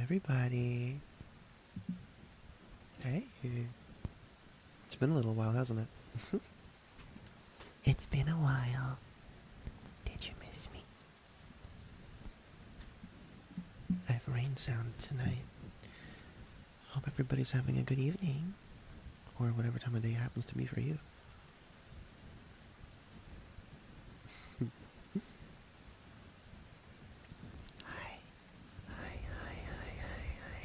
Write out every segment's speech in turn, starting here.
everybody. Hey. It's been a little while, hasn't it? It's been a while. Did you miss me? I have rain sound tonight. Hope everybody's having a good evening. Or whatever time of day it happens to be for you. Hi. Hi, hi, hi, hi, hi.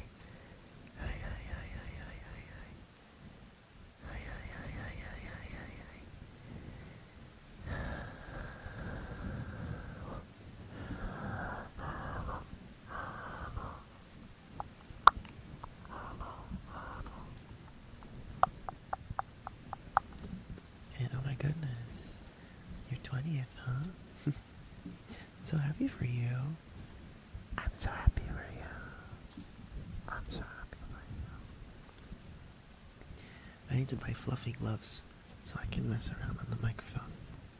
Hi, hi, hi, hi, hi, hi, hi. Hi, hi, hi, hi, hi, hi, hi, hi. And oh my goodness. Your 20th, huh? So happy for you. I'm so happy for you. I'm so happy for I need to buy fluffy gloves so I can mess around on the microphone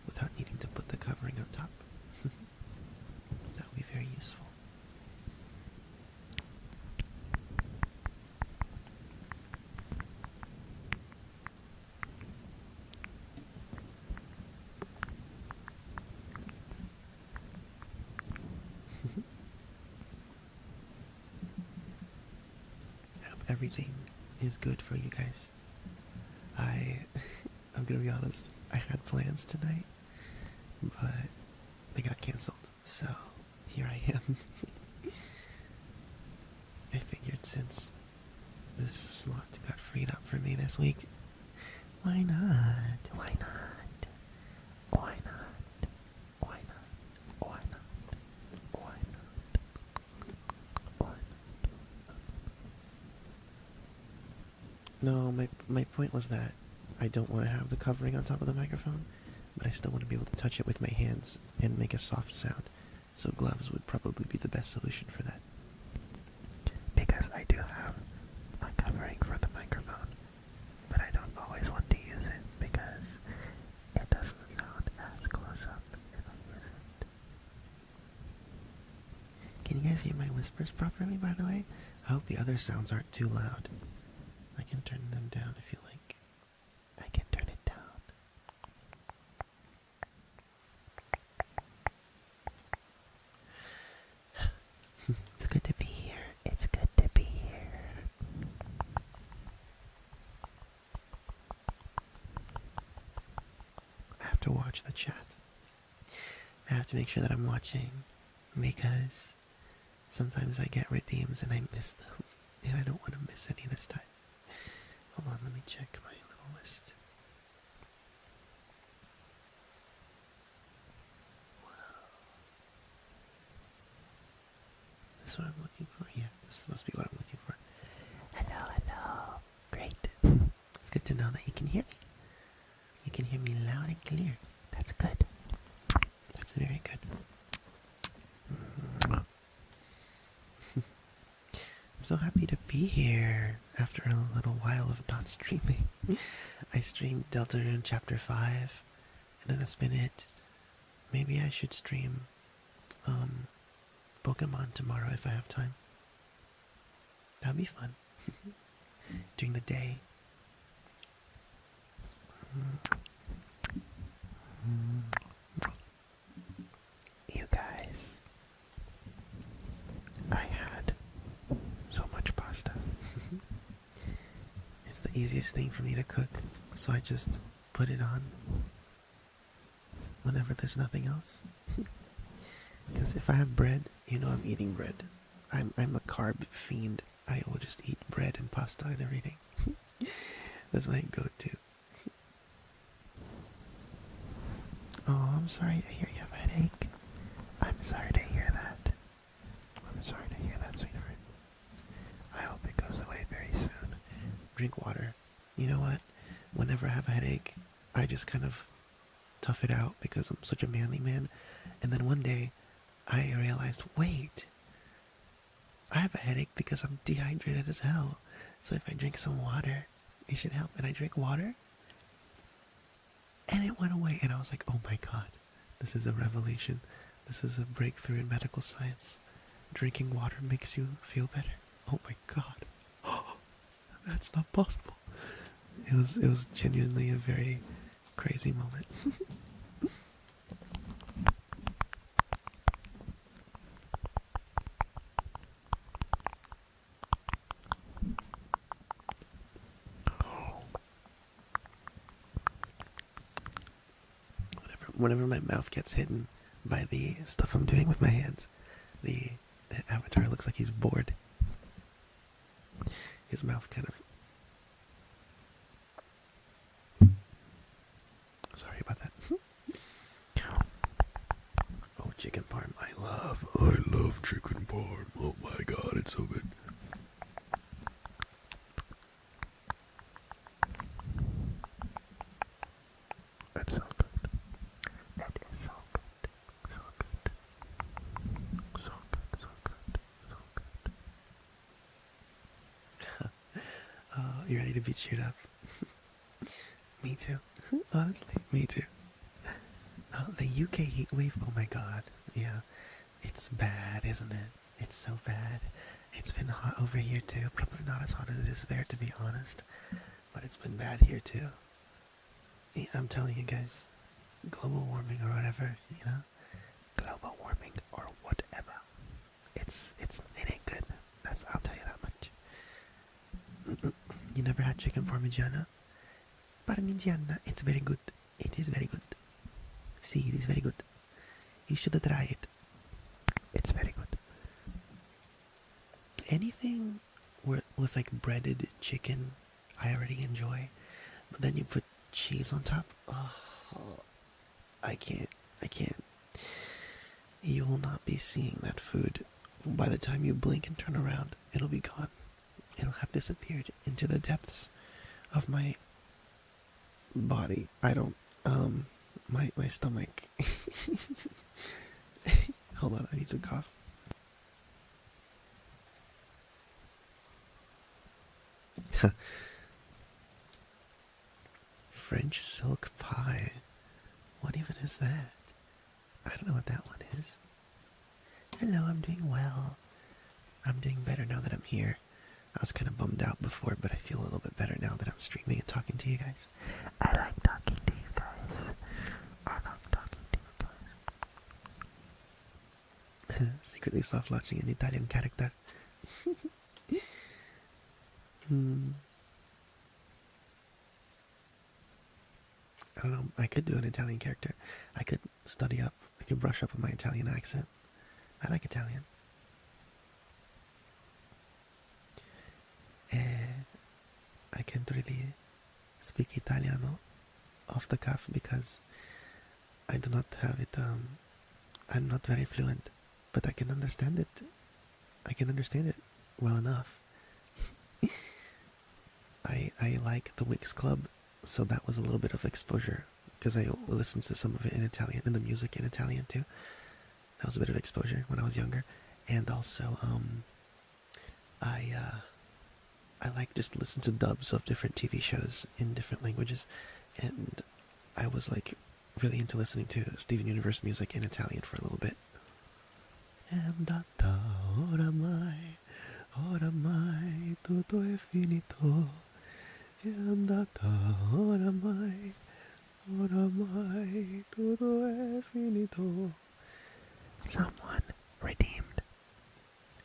without needing to put the covering on top. That would be very useful. I hope everything is good for you guys. I'm gonna be honest, I had plans tonight, but they got canceled, so here I am. I figured since this slot got freed up for me this week, why not? Why not? Why not? Why not? Why not? Why not? Why not? No, my point was that I don't want to have the covering on top of the microphone, but I still want to be able to touch it with my hands and make a soft sound, so gloves would probably be the best solution for that. Because I do have a covering for the microphone, but I don't always want to use it because it doesn't sound as close up if I use it. Can you guys hear my whispers properly, by the way? I hope the other sounds aren't too loud. I can turn them down if you like. I can turn it down. It's good to be here. It's good to be here. I have to watch the chat. I have to make sure that I'm watching because sometimes I get redeems and I miss them, and I don't want to miss any this time. Hold on, let me check my little list. Wow. This is what I'm looking for? Yeah, this must be what I'm looking for. Hello, hello. Great. It's good to know that you can hear me. You can hear me loud and clear. That's good. That's very good. I'm so happy to be here after a little while of not streaming. I streamed Deltarune Chapter 5, and then that's been it. Maybe I should stream Pokemon tomorrow if I have time. That'd be fun. During the day. You guys, I had so much pasta. It's the easiest thing for me to cook, so I just put it on whenever there's nothing else. Because if I have bread, you know I'm eating bread. I'm a carb fiend. I will just eat bread and pasta and everything. That's my go-to. Oh, I'm sorry to hear you have a headache. I'm sorry to hear that. I'm sorry to hear that, sweetheart. I hope it goes away very soon. Drink water. You know what? Whenever I have a headache, I just kind of tough it out because I'm such a manly man. And then one day, I realized, wait, I have a headache because I'm dehydrated as hell. So if I drink some water, it should help. And I drank water, and it went away. And I was like, oh my god, this is a revelation. This is a breakthrough in medical science. Drinking water makes you feel better. oh my god, that's not possible. It was genuinely a very crazy moment. Whenever my mouth gets hidden by the stuff I'm doing with my hands, the avatar looks like he's bored. His mouth kind of. Sorry about that. Oh, chicken parm. I love chicken parm. Oh my god, it's so good. That's so good. That is so good. So good. So good. So good. You ready to be cheered up? Me too. Honestly, me too. The UK heat wave. Oh my god. Yeah, it's bad, isn't it? It's so bad. It's been hot over here too. Probably not as hot as it is there, to be honest. But it's been bad here too. Yeah, I'm telling you guys, global warming or whatever, you know? Global warming or whatever. It ain't good. I'll tell you that much. You never had chicken parmigiana? Parmigiana, it's very good. It is very good. See, it is very good. You should try it. It's very good. Anything with like breaded chicken, I already enjoy. But then you put cheese on top. Oh, I can't. You will not be seeing that food. By the time you blink and turn around, it'll be gone. It'll have disappeared into the depths of my body. I don't, my stomach. Hold on, I need to cough. French silk pie. What even is that? I don't know what that one is. Hello, I'm doing well. I'm doing better now that I'm here. I was kind of bummed out before, but I feel a little bit better now that I'm streaming and talking to you guys. I like talking to you guys. I like talking to you guys. Secretly soft launching an Italian character. I don't know. I could do an Italian character. I could study up. I could brush up on my Italian accent. I like Italian. I can't really speak Italiano off the cuff because I do not have it. I'm not very fluent, but I can understand it. I can understand it well enough. I like the Wix Club, so that was a little bit of exposure because I listened to some of it in Italian and the music in Italian too. That was a bit of exposure when I was younger, and also I like just listen to dubs of different TV shows in different languages, and I was like really into listening to Steven Universe music in Italian for a little bit. È andata oramai tutto è finito. È andata oramai tutto è finito. Someone redeemed.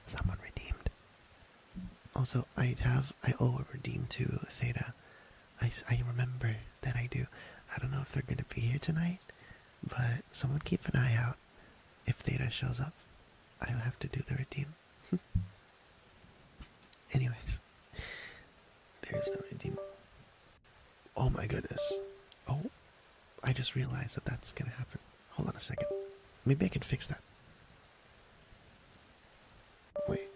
Someone redeemed. Also, I owe a redeem to Theta. I remember that I do. I don't know if they're going to be here tonight, but someone keep an eye out. If Theta shows up, I'll have to do the redeem. Anyways, there's the redeem. Oh my goodness. Oh, I just realized that that's going to happen. Hold on a second. Maybe I can fix that. Wait.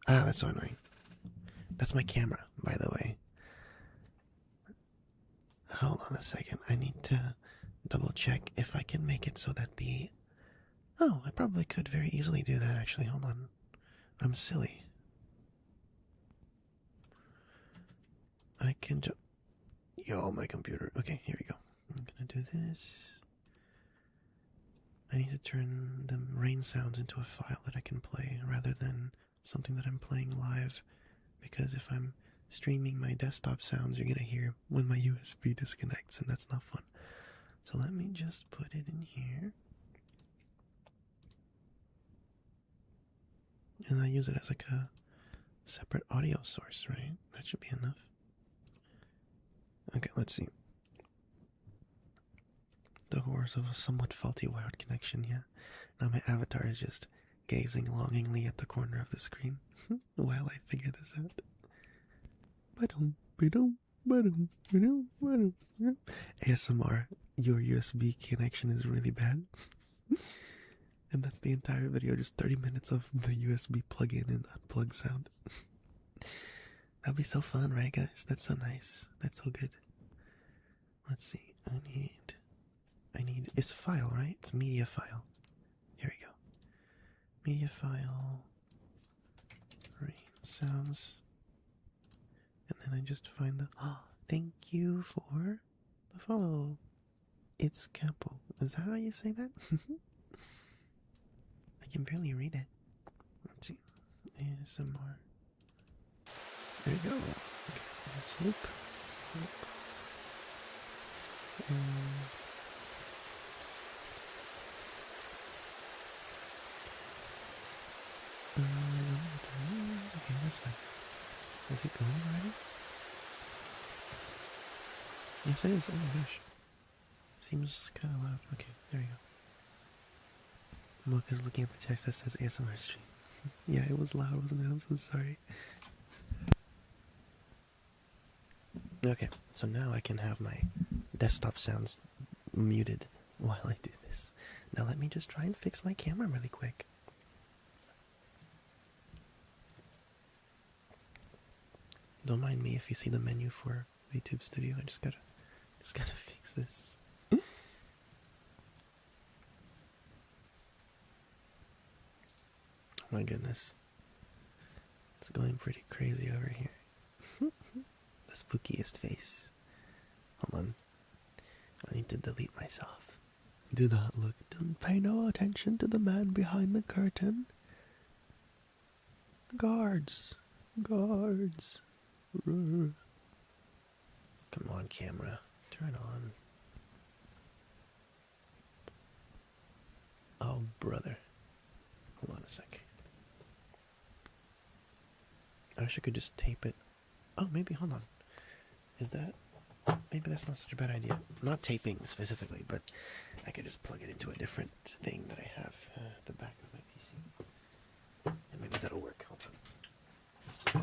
Ah, that's so annoying. That's my camera, by the way. Hold on a second. I need to double check if I can make it so that the... Oh, I probably could very easily do that, actually. Hold on. I'm silly. I can just... Yo, my computer. Okay, here we go. I'm gonna do this. I need to turn the rain sounds into a file that I can play rather than something that I'm playing live, because if I'm streaming my desktop sounds, you're gonna hear when my USB disconnects, and that's not fun. So let me just put it in here. And I use it as like a separate audio source, right? That should be enough. Okay, let's see. The horrors of a somewhat faulty wired connection, yeah. Now my avatar is just gazing longingly at the corner of the screen while I figure this out. ASMR, your USB connection is really bad. And that's the entire video, just 30 minutes of the USB plug in and unplug sound. That'd be so fun, right, guys? That's so nice. That's so good. Let's see. I need. It's file, right? It's media file. Here we go. Media file. Rain sounds. And then I just find the. Oh, thank you for the follow. It's Capo. Is that how you say that? I can barely read it. Let's see. ASMR. There we go. Okay, let's loop. Okay, that's fine. Is it going already? Yes, it is. Oh my gosh. Seems kind of loud. Okay, there you go. Mocha's looking at the text that says ASMR stream. Yeah, it was loud, wasn't it? I'm so sorry. Okay, so now I can have my desktop sounds muted while I do this. Now let me just try and fix my camera really quick. Don't mind me if you see the menu for YouTube Studio. I just gotta fix this. Oh my goodness. It's going pretty crazy over here. The spookiest face. Hold on. I need to delete myself. Do not look. Don't pay no attention to the man behind the curtain. Guards. Guards. Come on, camera. Turn on. Oh, brother. Hold on a sec. I wish I could just tape it. Oh, maybe, hold on. Is that... Maybe that's not such a bad idea. Not taping specifically, but I could just plug it into a different thing that I have at the back of my PC. And maybe that'll work. Hold on.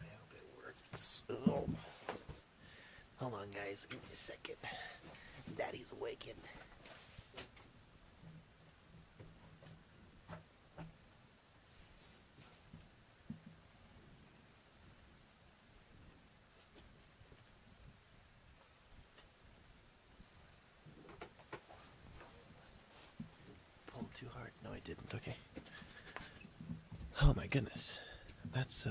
I hope it works. Oh. Hold on, guys. Give me a second. Daddy's awakened. Too hard. No, I didn't. Okay. Oh my goodness. That's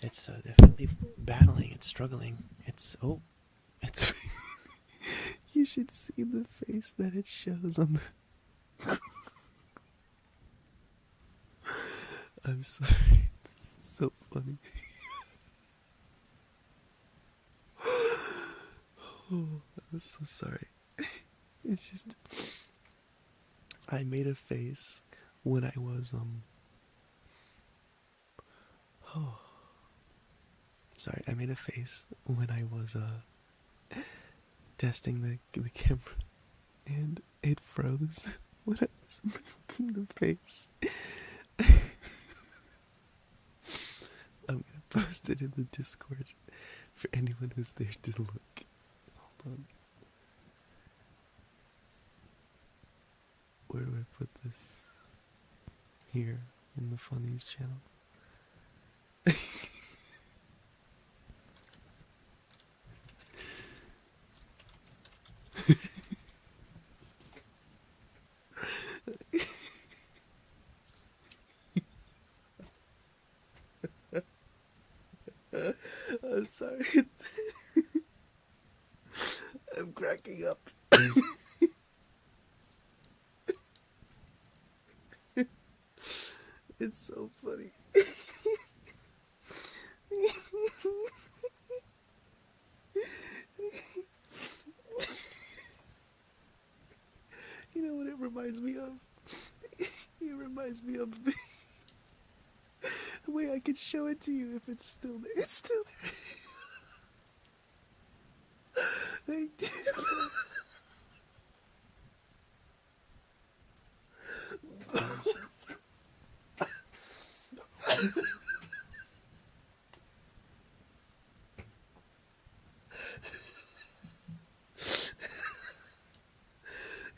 it's definitely battling. It's struggling. It's you should see the face that it shows on the I'm sorry. This is so funny. Oh, I'm so sorry. It's just I made a face when I was oh, sorry, I made a face when I was testing the camera, and it froze when I was making the face. I'm gonna post it in the Discord for anyone who's there to look. Hold on. Where do I put this? Here, in the funnies channel. I'm sorry. I'm cracking up. It's so funny. You know what it reminds me of? It reminds me of the way I could show it to you if it's still there. It's still there.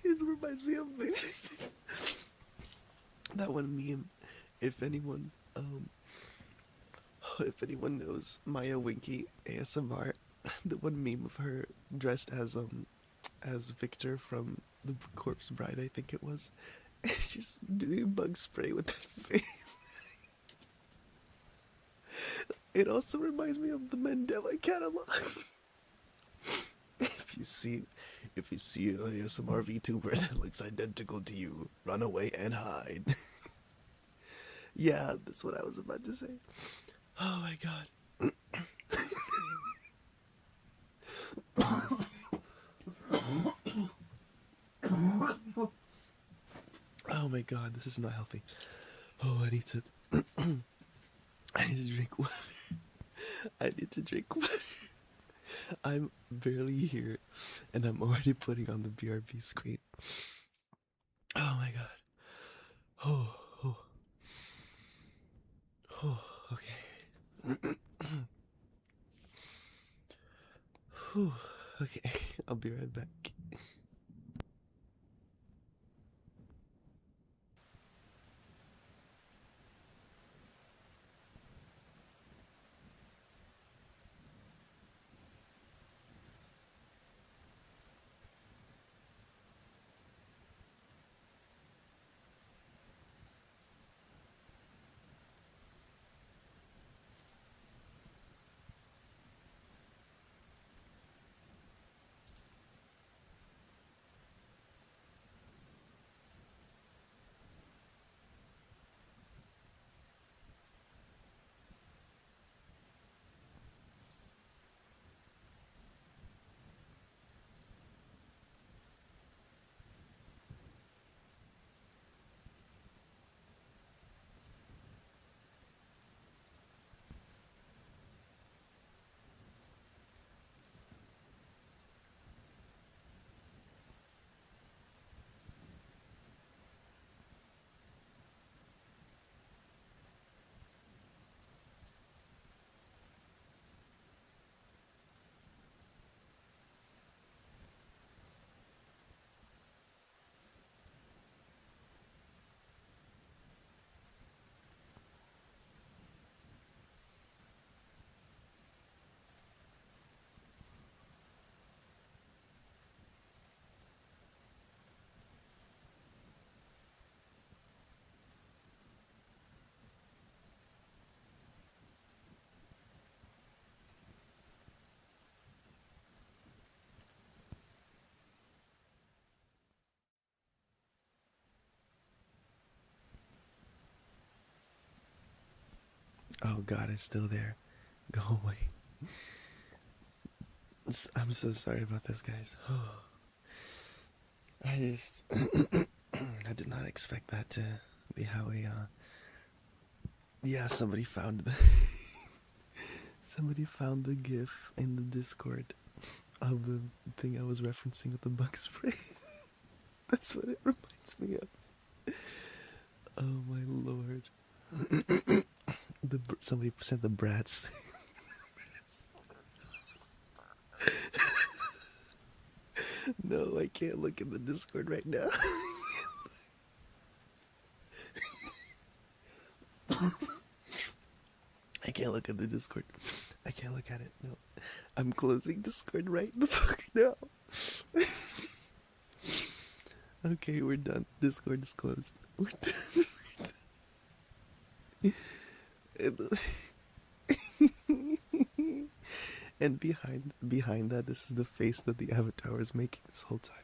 It reminds me of that one meme. If anyone, if anyone knows Maya Winky ASMR, the one meme of her dressed as Victor from The Corpse Bride, I think it was. And she's doing bug spray with that face. It also reminds me of the Mandela catalog. If you see an ASMR VTuber that looks identical to you, run away and hide. Yeah, that's what I was about to say. Oh my god. Oh my god, this is not healthy. Oh, I need to I need to drink water. I need to drink water. I'm barely here and I'm already putting on the BRB screen. Oh my god. Oh, oh. Oh, okay. Whew, okay, I'll be right back. Oh god, it's still there. Go away. I'm so sorry about this, guys. I just I did not expect that to be how we yeah, somebody found the somebody found the gif in the Discord of the thing I was referencing with the bug spray. That's what it reminds me of. Oh my lord. Somebody sent the brats. No, I can't look in the Discord right now. I can't look at the Discord. I can't look at it. No. I'm closing Discord right the fuck now. Okay, we're done. Discord is closed. We're done. And behind that, this is the face that the avatar is making this whole time.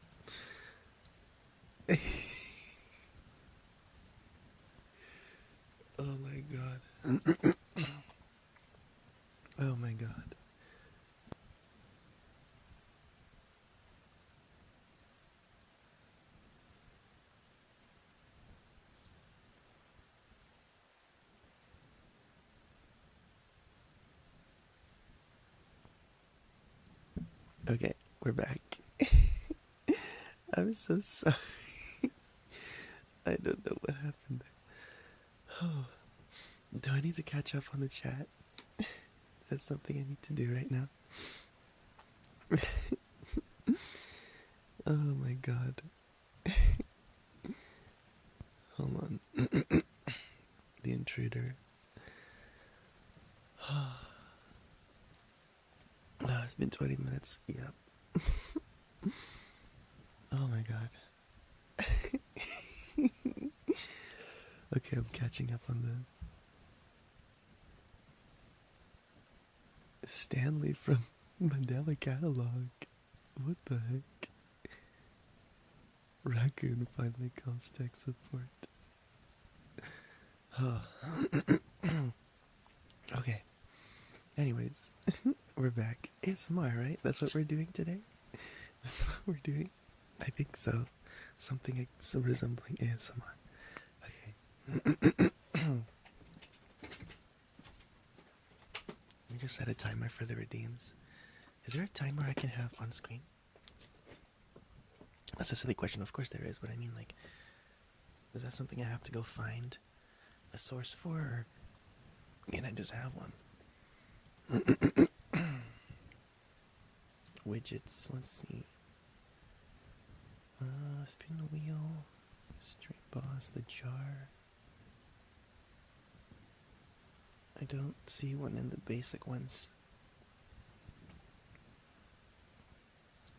Oh my god. Oh my god. Okay, we're back. I'm so sorry. I don't know what happened there. Oh, do I need to catch up on the chat? That's something I need to do right now. Oh my god. Hold on. The intruder. Oh, it's been 20 minutes. Yep. Oh my god. Okay, I'm catching up on the Stanley from Mandela Catalog. What the heck? Raccoon finally calls tech support. Oh. Okay. Anyways, we're back. ASMR, right? That's what we're doing today? That's what we're doing? I think so. Something so resembling ASMR. Okay. Let me just set a timer for the redeems. Is there a timer I can have on screen? That's a silly question. Of course there is, but I mean, like, is that something I have to go find a source for, or can I just have one? Widgets, let's see. Spin the wheel, straight boss, the jar. I don't see one in the basic ones.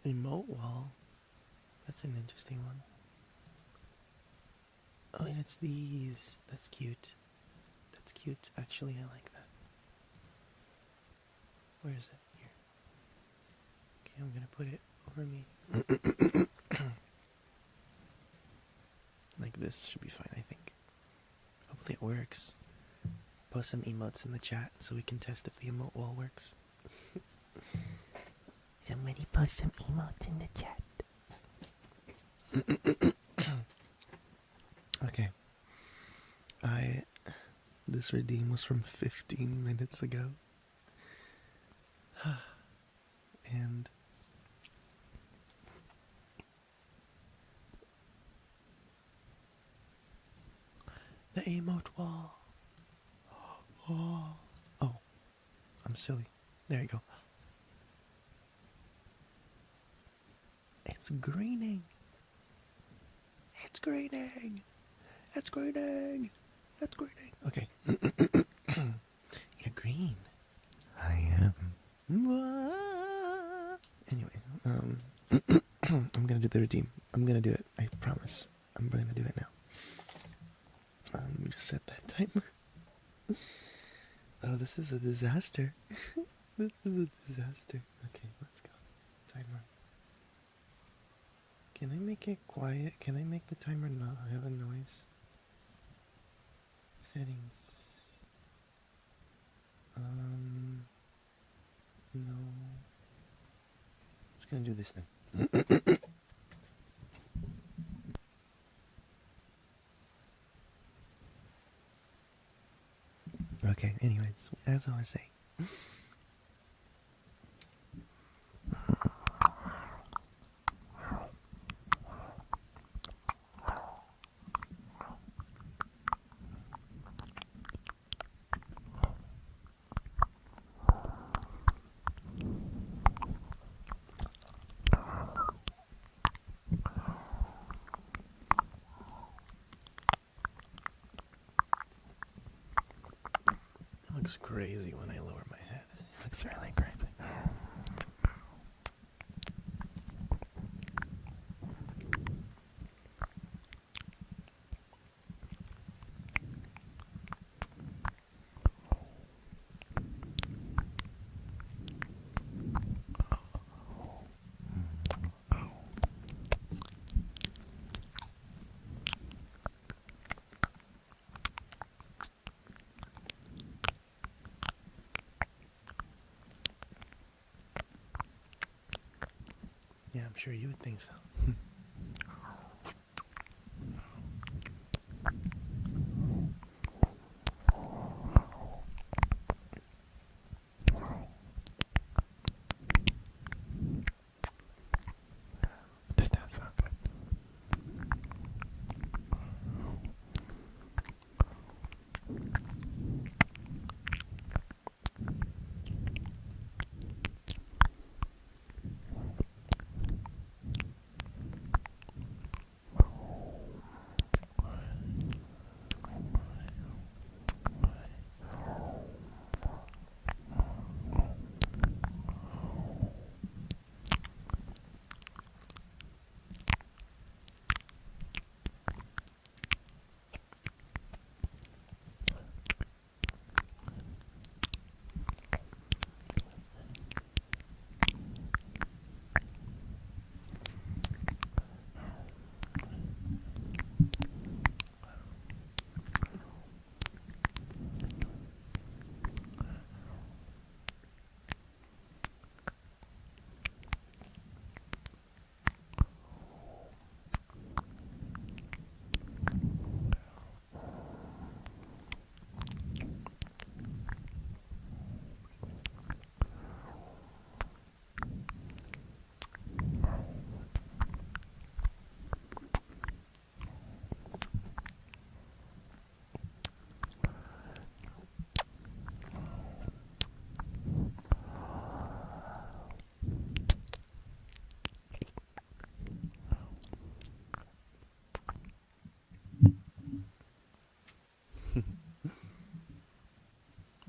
Emote wall. That's an interesting one. Oh yeah, it's these. That's cute. That's cute. Actually, I like that. Where is it? Here. Okay, I'm gonna put it over me. Like this should be fine, I think. Hopefully it works. Post some emotes in the chat so we can test if the emote wall works. Somebody post some emotes in the chat. Okay. This redeem was from 15 minutes ago. And the emote wall. Oh, I'm silly. There you go. It's greening. It's greening. It's greening. It's greening. Okay. You're green. I am. Anyway, I'm gonna do the redeem. I'm gonna do it. I promise. I'm gonna do it now. Let me just set that timer. Oh, this is a disaster. This is a disaster. Okay, let's go. Timer. Can I make it quiet? Can I make the timer not have a noise? Settings. No. I'm just gonna do this then. Okay, anyways, as I was saying. It looks crazy when I lower my head. It looks really crazy. Yeah, I'm sure you would think so. Does that sound good?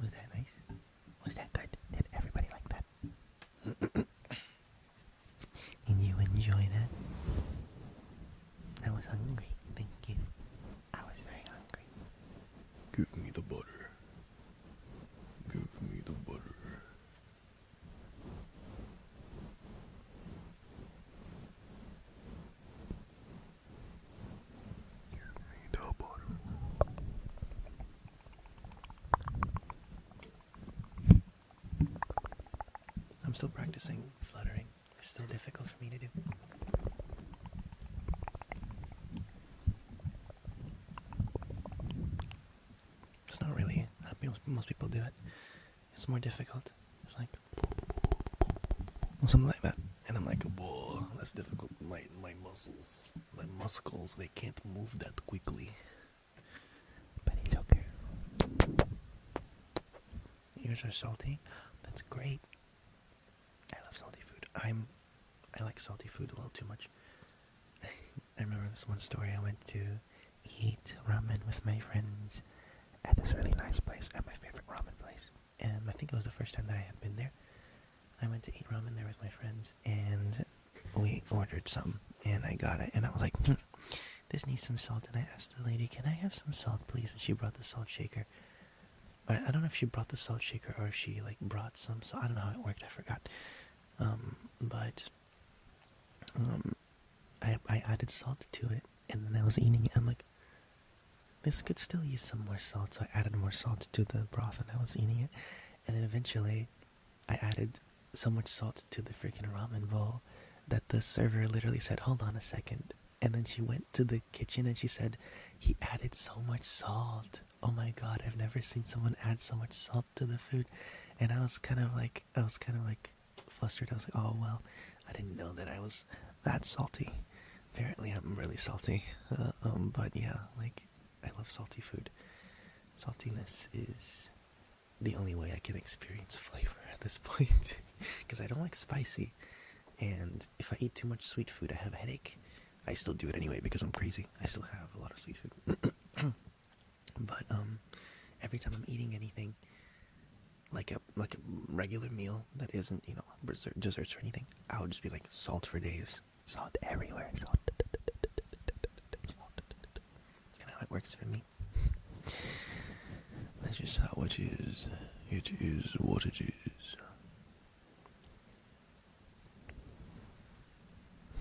Was that nice? Was that good? Did everybody like that? And you enjoy that? I was hungry. Thank you. I was very hungry. Give me the butter. Give me the butter. Give me the butter. I'm still practicing fluttering. It's still difficult for me to do. It's not really. Most people do it. It's more difficult. It's like something like that, and I'm like, whoa, that's difficult. My muscles, they can't move that quickly. But it's okay. Yours are salty. That's great. I love salty food. I like salty food a little too much. I remember this one story. I went to eat ramen with my friends At this really nice place, at my favorite ramen place. and I think it was the first time that I had been there. I went to eat ramen there with my friends, and we ordered some, and I got it, and I was like, this needs some salt, and I asked the lady, can I have some salt, please? And she brought the salt shaker. But I don't know if she brought the salt shaker or if she, like, brought some, so I don't know how it worked, I forgot. But I added salt to it, and then I was eating it, I'm like, this could still use some more salt, so I added more salt to the broth, and I was eating it, and then eventually I added so much salt to the freaking ramen bowl that the server literally said, hold on a second. And then she went to the kitchen and she said, he added so much salt. Oh my god, I've never seen someone add so much salt to the food. And I was kind of like flustered. I was like, oh well, I didn't know that I was that salty. Apparently I'm really salty. But yeah, like, I love salty food. Saltiness is the only way I can experience flavor at this point. Because I don't like spicy. And if I eat too much sweet food, I have a headache. I still do it anyway because I'm crazy. I still have a lot of sweet food. But every time I'm eating anything, like a regular meal that isn't, desserts or anything, I'll just be like, salt for days. Salt everywhere. Salt. Salt. That's kind of how it works for me. That's just how it is. It is what it is.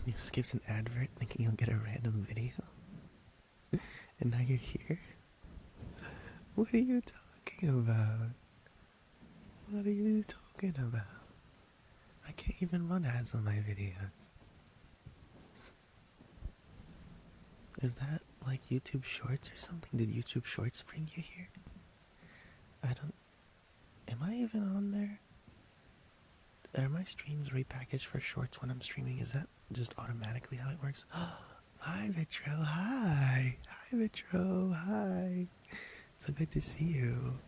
You skipped an advert thinking you'll get a random video? And now you're here? What are you talking about? What are you talking about? I can't even run ads on my videos. Is that like YouTube Shorts or something? Did YouTube Shorts bring you here? I don't. Am I even on there? Are my streams repackaged for Shorts when I'm streaming? Is that just automatically how it works? Hi, Vitro. Hi. Hi, Vitro. Hi. So good to see you.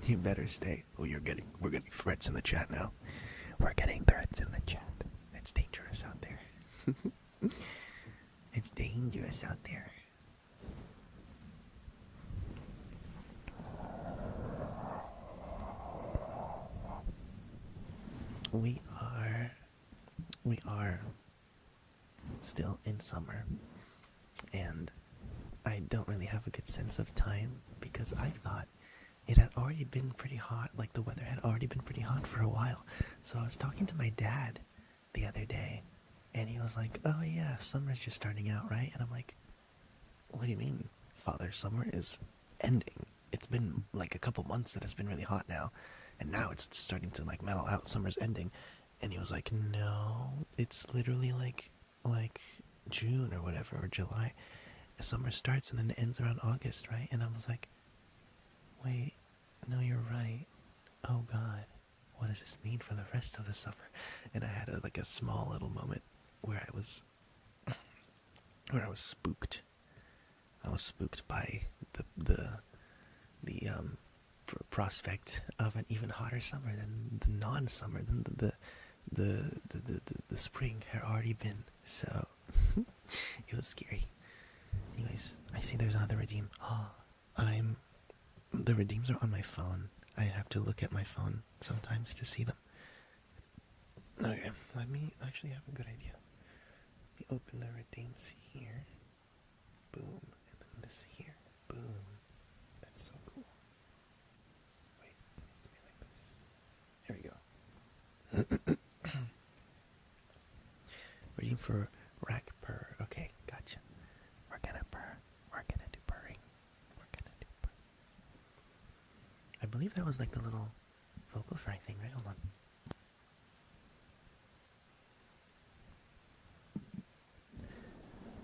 You better stay. Oh, we're getting threats in the chat now. We're getting threats in the chat. It's dangerous out there. It's dangerous out there. We are still in summer, and I don't really have a good sense of time because I thought it had already been pretty hot, like the weather had already been pretty hot for a while. So I was talking to my dad the other day, and he was like, oh yeah, summer's just starting out, right? And I'm like, what do you mean, Father? Summer is ending. It's been like a couple months that it's been really hot now, and now it's starting to like mellow out. Summer's ending. And he was like, no, it's literally like June or whatever, or July. Summer starts and then it ends around August, right? And I was like, wait, no, you're right. Oh God, what does this mean for the rest of the summer? And I had a small little moment where I was spooked. I was spooked by the prospect of an even hotter summer than the non-summer, than the spring had already been. So it was scary. Anyways, I see there's another redeem. The redeems are on my phone. I have to look at my phone sometimes to see them. Okay, let me actually have a good idea. Let me open the redeems here. Boom. And then this here. Boom. That's so cool. Wait, it needs to be like this. There we go. Redeem for rack purr. Okay, gotcha. We're gonna purr. We're gonna do purring. We're gonna do purr. I believe that was like the little vocal fry thing, right? Hold on.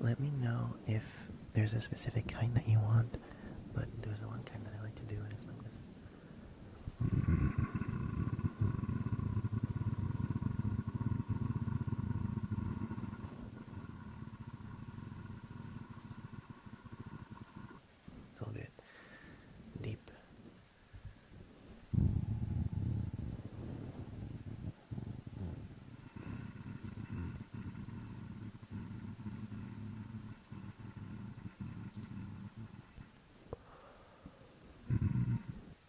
Let me know if there's a specific kind that you want, but there's one kind that I like to do, and it's like this. It's a little bit deep.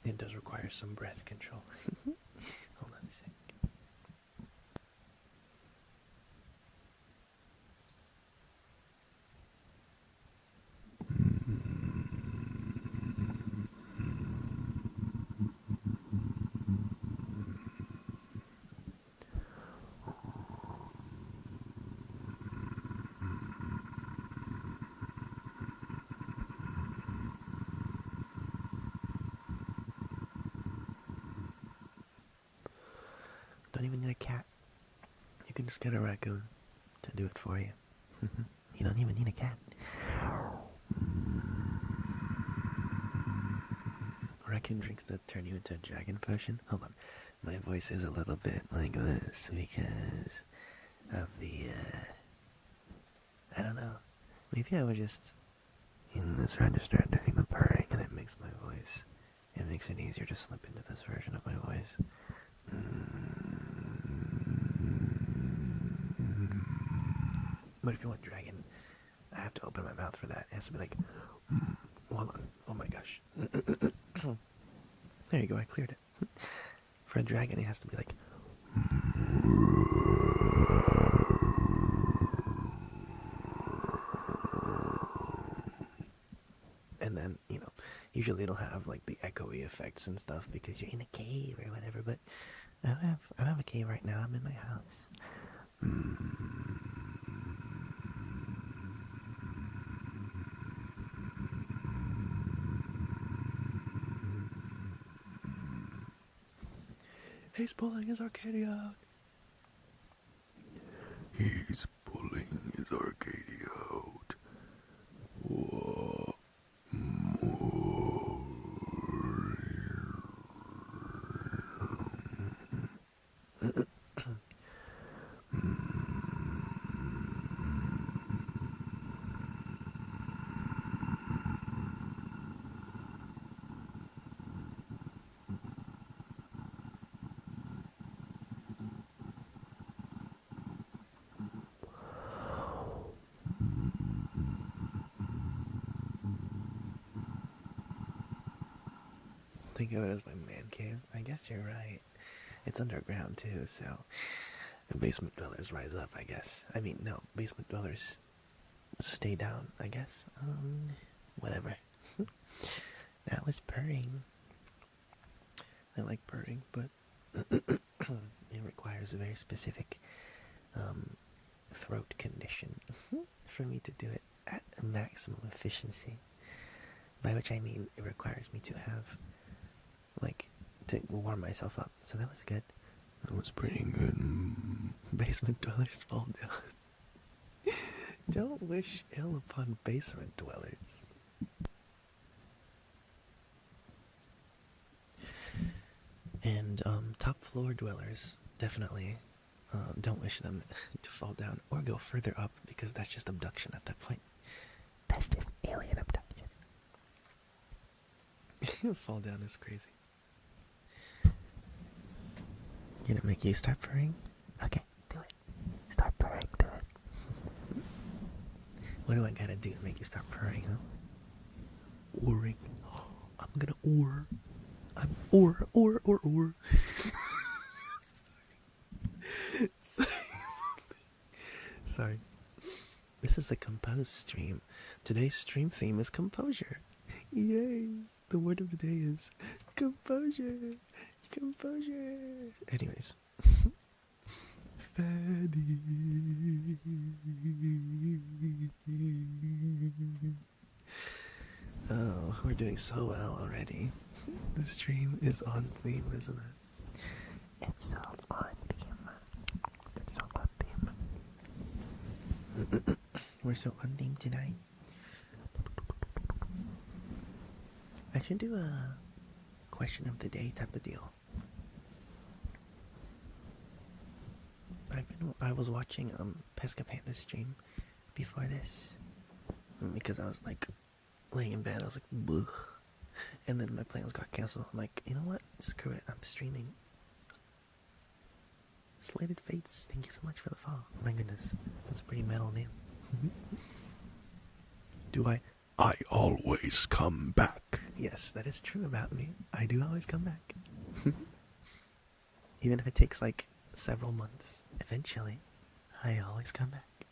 It does require some breath control. Hold on a sec. Don't even need a cat. You can just get a raccoon to do it for you. You don't even need a cat. Raccoon drinks that turn you into a dragon potion. Hold on. My voice is a little bit like this because of the, I don't know. Maybe I was just in this register doing the purring and it makes my voice, it makes it easier to slip into this version of my voice. But if you want dragon, I have to open my mouth for that. It has to be like, hold on. Oh my gosh. There you go, I cleared it. For a dragon, it has to be like, and then, usually it'll have like the echoey effects and stuff because you're in a cave or whatever, but I don't have a cave right now. I'm in my house. He's pulling his Arcadia out. He's pulling think of it as my man cave. I guess you're right. It's underground too, so basement dwellers rise up, I guess. I mean, no, basement dwellers stay down, I guess. Whatever. That was purring. I like purring, but it requires a very specific throat condition for me to do it at a maximum efficiency. By which I mean it requires me to have, like, to warm myself up. So that was good. That was pretty good. Basement dwellers fall down. Don't wish ill upon basement dwellers. And top floor dwellers, definitely don't wish them to fall down or go further up, because that's just abduction at that point. That's just alien abduction. Fall down is crazy. Gonna make you start purring? Okay, do it. Start purring, do it. What do I gotta do to make you start purring, huh? Oring. I'm gonna oar. I'm or. Sorry. Sorry. This is a composed stream. Today's stream theme is composure. Yay! The word of the day is composure. Composure. Anyways. Fatty. Oh, we're doing so well already. The stream is on theme, isn't it? It's so on theme. It's so on theme. We're so on theme tonight. I should do a question of the day type of deal. I was watching Pesca Panda's stream before this, because I was like laying in bed. I was like, bleh. And then my plans got canceled. I'm like, you know what? Screw it. I'm streaming. Slated Fates, thank you so much for the follow. My goodness, that's a pretty metal name. Do I always come back. Yes, that is true about me. I do always come back. Even if it takes like several months, eventually, I always come back.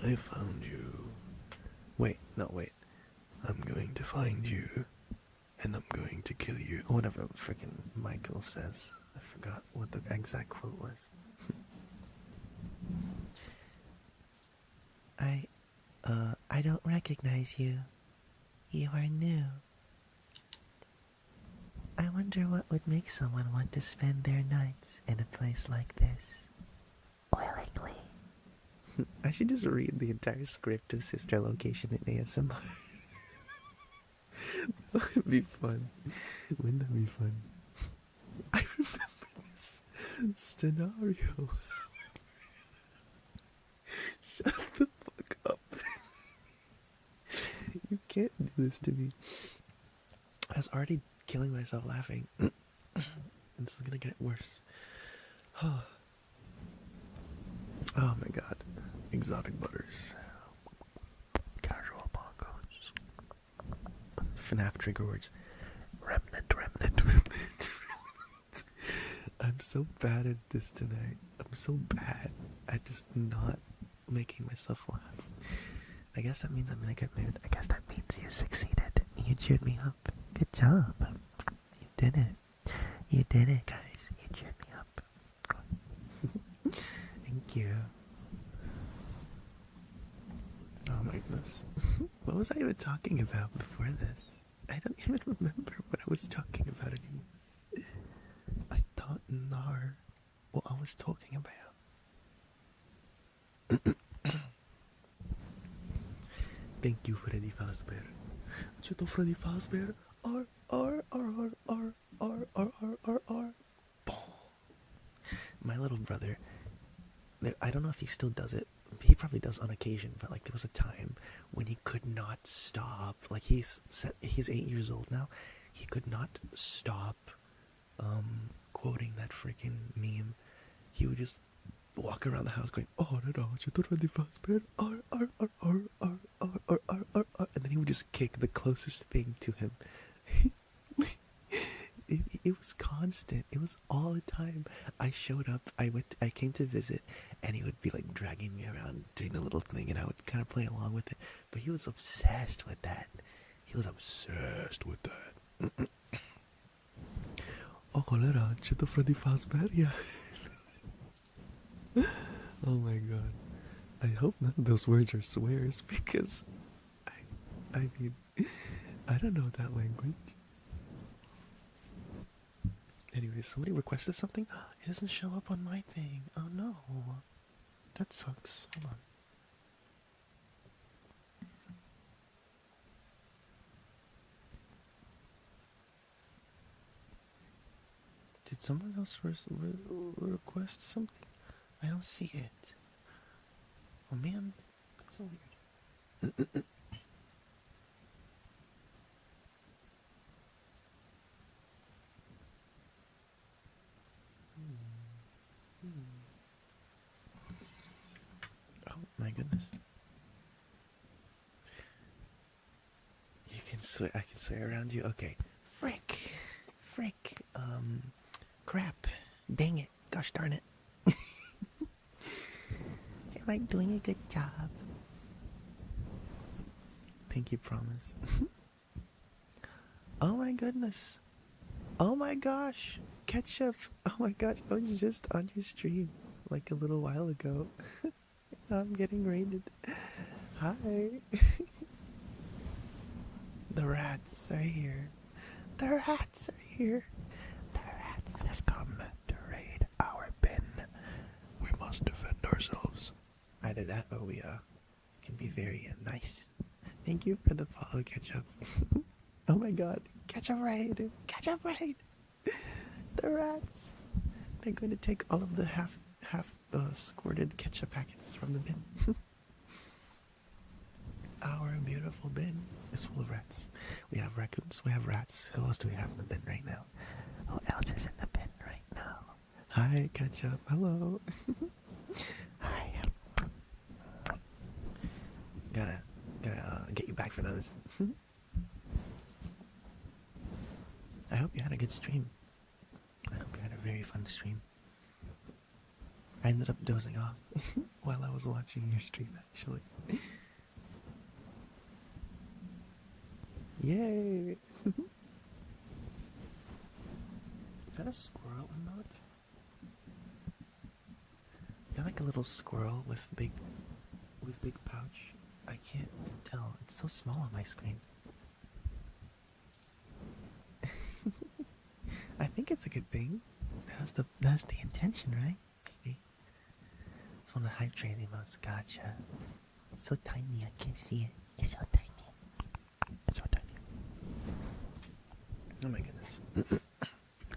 I found you. Wait. I'm going to find you, and I'm going to kill you. Whatever freaking Michael says. I forgot what the exact quote was. I don't recognize you. You are new. I wonder what would make someone want to spend their nights in a place like this. Willingly. I should just read the entire script of Sister Location in ASMR. That would be fun. Wouldn't that be fun? I remember this scenario. Shut the fuck up. You can't do this to me. I was already killing myself laughing. This is gonna get worse. Oh my god. Exotic butters. Casual bongos. FNAF trigger words. Remnant. I'm so bad at this tonight. I'm so bad at just not making myself laugh. I guess that means I'm in a good mood. I guess that means you succeeded. You cheered me up. Good job. You did it. You did it, guys. You cheered me up. Thank you. Oh my goodness. What was I even talking about before this? I don't even remember what I was talking about anymore. I don't know what I was talking about. Thank you, Freddy Fazbear. Cheto Freddy Fazbear. R. My little brother, I don't know if he still does it. He probably does on occasion, but like there was a time when he could not stop. Like he's 8 years old now. He could not stop quoting that freaking meme. He would just walk around the house going, oh, no, you don't really fast, man. And then he would just kick the closest thing to him. It was constant. It was all the time. I showed up. I came to visit, and he would be like dragging me around doing the little thing, and I would kind of play along with it. But he was obsessed with that. He was obsessed with that. Oh, cholera, chito Freddy Fazbear, yeah. Oh my god. I hope none of those words are swears because I mean, I don't know that language. Anyway, somebody requested something. It doesn't show up on my thing. Oh no. That sucks. Hold on. Did someone else request something? I don't see it. Oh man, that's so weird. Oh my goodness. You can swear. I can swear around you. Okay. Frick. Crap. Dang it. Gosh darn it. Am I doing a good job? Pinky promise. Oh my goodness. Oh my gosh. Ketchup. Oh my gosh. I was just on your stream like a little while ago. I'm getting raided. Hi. The rats are here. The rats are here. The rats have come to raid our bin. We must defend ourselves. Either that or we can be very nice. Thank you for the follow, Ketchup. Oh my god. Ketchup raid. Ketchup raid. The rats. They're going to take all of the half squirted ketchup packets from the bin. Our beautiful bin is full of rats. We have raccoons, we have rats. Who else do we have in the bin right now? Who else is in the bin right now? Hi, Ketchup. Hello. Hi. Gotta get you back for those. I hope you had a good stream. I hope you had a very fun stream. I ended up dozing off while I was watching your stream, actually. Yay! Is that a squirrel emote? Is that like a little squirrel with big pouch? I can't tell. It's so small on my screen. I think it's a good thing. That's the intention, right? Maybe. It's one of the hype train emotes. Gotcha. It's so tiny, I can't see it. It's so tiny. It's so tiny. Oh my goodness.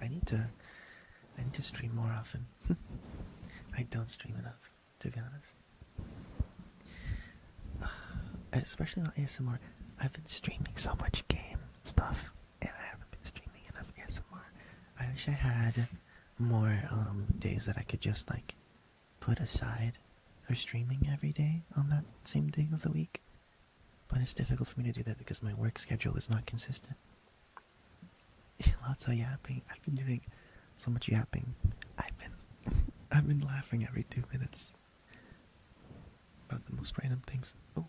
I need to stream more often. I don't stream enough, to be honest. Especially not ASMR. I've been streaming so much game stuff, and I haven't been streaming enough ASMR. I wish I had more days that I could just like put aside for streaming every day on that same day of the week. But it's difficult for me to do that because my work schedule is not consistent. Lots of yapping. I've been doing so much yapping. I've been laughing every 2 minutes about the most random things. Oh,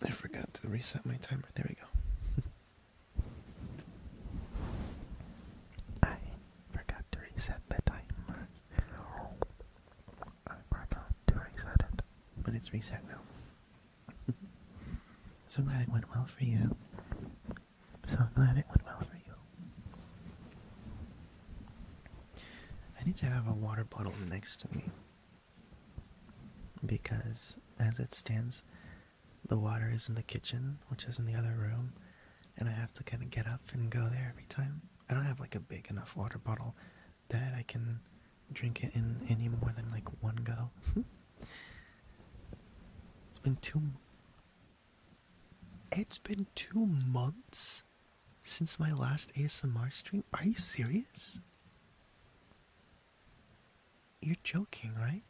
I forgot to reset my timer. There we go. I forgot to reset the timer. I forgot to reset it, but it's reset now. So glad it went well for you. So glad it went well for you. I need to have a water bottle next to me because as it stands, the water is in the kitchen, which is in the other room, and I have to kind of get up and go there every time. I don't have like a big enough water bottle that I can drink it in any more than like one go. It's been 2 months since my last ASMR stream. Are you serious? You're joking, right?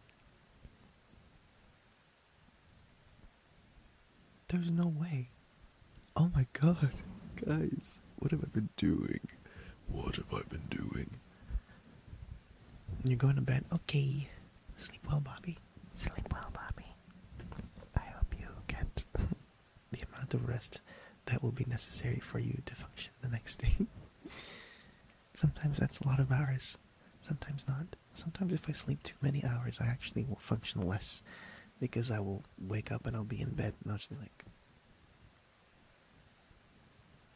There's no way. Oh my god. Guys, what have I been doing? What have I been doing? You're going to bed? Okay. Sleep well, Bobby. Sleep well, Bobby. I hope you get The amount of rest that will be necessary for you to function the next day. Sometimes that's a lot of hours. Sometimes not. Sometimes if I sleep too many hours, I actually will function less. Because I will wake up and I'll be in bed and I'll just be like...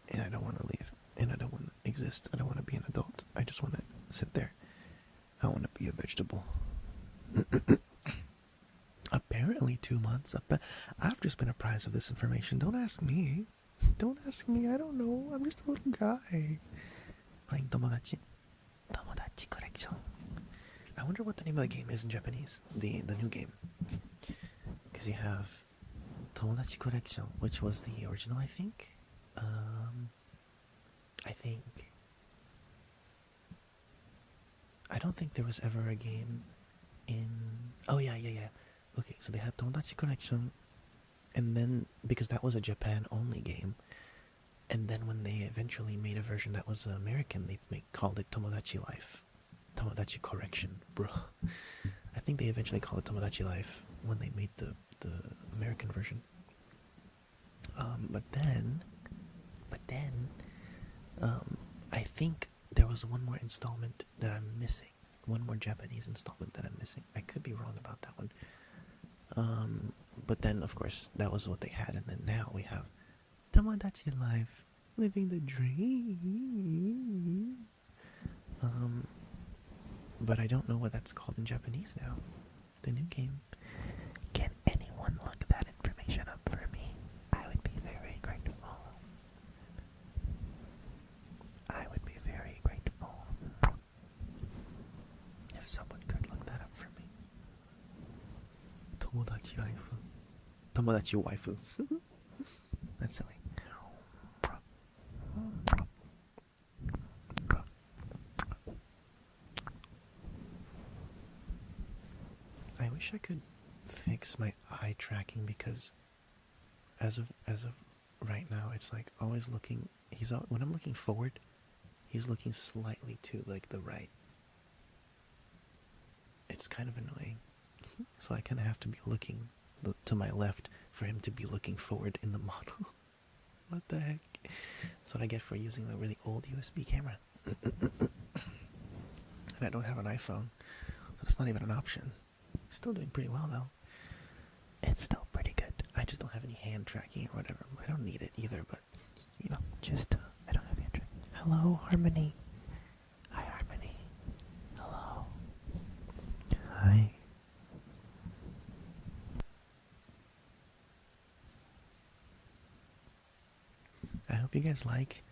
And I don't want to leave. And I don't want to exist. I don't want to be an adult. I just want to sit there. I want to be a vegetable. Apparently 2 months. I've just been apprised of this information. Don't ask me. Don't ask me. I don't know. I'm just a little guy. Playing Tomodachi. Tomodachi Collection. I wonder what the name of the game is in Japanese. The new game. Because you have Tomodachi Collection, which was the original, I think. I don't think there was ever a game in... Oh, yeah. Okay, so they had Tomodachi Collection, and then, because that was a Japan-only game, and then when they eventually made a version that was American, they called it Tomodachi Life. Tomodachi Correction, bro. I think they eventually called it Tomodachi Life when they made the American version. But then, I think there was one more installment that I'm missing. One more Japanese installment that I'm missing. I could be wrong about that one. But then, of course, that was what they had, and then now we have Tomodachi Life, living the dream. But I don't know what that's called in Japanese now. The new game. Can anyone look that information up for me? I would be very grateful. I would be very grateful. If someone could look that up for me. Tomodachi Life. Tomodachi Waifu. That's silly. I wish I could fix my eye tracking because as of right now it's like always looking when I'm looking forward, he's looking slightly to like the right. It's kind of annoying. So I kind of have to be looking to my left for him to be looking forward in the model. What the heck? That's what I get for using a really old USB camera. And I don't have an iPhone, so it's not even an option. Still doing pretty well though. It's still pretty good. I just don't have any hand tracking or whatever. I don't need it either, but you know. Just, I don't have hand tracking. Hello, Harmony. Hi, Harmony. Hello. Hi. I hope you guys like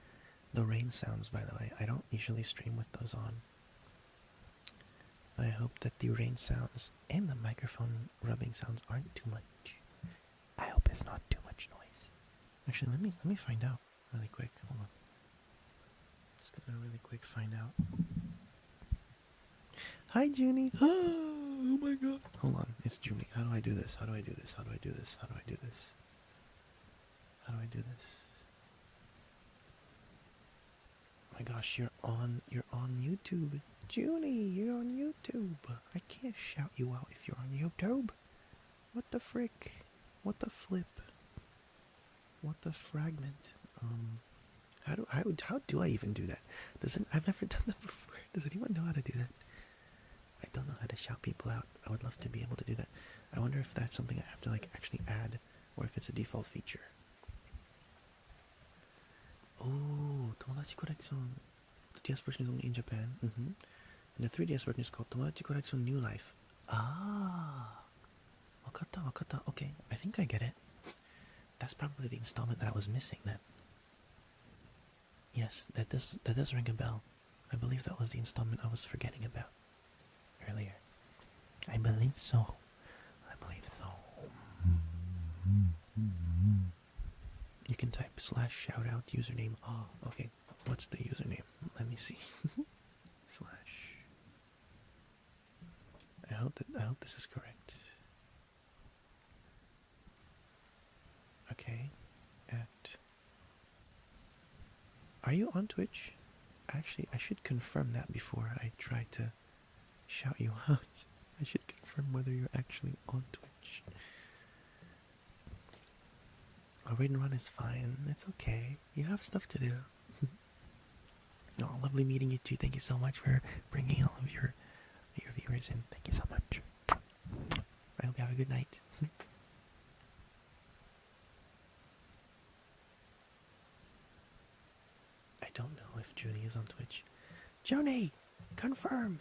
the rain sounds, by the way. I don't usually stream with those on. I hope that the rain sounds and the microphone rubbing sounds aren't too much. I hope it's not too much noise. Actually, let me find out really quick. Hold on. Just gonna really quick find out. Hi, Junie. Oh my god. Hold on, it's Junie. How do I do this? How do I do this? How do I do this? How do I do this? How do I do this? Oh my gosh, you're on YouTube. Junie, you're on YouTube. I can't shout you out if you're on YouTube. What the frick? What the flip? What the fragment? How do I even do that? I've never done that before. Does anyone know how to do that? I don't know how to shout people out. I would love to be able to do that. I wonder if that's something I have to like actually add, or if it's a default feature. Oh, Tomodachi Collection. The DS version is only in Japan. And the 3DS version is called Tomodachi Collection New Life. Ah, wakata. Okay, I think I get it. That's probably the installment that I was missing then. Yes, that does ring a bell. I believe that was the installment I was forgetting about earlier. I believe so. You can type /shoutout username. Oh, okay. What's the username? Let me see. hope this is correct. Okay. Are you on Twitch? Actually, I should confirm that before I try to shout you out. I should confirm whether you're actually on Twitch. A raid and run is fine. It's okay. You have stuff to do. Oh, lovely meeting you too. Thank you so much for bringing all of your viewers in. Thank you so much. I hope you have a good night. I don't know if Junie is on Twitch. Junie, confirm.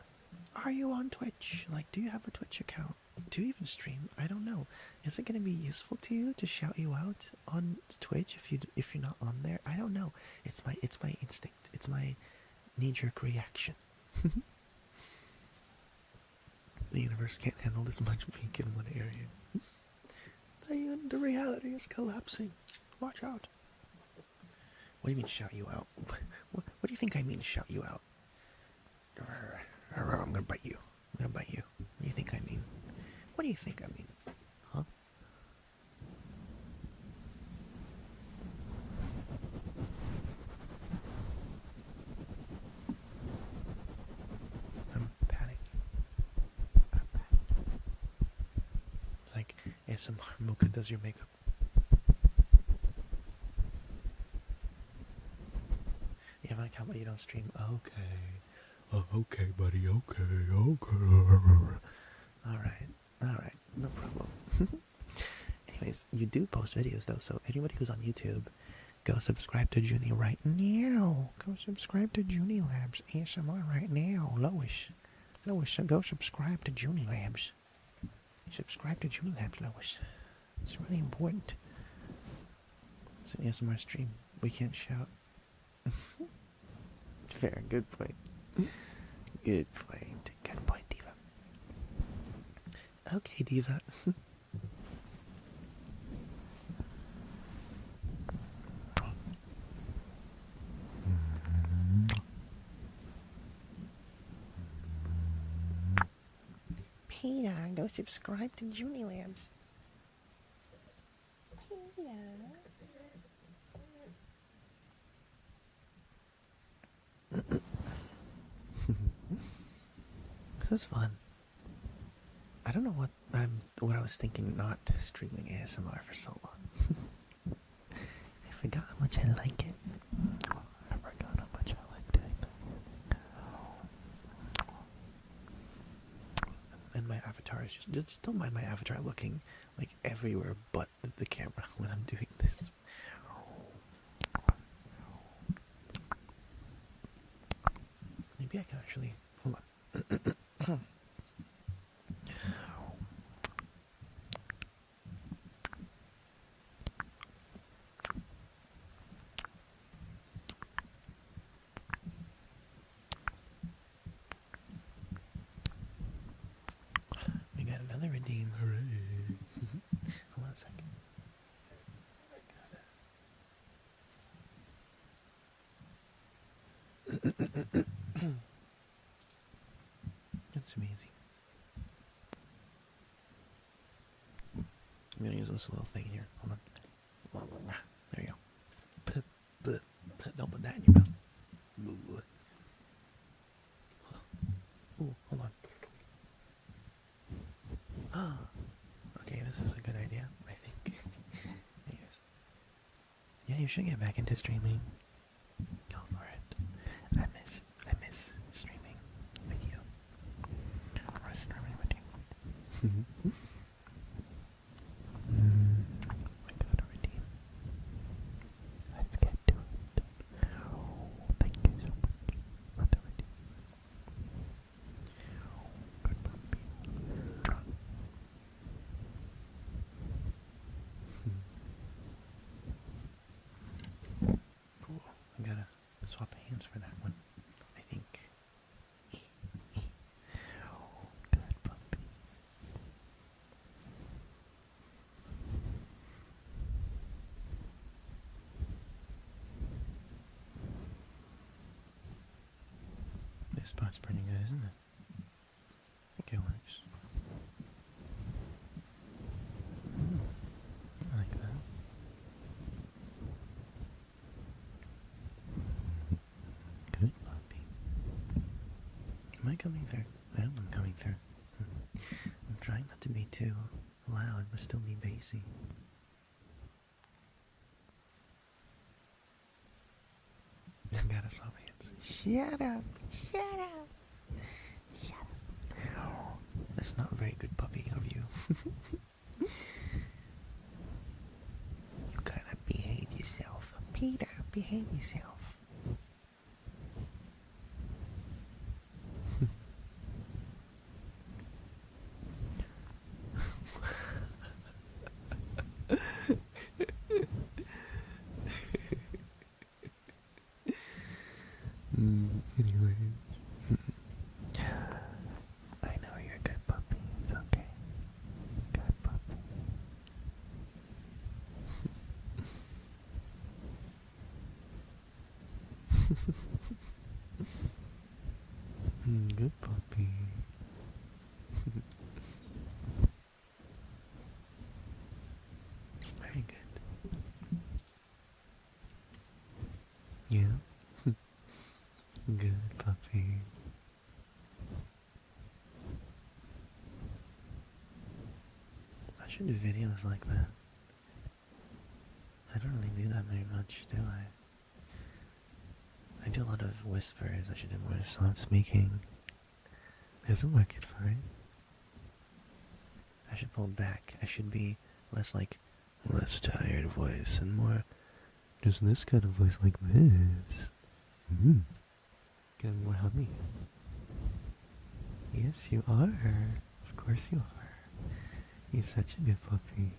Are you on Twitch? Like, do you have a Twitch account? Do you even stream? I don't know. Is it going to be useful to you to shout you out on Twitch if you're not on there? I don't know. It's my instinct. It's my knee-jerk reaction. The universe can't handle this much pink in one area. The reality is collapsing. Watch out. What do you mean shout you out? What do you think I mean shout you out? I'm gonna bite you. I'm gonna bite you. What do you think I mean? What do you think I mean? Huh? I'm patting. It's like ASMR Mocha does your makeup. You have an account but you don't stream. Okay. Okay, buddy. Okay. Alright. No problem. Anyways, you do post videos though, so anybody who's on YouTube, go subscribe to Junie right now. Go subscribe to Junie Labs ASMR right now. Lois, go subscribe to Junie Labs. Subscribe to Junie Labs, Lois. It's really important. It's an ASMR stream. We can't shout. Fair, good point. Good point. Good point, Diva. Okay, Diva. Peter, go subscribe to Junie Labs. Peter. This is fun. I don't know what I was thinking not streaming ASMR for so long. I forgot how much I like it. I forgot how much I like doing that. And my avatar is just don't mind my avatar looking like everywhere but the camera when I'm doing this. Maybe I can actually hold on. We got another redeem. Hooray. Hold on a second. That's amazing. I'm gonna use this little thing here. Hold on. There you go. Don't put that in your mouth. Ooh, hold on. Okay, this is a good idea, I think. Anyways. Yeah, you should get back into streaming. Go for it. I miss streaming with you. Or streaming with you. I gotta redeem. Let's get to it. Thank you so much for the redeem. Good puppy. Cool. I gotta swap hands for that one, I think. Good puppy. This spot's pretty good, isn't it? I think it works. Am I coming through? I am coming through. I'm trying not to be too loud, but still be bassy. I gotta stop hands. Shut up! Shut up! Shut up! That's not a very good puppy of you. You gotta behave yourself. Peter, behave yourself. Anyways. I know you're a good puppy. It's okay. Good puppy. Good puppy. Very good. Yeah? Good puppy. I should do videos like that. I don't really do that very much, do I? I do a lot of whispers. I should do more soft speaking. There's a market for it. I should pull back. I should be less like less tired voice and more just this kind of voice like this. Kind of more hummy. Yes, you are. Of course you are. You're such a good puppy.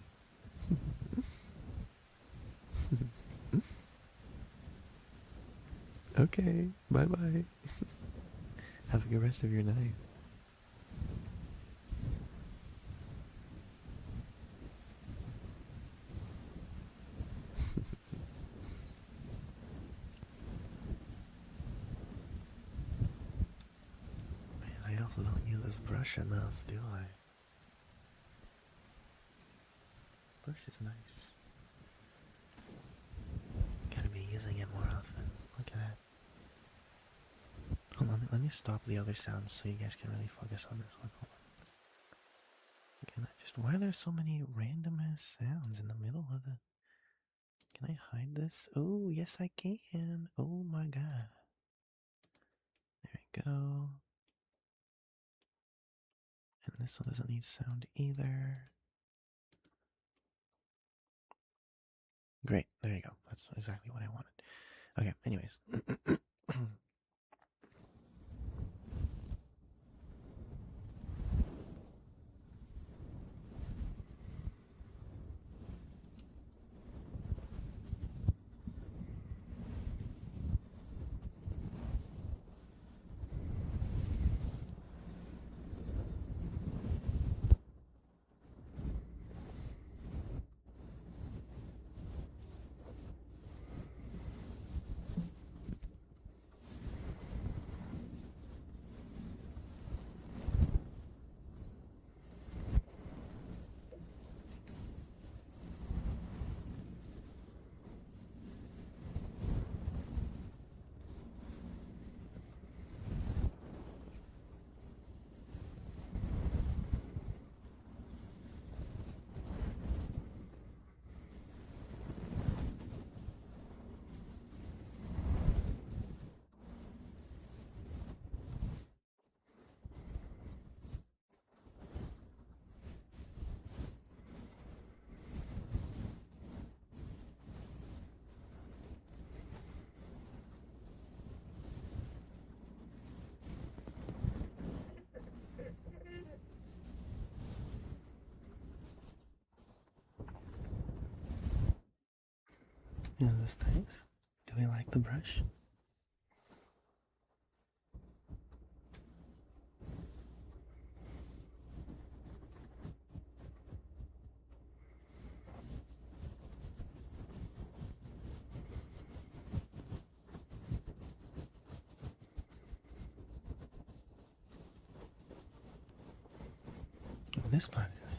Okay, bye-bye. Have a good rest of your night. Man, I also don't use this brush enough, do I? This brush is nice. Gotta be using it more often. Look at that. Hold on, let me stop the other sounds so you guys can really focus on this one. Hold on. Can I just... Why are there so many random ass sounds in the middle of the... Can I hide this? Oh, yes I can. Oh my god. There we go. And this one doesn't need sound either. Great, there you go. That's exactly what I wanted. Okay, anyways. Yeah, that's nice. Do we like the brush? Oh, this part is nice.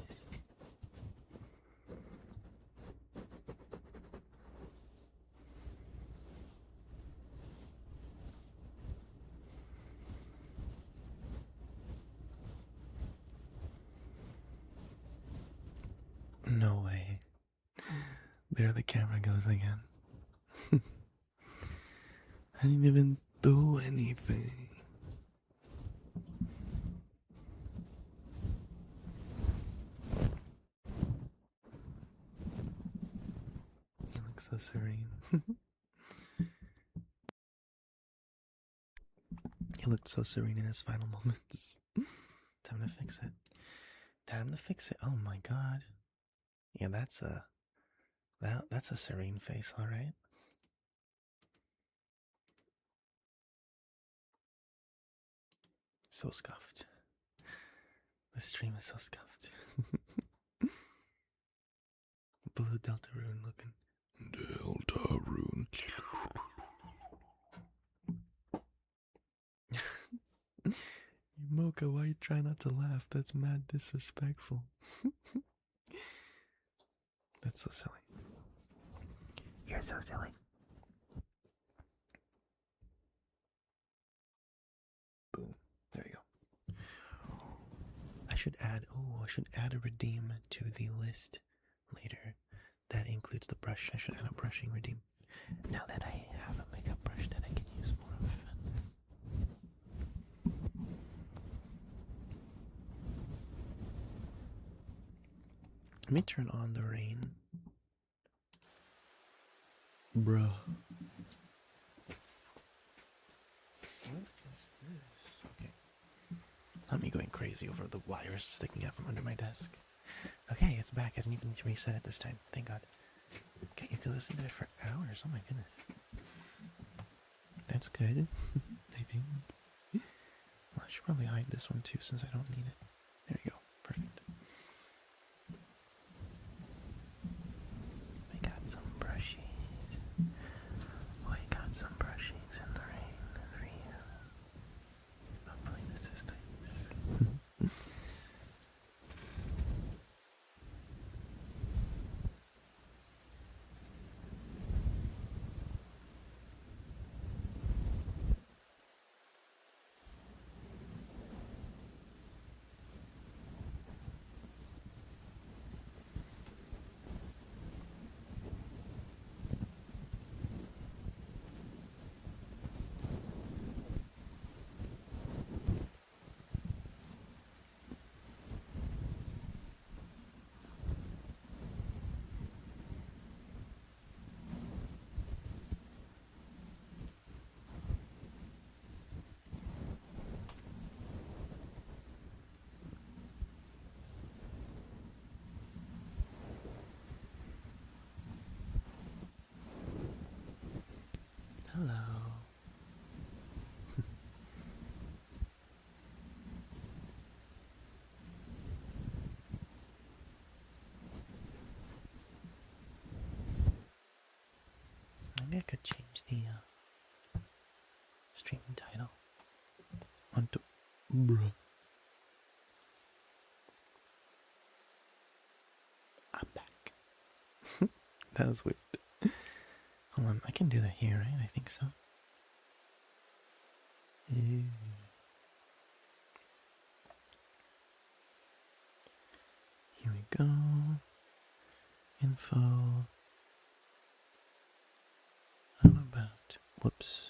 There the camera goes again. I didn't even do anything. He looks so serene. He looked so serene in his final moments. Time to fix it. Time to fix it. Oh my god. Yeah, that's a serene face, all right. So scuffed. The stream is so scuffed. Blue Delta Rune looking. Delta Rune. Mocha, why you try not to laugh? That's mad disrespectful. That's so silly. You're so silly. Boom. There you go. I should add a redeem to the list later. That includes the brush. I should add a brushing redeem. Now that I have a makeup brush that I can use more often. Let me turn on the rain. Bruh. What is this? Okay. Not me going crazy over the wires sticking out from under my desk. Okay, it's back. I didn't even need to reset it this time. Thank God. Okay, you can listen to it for hours. Oh my goodness. That's good. I think. Well, I should probably hide this one too since I don't need it. There you go. Perfect. We got some brushies. We got some brushies in the rain for you. Hopefully this is nice. Hello. Maybe I could change the stream title onto bruh. I'm back. That was weird. Hold on, I can do that here, right? I think so. Yeah. Here we go. Info. How about. Whoops.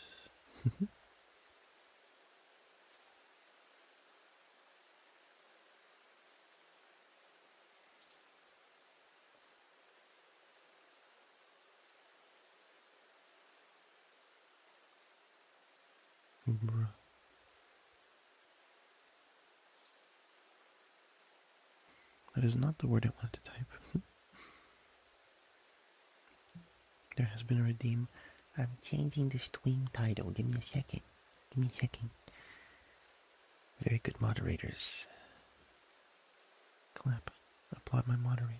Bruh. That is not the word I wanted to type. There has been a redeem. I'm changing the stream title. Give me a second. Give me a second. Very good moderators. Clap. Applaud my moderators.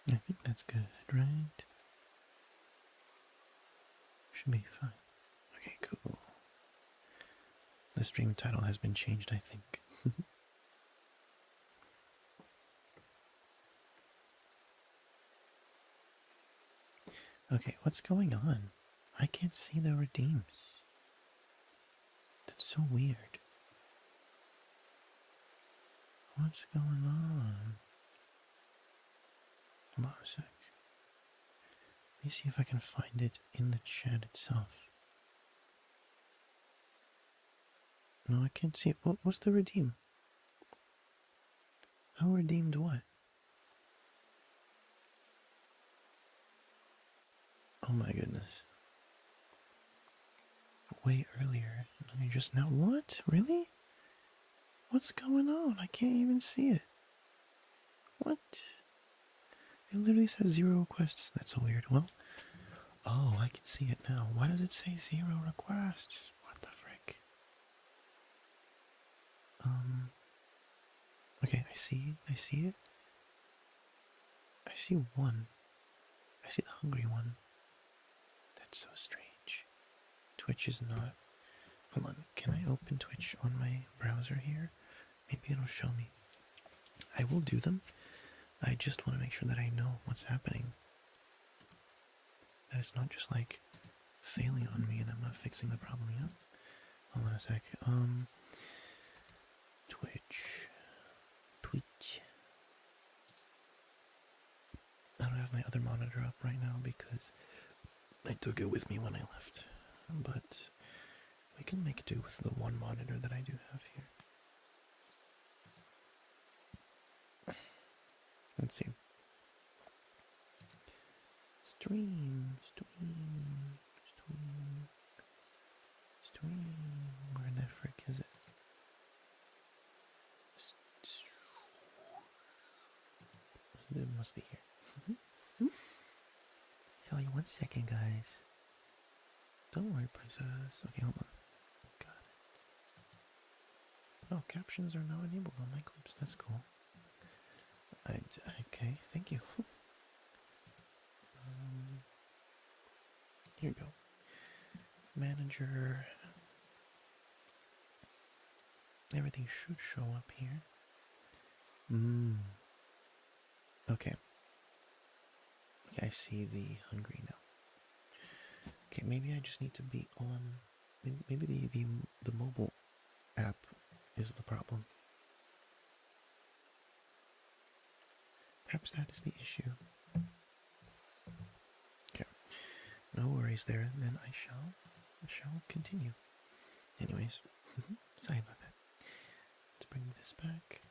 I think that's good, right? Should be fine. Okay, cool. The stream title has been changed, I think. Okay, what's going on? I can't see the redeems. That's so weird. What's going on? Hold on a sec. Let me see if I can find it in the chat itself. No, I can't see it. What's the redeem? How redeemed what? Oh my goodness. Way earlier. And just now. What? Really? What's going on? I can't even see it. What? It literally says 0 requests. That's so weird. Well, oh, I can see it now. Why does it say 0 requests? What the frick? Okay, I see it. I see one. I see the hungry one. That's so strange. Twitch is not. Hold on, can I open Twitch on my browser here? Maybe it'll show me. I will do them. I just want to make sure that I know what's happening. That it's not just like failing on me and I'm not fixing the problem yet. Hold on a sec. Twitch. I don't have my other monitor up right now because I took it with me when I left. But we can make do with the one monitor that I do have here. Let's see. Stream. Where the frick is it? It must be here. Tell you 1 second, guys. Don't worry, princess. Okay, hold on. Got it. Oh, captions are now enabled on my clips. That's cool. Okay, thank you. Here you go. Manager. Everything should show up here. Okay. Okay, I see the hungry now. Okay, maybe I just need to be on. Maybe the mobile app is the problem. Perhaps that is the issue. Okay, no worries there. Then I shall continue. Anyways, sorry about that. Let's bring this back.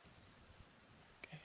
Okay.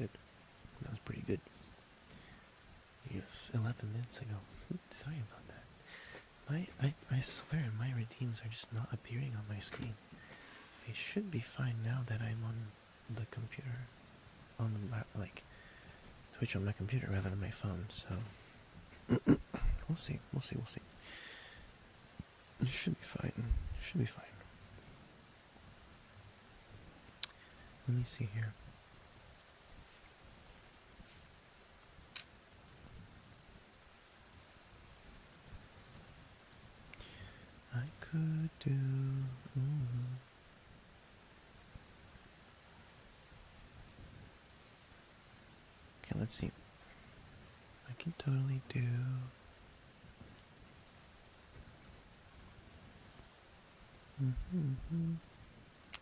good. That was pretty good. Yes, 11 minutes ago. Sorry about that. I swear my redeems are just not appearing on my screen. They should be fine now that I'm on the computer, on the like Twitch on my computer rather than my phone. So we'll see. We'll see. We'll see. It should be fine. It should be fine. Let me see here. I could do. Okay, let's see. I can totally do.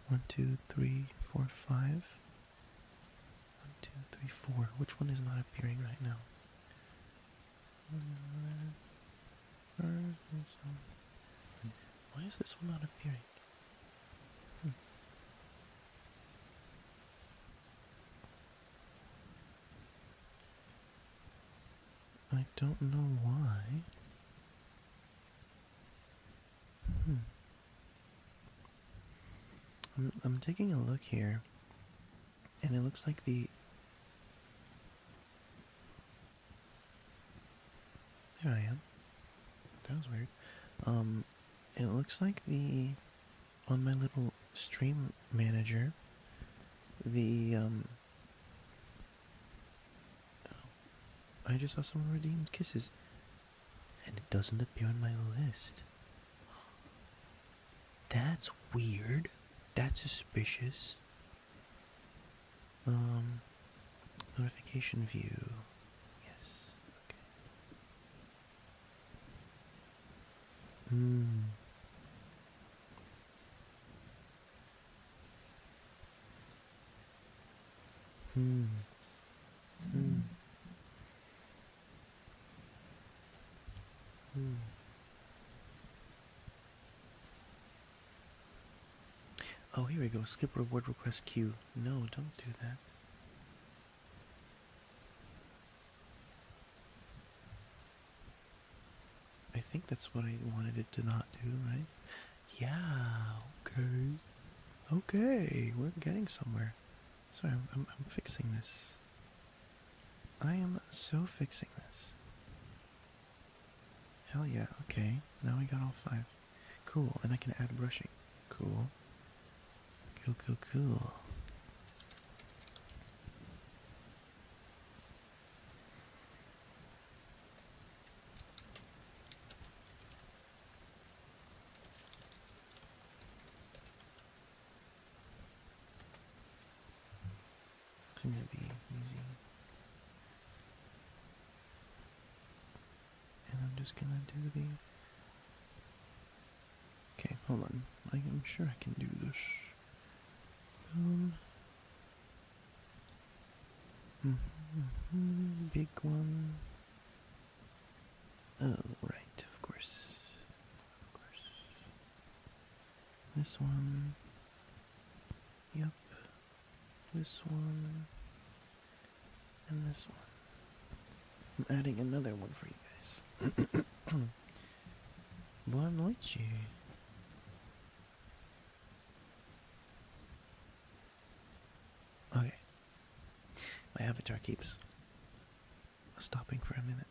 1, 2, 3, 4, 5. 1, 2, 3, 4. Which one is not appearing right now? Why is this one not appearing? I don't know why. I'm taking a look here, and it looks like the. There I am. That was weird. It looks like on my little stream manager, I just saw some redeemed kisses, and it doesn't appear on my list. That's weird. That's suspicious. Notification view. Yes. Okay. Hmm. Oh, here we go. Skip reward request queue. No, don't do that. I think that's what I wanted it to not do, right? Yeah, okay. Okay, we're getting somewhere. Sorry, I'm fixing this. I am so fixing this. Hell yeah, okay. Now we got all 5. Cool, and I can add brushing. Cool. Cool, cool, cool. It's gonna be easy. And I'm just gonna do the. Okay, hold on. I'm sure I can do this. Big one. Oh, right, of course. Of course. This one. Yep. This one. And this one. I'm adding another one for you guys. Boa noite. Okay. My avatar keeps stopping for a minute.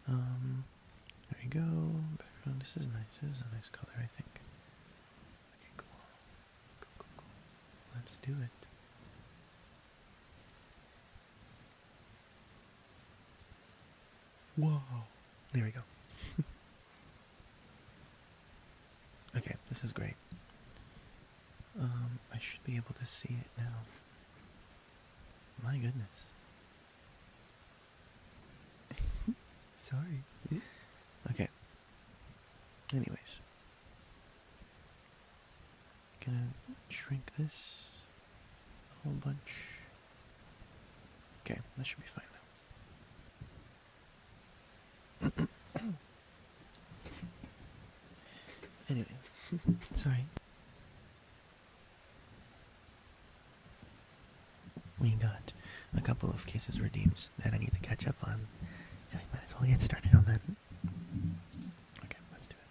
There we go. Background. This is nice. This is a nice color, I think. Okay, cool. Cool, cool, cool. Let's do it. Whoa. There we go. Okay, this is great. I should be able to see it now. My goodness. Sorry. Okay. Anyways. Gonna shrink this a whole bunch. Okay, that should be fine now. Anyway, sorry. We got a couple of kisses redeemed that I need to catch up on. So I might as well get started on that. Okay, let's do it.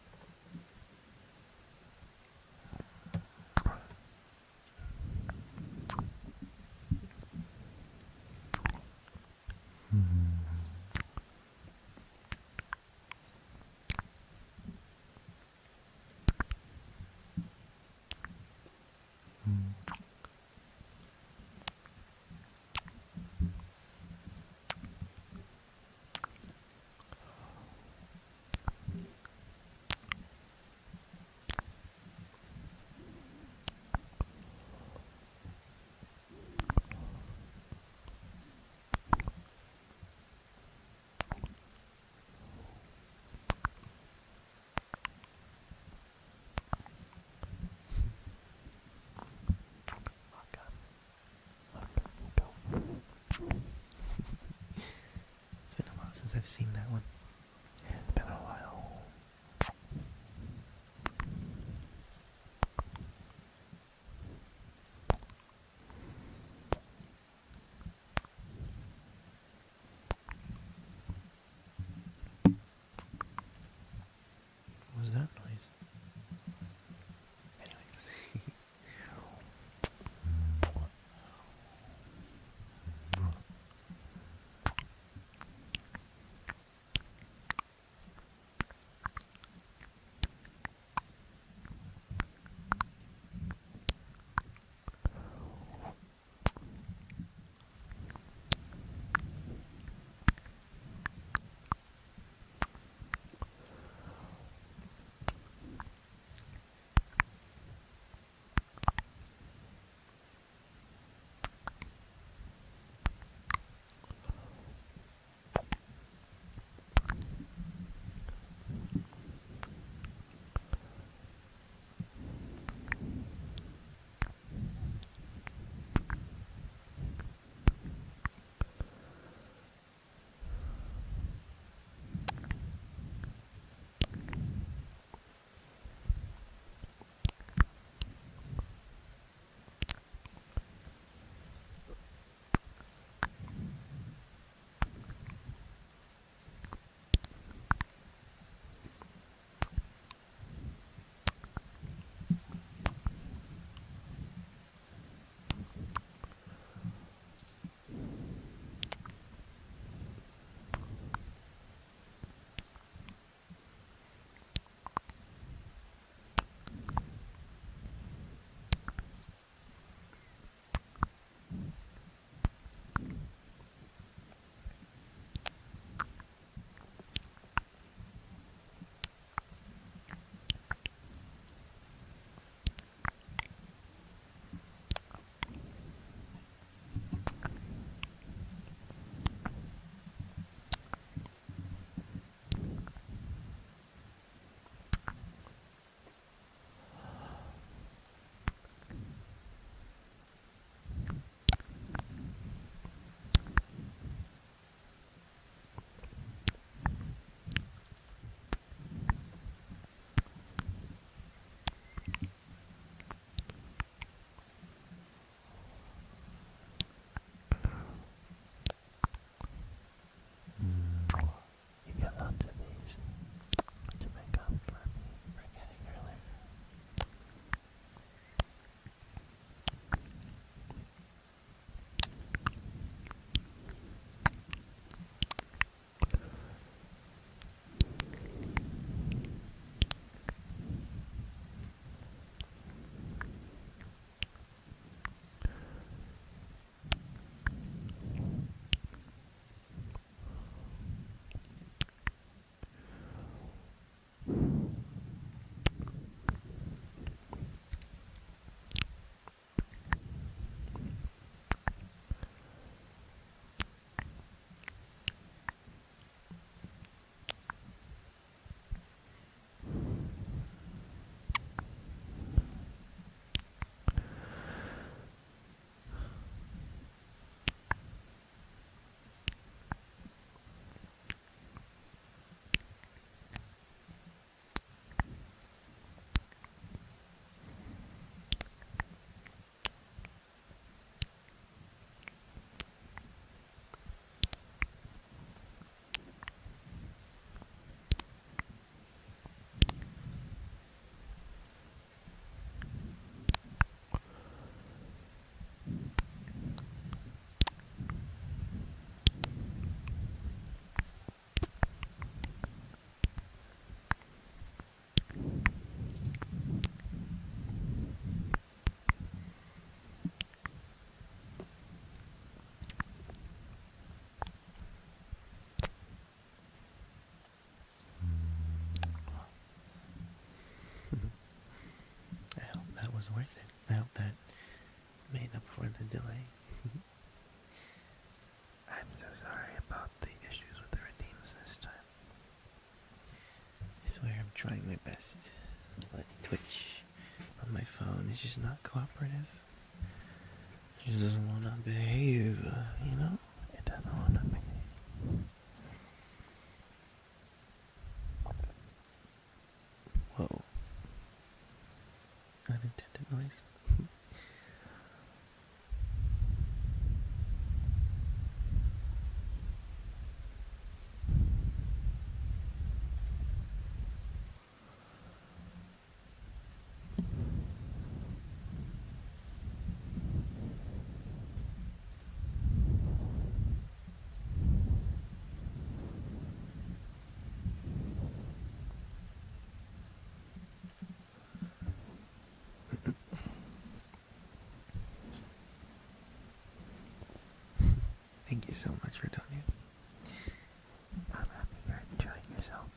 It's been a while since I've seen that one. It's been a while. What was that noise? Anyways. was worth it. I hope that made up for the delay. I'm so sorry about the issues with the redeems this time. I swear I'm trying my best, but Twitch on my phone is just not cooperative. It just doesn't want to behave, you know? It doesn't want to behave. Whoa. Unintended noise. Thank you so much for donating. I'm happy you're enjoying yourself.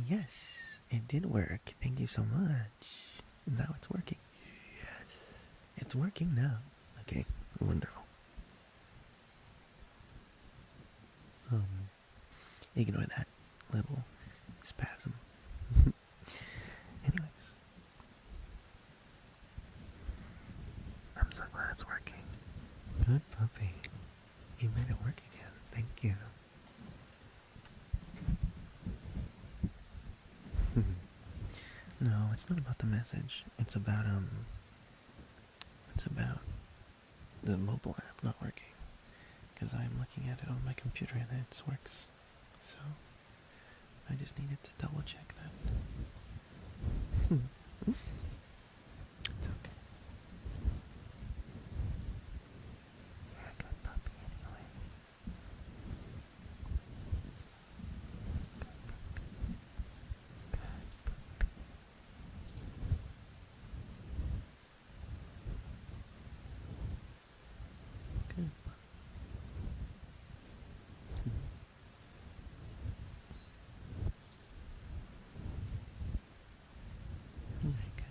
Yes, it did work. Thank you so much. Now it's working. Yes. It's working now. Okay, wonderful. Ignore that little spasm. Anyways. I'm so glad it's working. Good puppy. You made it work again. Thank you. No, it's not about the message. It's about the mobile app not working. Because I'm looking at it on my computer and it works. So I just needed to double check that. It's okay. You're a good puppy anyway. Good. Very good.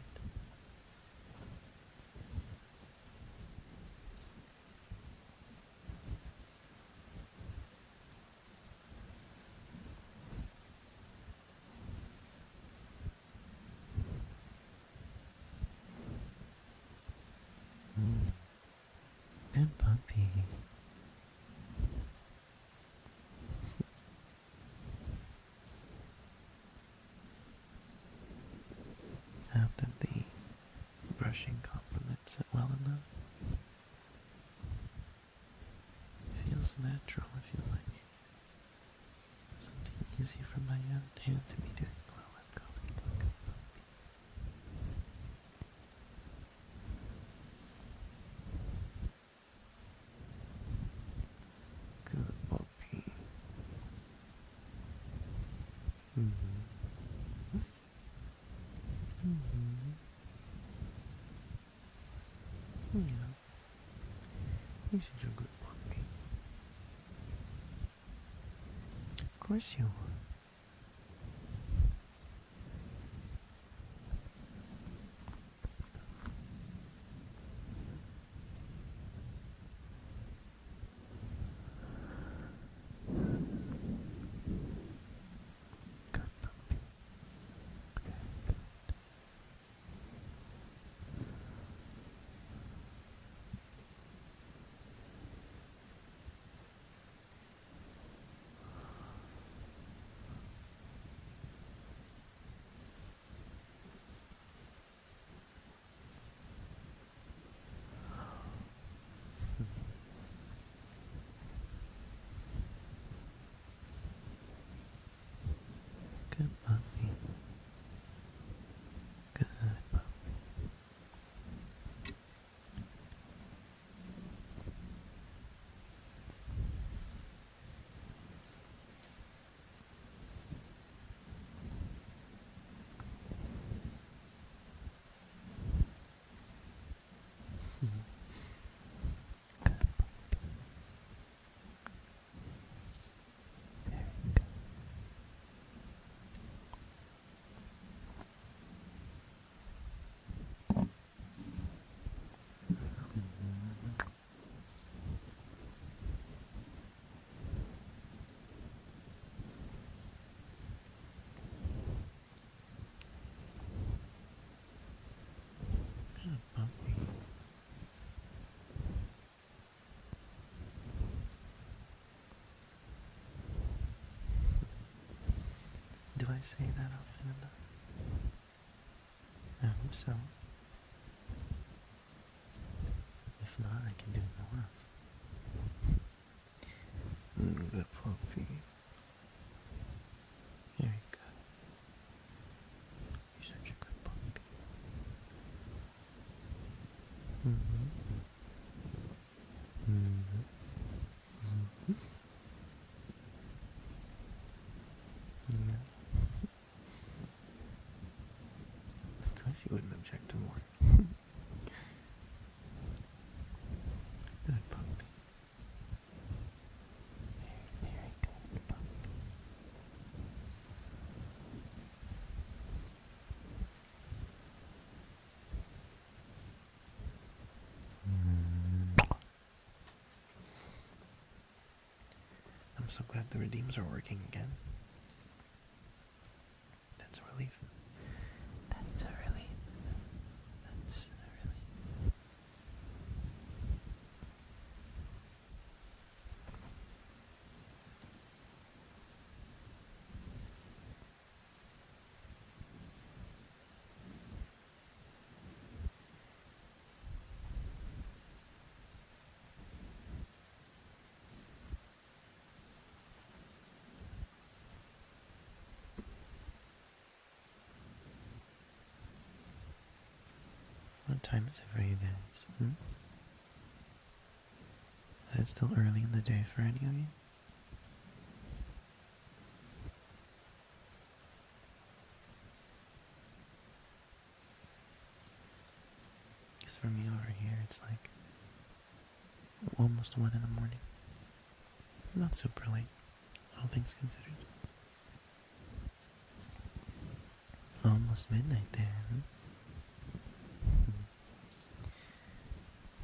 Good puppy. I hope that the brushing complements it well enough. It feels natural. I feel like something easy for my hand to be doing while I'm going. Good puppy. Mm-hmm. Mm-hmm. Yeah. You're such a good puppy. Of course you are. Good puppy. puppy. Do I say that often enough? I hope so. If not, I can do more. Good puppy. Very good. You're such a good puppy. Mm-hmm. Mm-hmm. Mm-hmm. Yeah. Of course you wouldn't object to more. Good puppy. Very, very good puppy. I'm so glad the redeems are working again. That's a relief. That's a relief. That's a relief. What time is it for you guys? Is it still early in the day for any of you? Because for me over here, it's like almost 1 in the morning. Not super late, all things considered. Almost midnight then.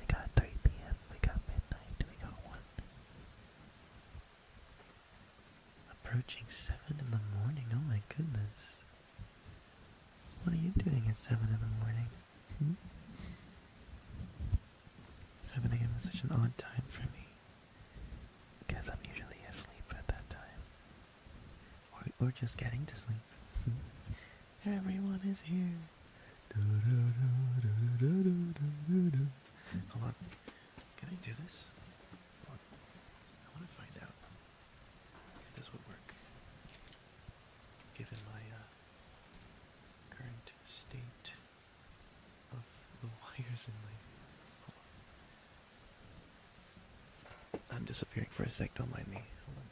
We got 3 p.m., we got midnight, we got 1. Approaching 7 in the morning, oh my goodness. What are you doing at 7 in the morning? 7 a.m. is such an odd time for me. Because I'm usually asleep at that time. Or just getting to sleep. Everyone is here. Hold on. Can I do this? Hold on. I want to find out if this would work. Given my current state of the wires in my... Hold on. I'm disappearing for a sec, don't mind me. Hold on.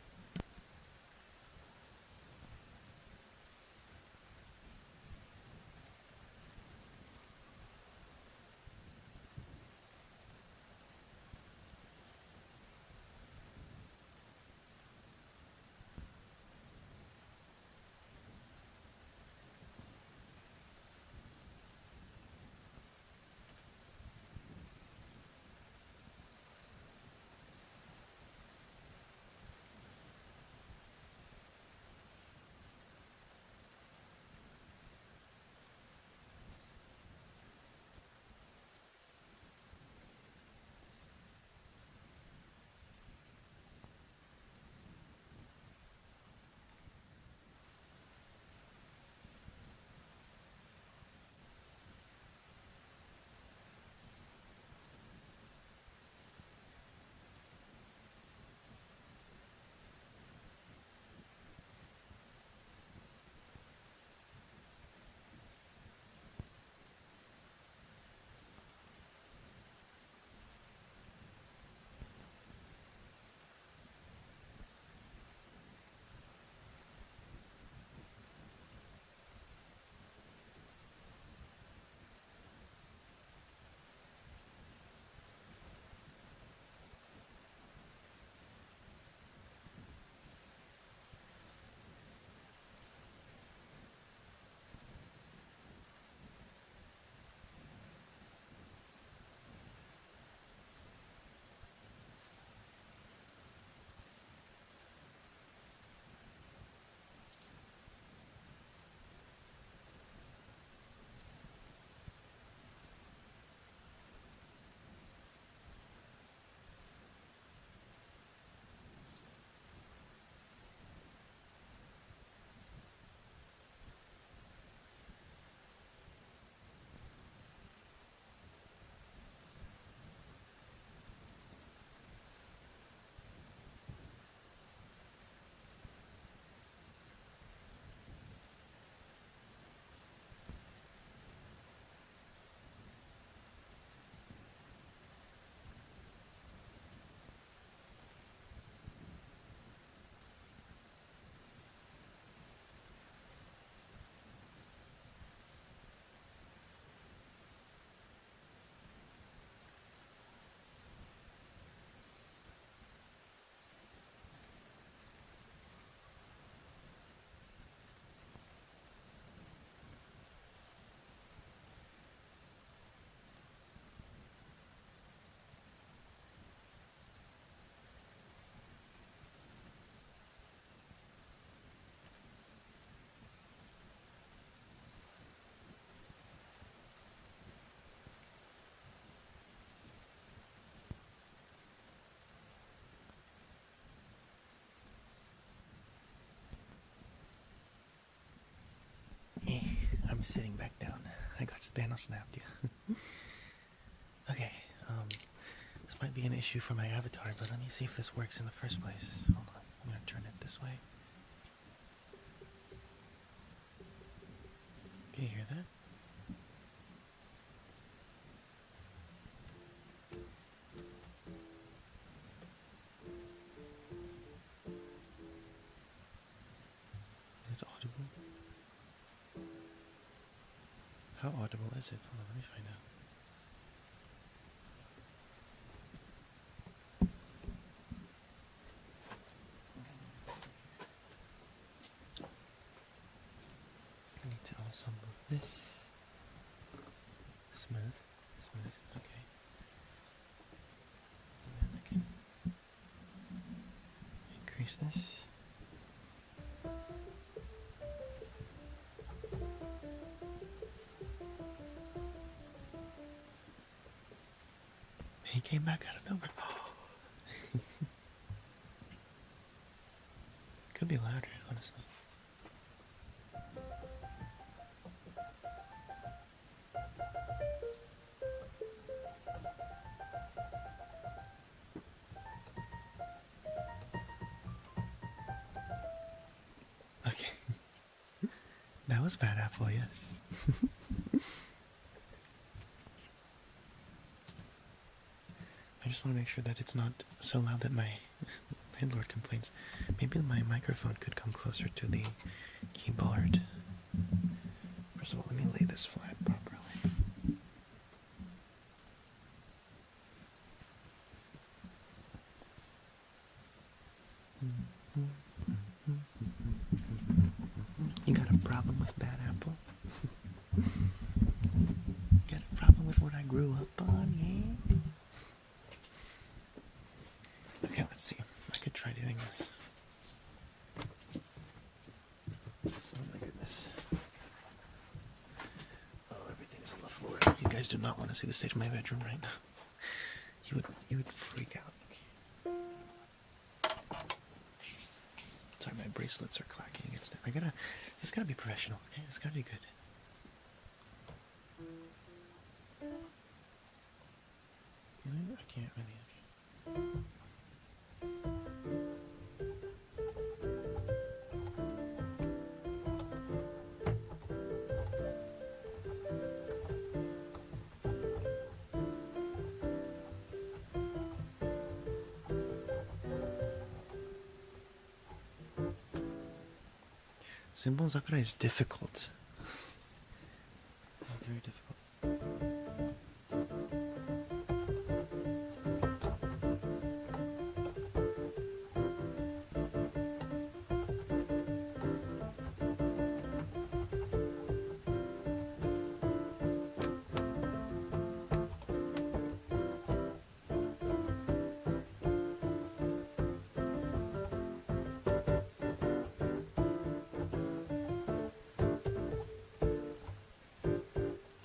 I'm sitting back down. I got Thanos snapped, yeah. Okay, this might be an issue for my avatar, but let me see if this works in the first place. Hold on, I'm gonna turn it this way. Can you hear that? Is it audible? How audible is it? Hold on, let me find out. I need to also move this. Smooth. Smooth. Okay. And then I can increase this. He came back out of nowhere. Could be louder, honestly. Okay. That was bad apple, yes. I just want to make sure that it's not so loud that my landlord complains. Maybe my microphone could come closer to the keyboard. First of all, let me lay this flat properly. You got a problem with bad apple? Got a problem with what I grew up on, yeah? Okay, let's see. I could try doing this. Oh my goodness. Oh, everything's on the floor. You guys do not want to see the state of my bedroom right now. You would freak out. Sorry, my bracelets are clacking against it. It's gotta be professional, okay? It's gotta be good. I can't really, okay. Symbol Sakura is difficult. It's very difficult.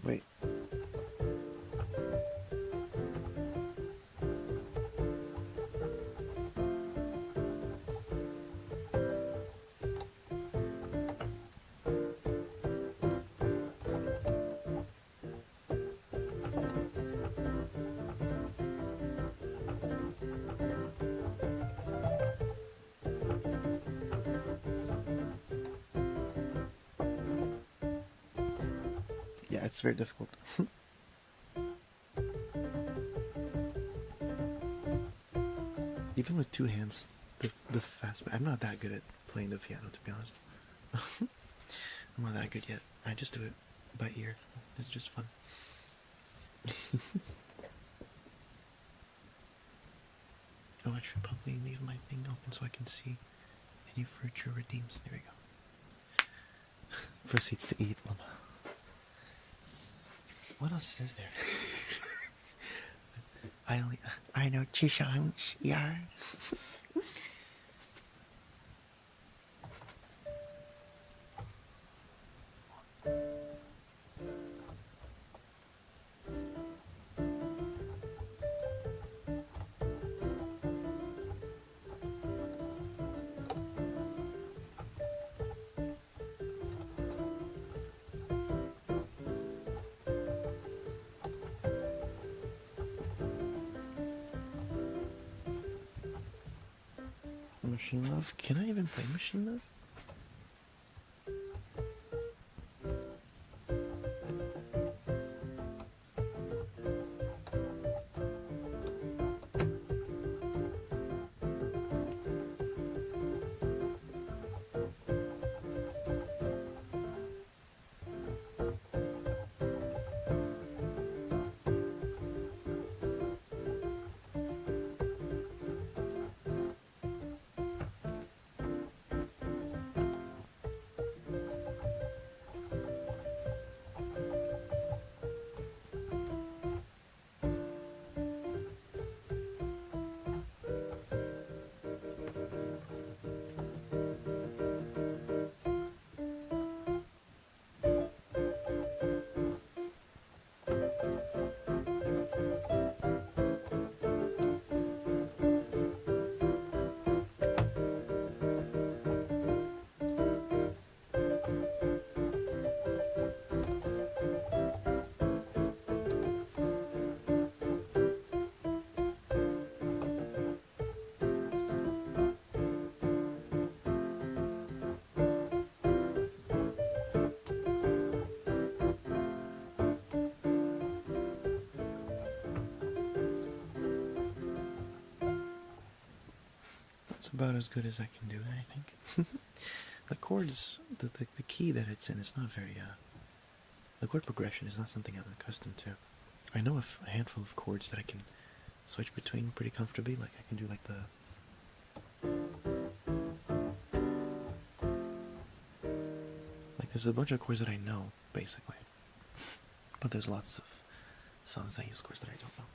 Wait. Yeah, it's very difficult. Even with two hands, the fast. I'm not that good at playing the piano, to be honest. I'm not that good yet. I just do it by ear. It's just fun. Oh, I should probably leave my thing open so I can see any future redeems. There we go. Proceeds to eat, Mama. What else is there? I know Chishangs, yar. Machine Love? Can I even play Machine Love? It's about as good as I can do it, I think. The chords, the key that it's in is not very, the chord progression is not something I'm accustomed to. I know a handful of chords that I can switch between pretty comfortably, like I can do like the... Like there's a bunch of chords that I know, basically. But there's lots of songs that use chords that I don't know.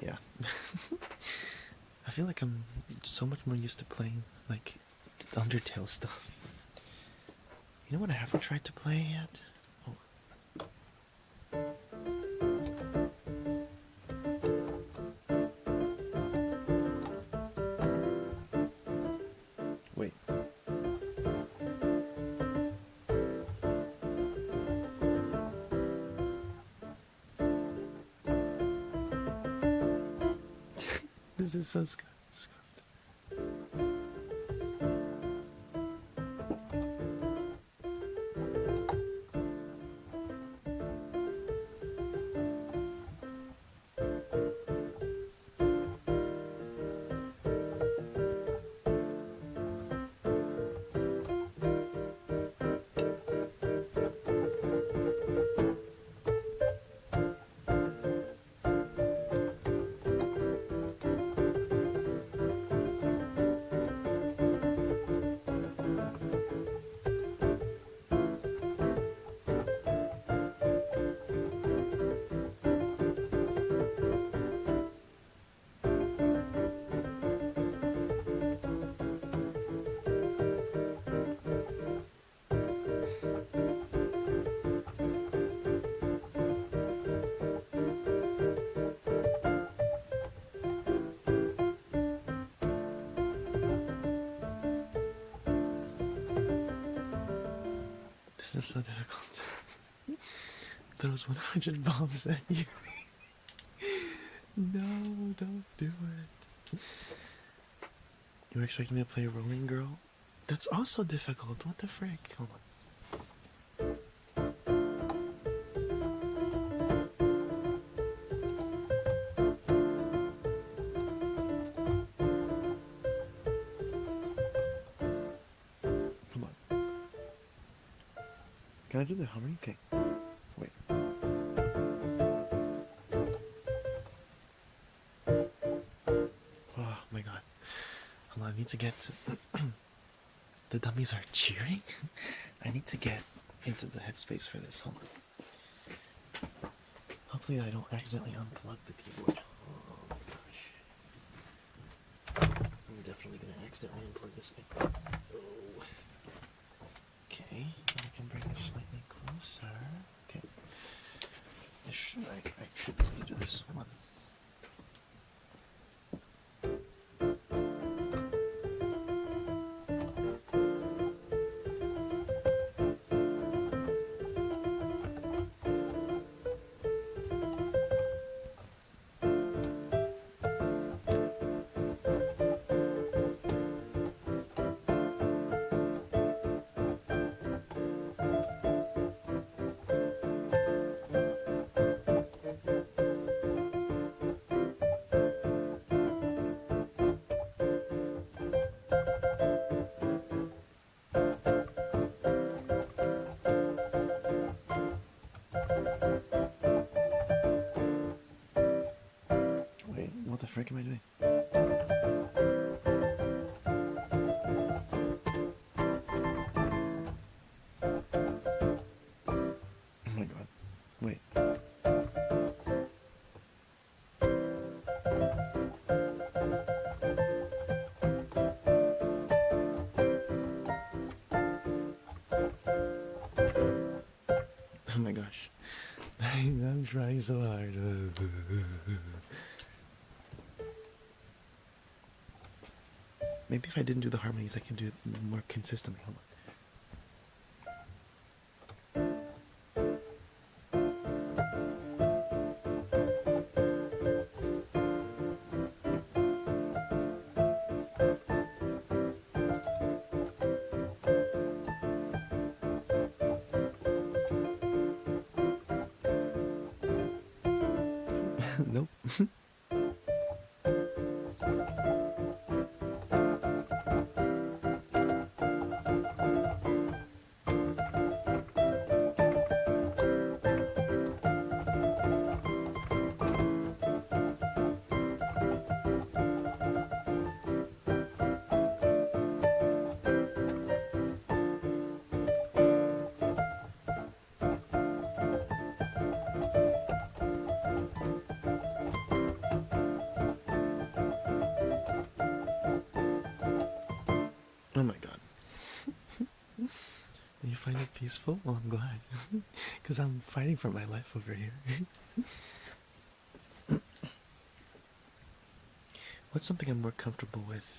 Yeah. I feel like I'm so much more used to playing like Undertale stuff. You know what I haven't tried to play yet? Hold on. Wait. This is so scuffed. This is so difficult. Those 100 bombs at you. No, don't do it. You were expecting me to play Rolling Girl? That's also difficult. What the frick? Hold on. Hold on. Can I do the humming? Okay. Wait. Oh my god. Hold on, I need to get... The dummies are cheering? I need to get into the headspace for this. Hold on. Hopefully I don't accidentally unplug the keyboard. Oh my gosh. I'm definitely gonna accidentally unplug this thing. Oh. Okay, I can bring it slightly closer. Okay. I should be able to do this one. What the frick am I doing? Oh my god. Wait. Oh my gosh. I'm trying so hard. Maybe if I didn't do the harmonies, I can do it more consistently. Hold on. Nope. Oh my god. You find it peaceful? Well, I'm glad. Because I'm fighting for my life over here. What's something I'm more comfortable with?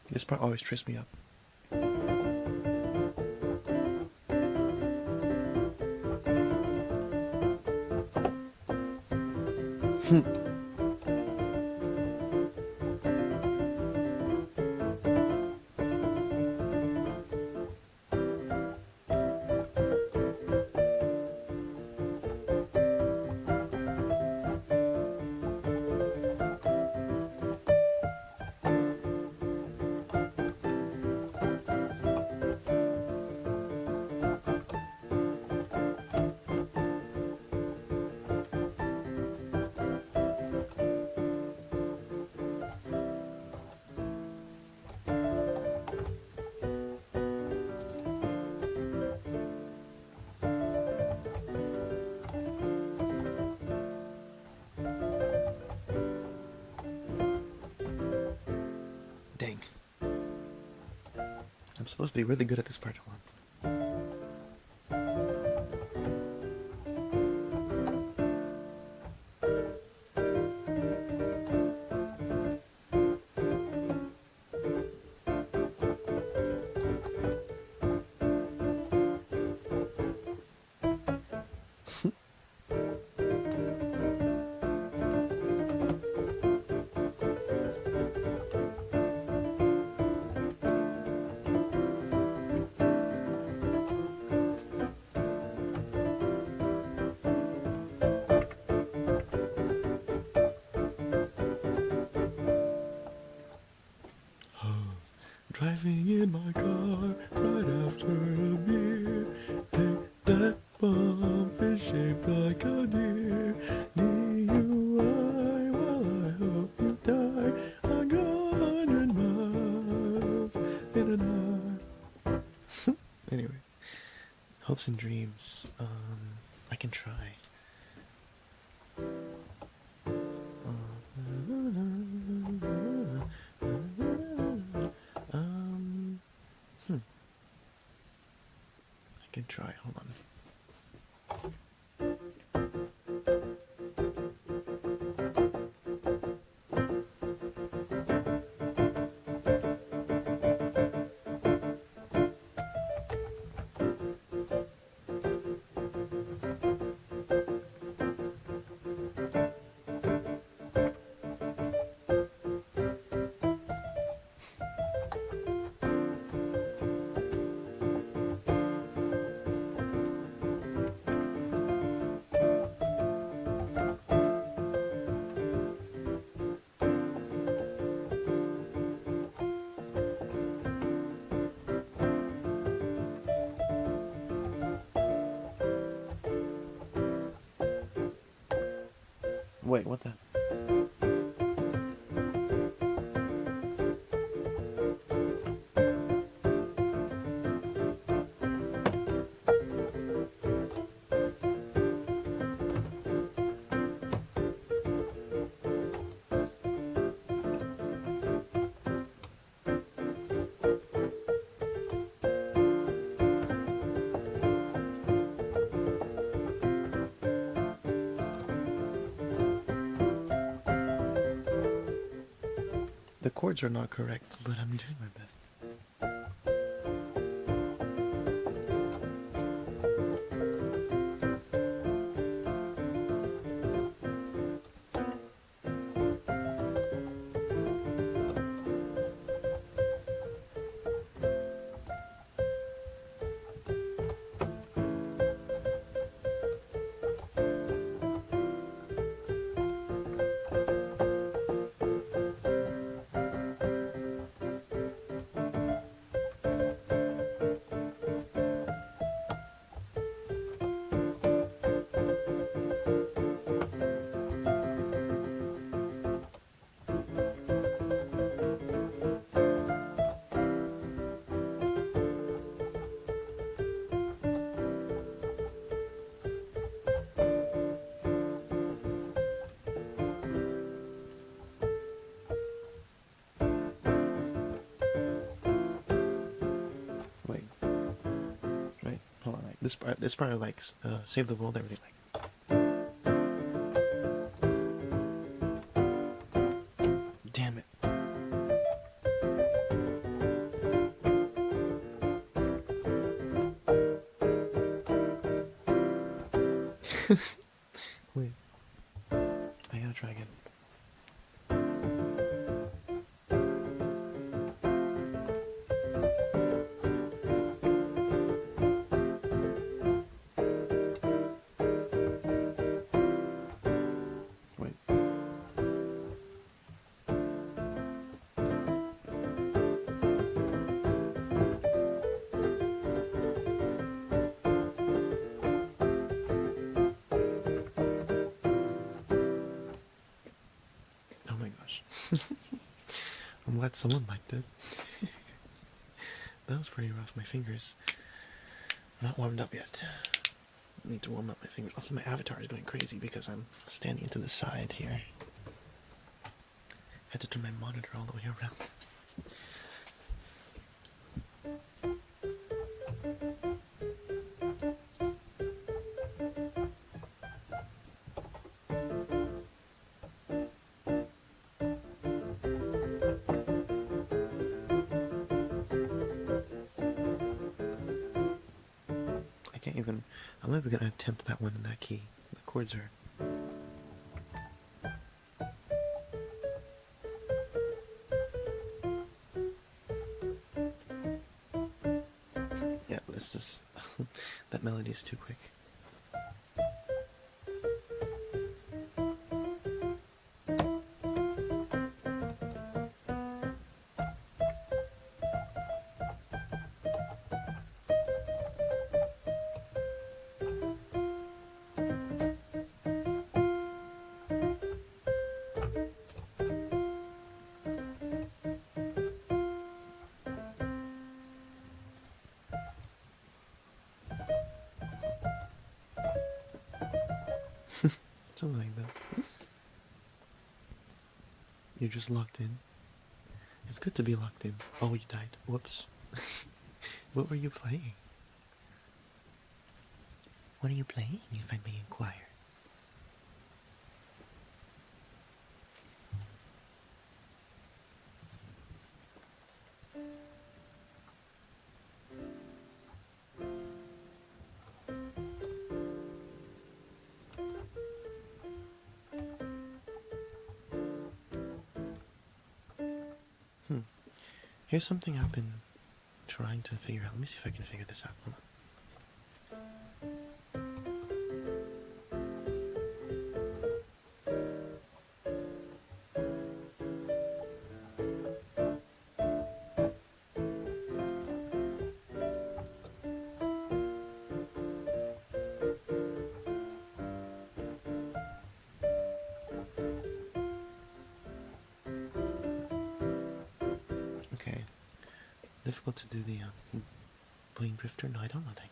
This part always trips me up. Dang. I'm supposed to be really good at this part. Hold on. Driving in my car right after a beer. Hey, that bump is shaped like a deer. DUI, well I hope you die. I go 100 miles in an hour. Anyway, hopes and dreams. I can try. I Good try. Hold on. Wait, what the? The chords are not correct, but I'm doing my best. Wait, wait, hold on. Wait. This part, like, save the world, everything, like. Damn it. Wait. I gotta try again. Wait. Oh my gosh. I'm glad someone liked it. That was pretty rough. My fingers are not warmed up yet. I need to warm up my fingers. Also, my avatar is going crazy because I'm standing to the side here. I had to turn my monitor all the way around. I can't even. I'm not even gonna attempt that one in that key. The chords are. Yeah, this is. That melody is too quick. Something like that. You're just locked in. It's good to be locked in. Oh, you died. Whoops. What were you playing? What are you playing, if I may inquire? Here's something I've been trying to figure out. Let me see if I can figure this out. Hold on. Okay. Difficult to do the Blade Drifter? No, I don't know that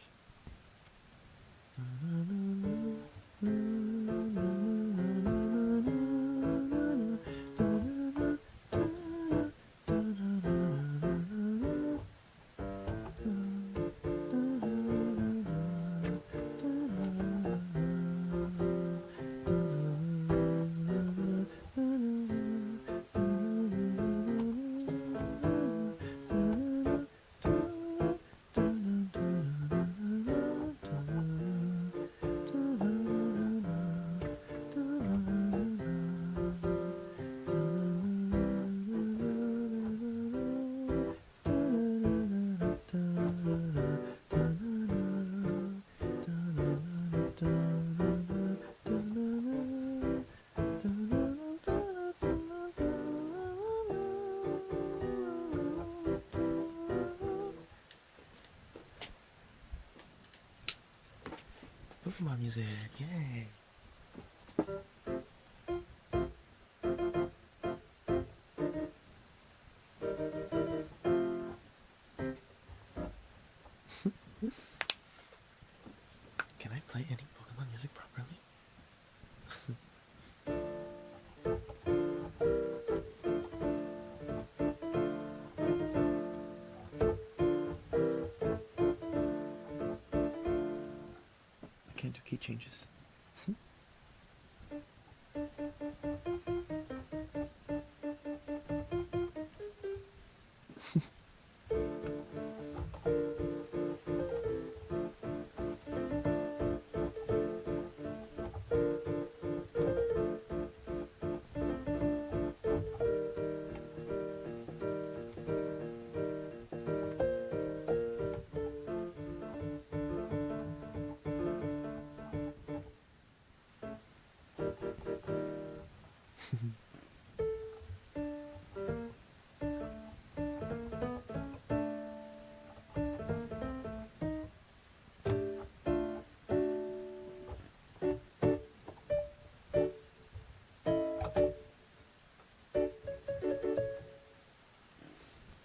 Pokemon music, yay! Can I play any Pokemon music properly? I can't do key changes.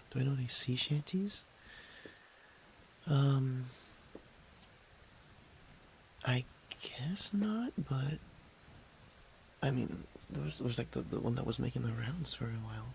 Do I know any sea shanties? I guess not, but I mean, there was like the one that was making the rounds for a while.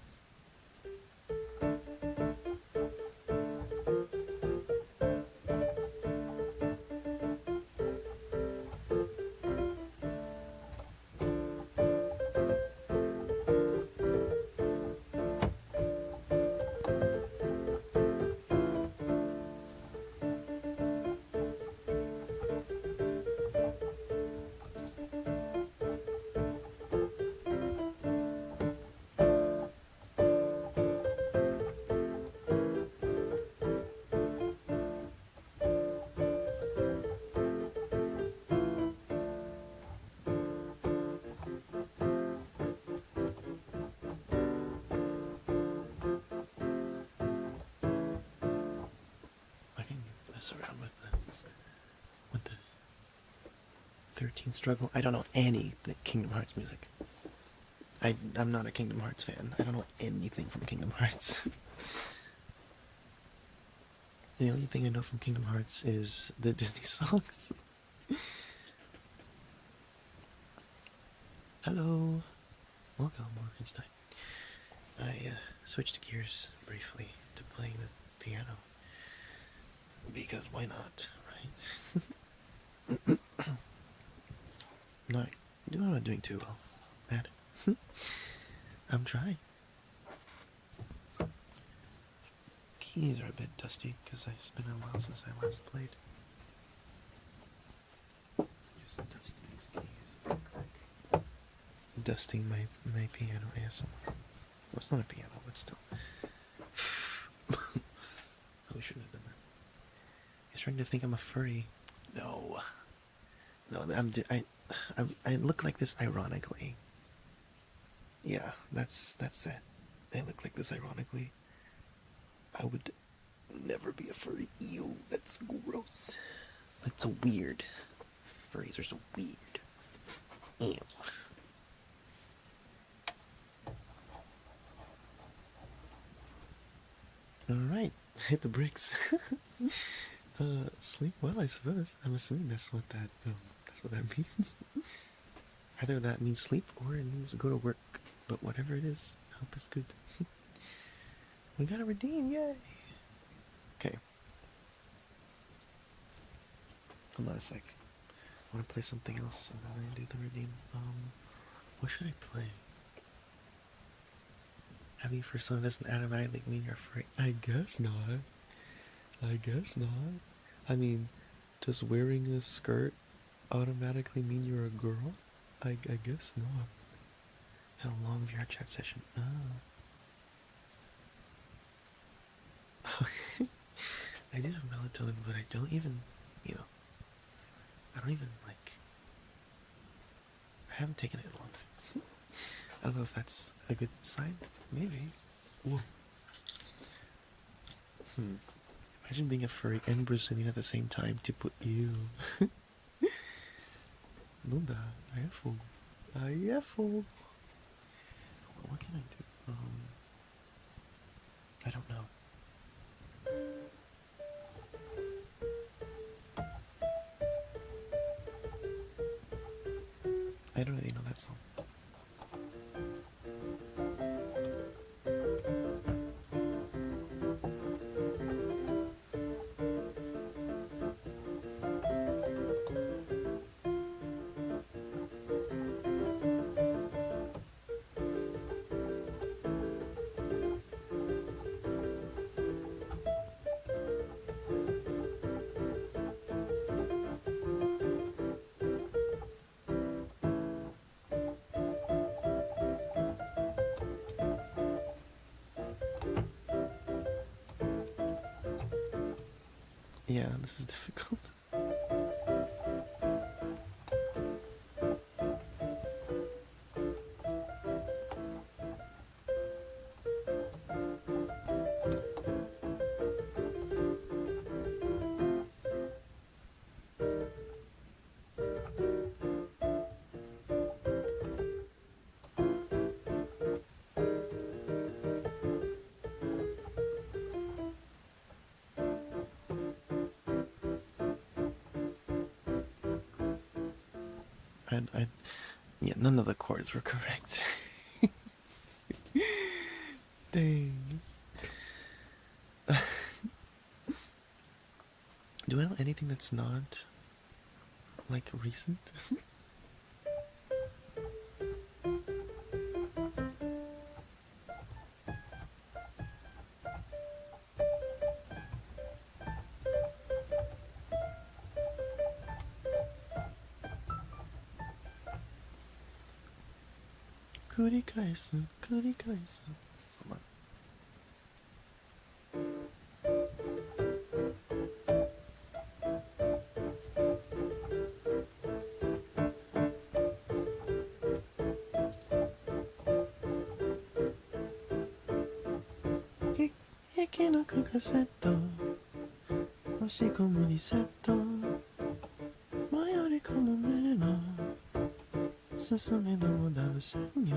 I can mess around with the 13th struggle. I don't know any Kingdom Hearts music. I'm not a Kingdom Hearts fan. I don't know anything from Kingdom Hearts. The only thing I know from Kingdom Hearts is the Disney songs. Hello. Welcome, Morgenstein. I switched gears briefly to playing the piano. Because why not, right? I'm not doing too well, man. I'm trying. Keys are a bit dusty because it's been a while since I last played. Just dust these keys real quick. Dusting my piano ASMR. Well, it's not a piano, but still. Probably shouldn't have done that. He's trying to think I'm a furry. No. No, I look like this ironically. Yeah, that's it. I look like this ironically. I would never be a furry. Ew, that's gross. That's so weird. Furries are so weird. Ew. Alright, hit the bricks. Sleep well, I suppose. I'm assuming that's what that means. Either that means sleep or it means go to work. But whatever it is, I hope it's good. We got a redeem, yay! Okay. Hold on a sec. I want to play something else and then I do the redeem. What should I play? Having for someone doesn't automatically mean you're free. I guess not. I guess not. I mean, does wearing a skirt automatically mean you're a girl? I guess not. Had a long VR chat session. Oh. I do have melatonin, but I don't even, I don't even, I haven't taken it in a long time. I don't know if that's a good sign. Maybe. Whoa. Imagine being a furry and Brazilian at the same time. Tipo, ew. Não dá. Aí é fogo. Aí é fogo. What can I do? I don't know. I don't really know that song. Yeah, this is difficult. Yeah, none of the chords were correct. Dang. Do I know anything that's not, recent? Kurikaisu, kurikaisu. Hold on. Hikinoku kasetto, hoshikomu risetto, mayori komo me no 進めどもだるせんよ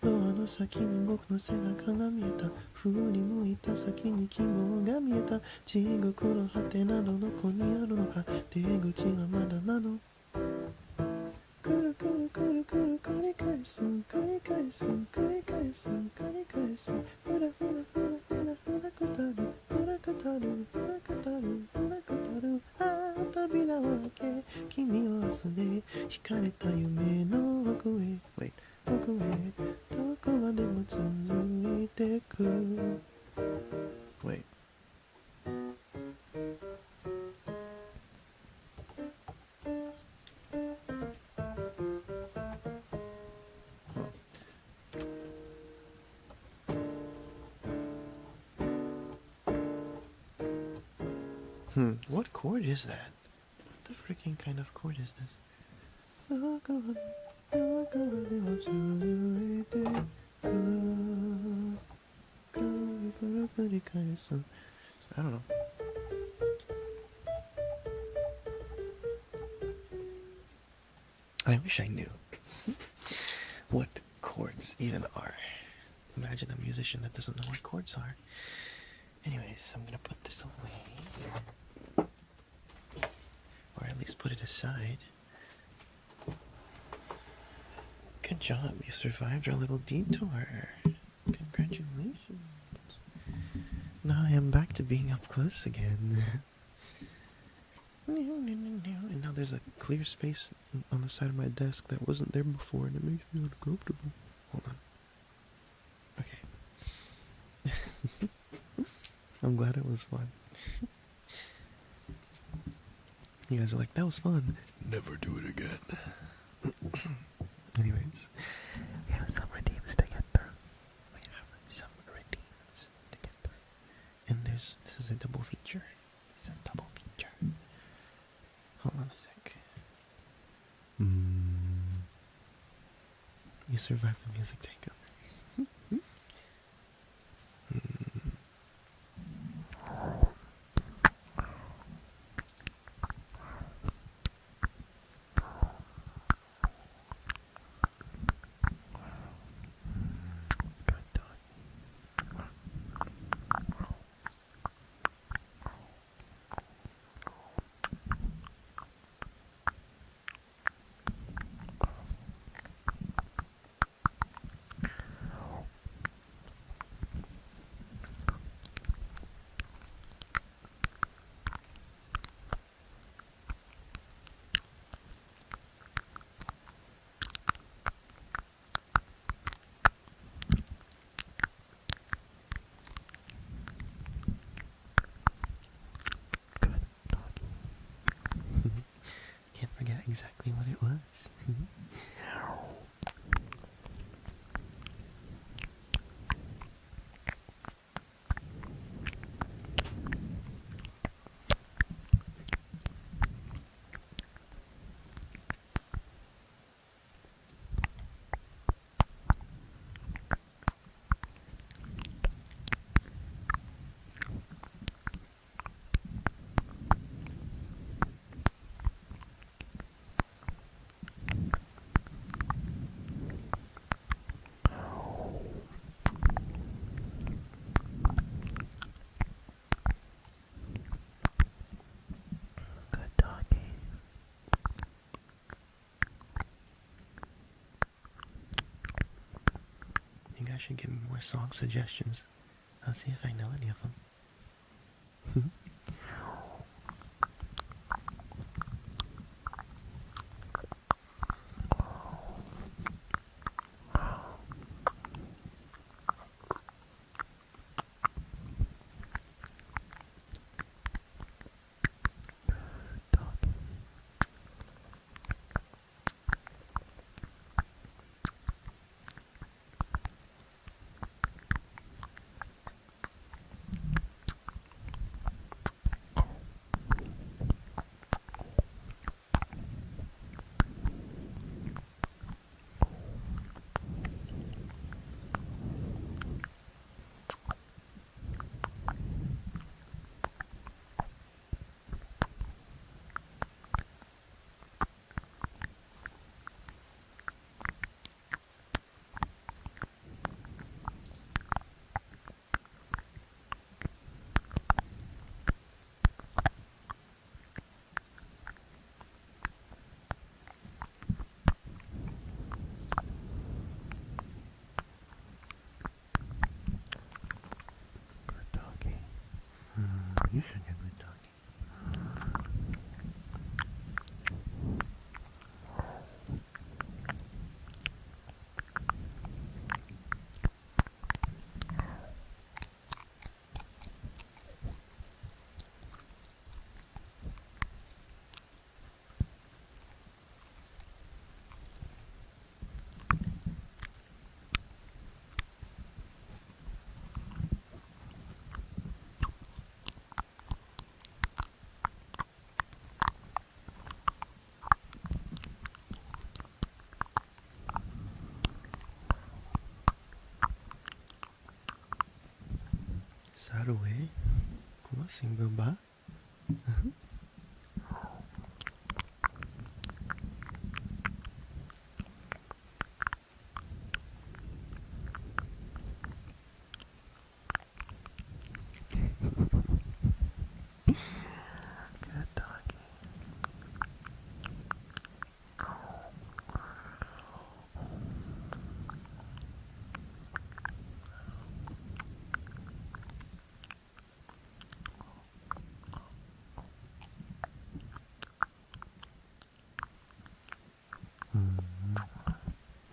ドアの先に僕の背中が見えた振り向いた先に希望が見えた地獄の果てなどどこにあるのか出口はまだなのくるくるくるくる繰り返す繰り返す繰り返す繰り返すふらふらふらふらふらくたるふらくたるふらくたるふらくたるああ扉を開け君をスで惹かれた夢の奥へ Wait 奥へどこまでも続いてく Wait What chord is that? What the freaking kind of chord is this? I don't know. I wish I knew what chords even are. Imagine a musician that doesn't know what chords are. Anyways, I'm gonna put this away. Or at least put it aside. Good job, you survived our little detour. Congratulations. Now I am back to being up close again. And now there's a clear space on the side of my desk that wasn't there before, and it makes me uncomfortable. Hold on. Okay. I'm glad it was fun. You guys are like, that was fun. Never do it again. Anyways, We have some redeems to get through. And this is a double feature. It's a double feature. Hold on a sec. You survived the music takeover. Can't forget exactly what it was. Good doggy. You guys should give me more song suggestions. I'll see if I know any of them. Doggy. Sarué? Como assim, gambá? Good doggy.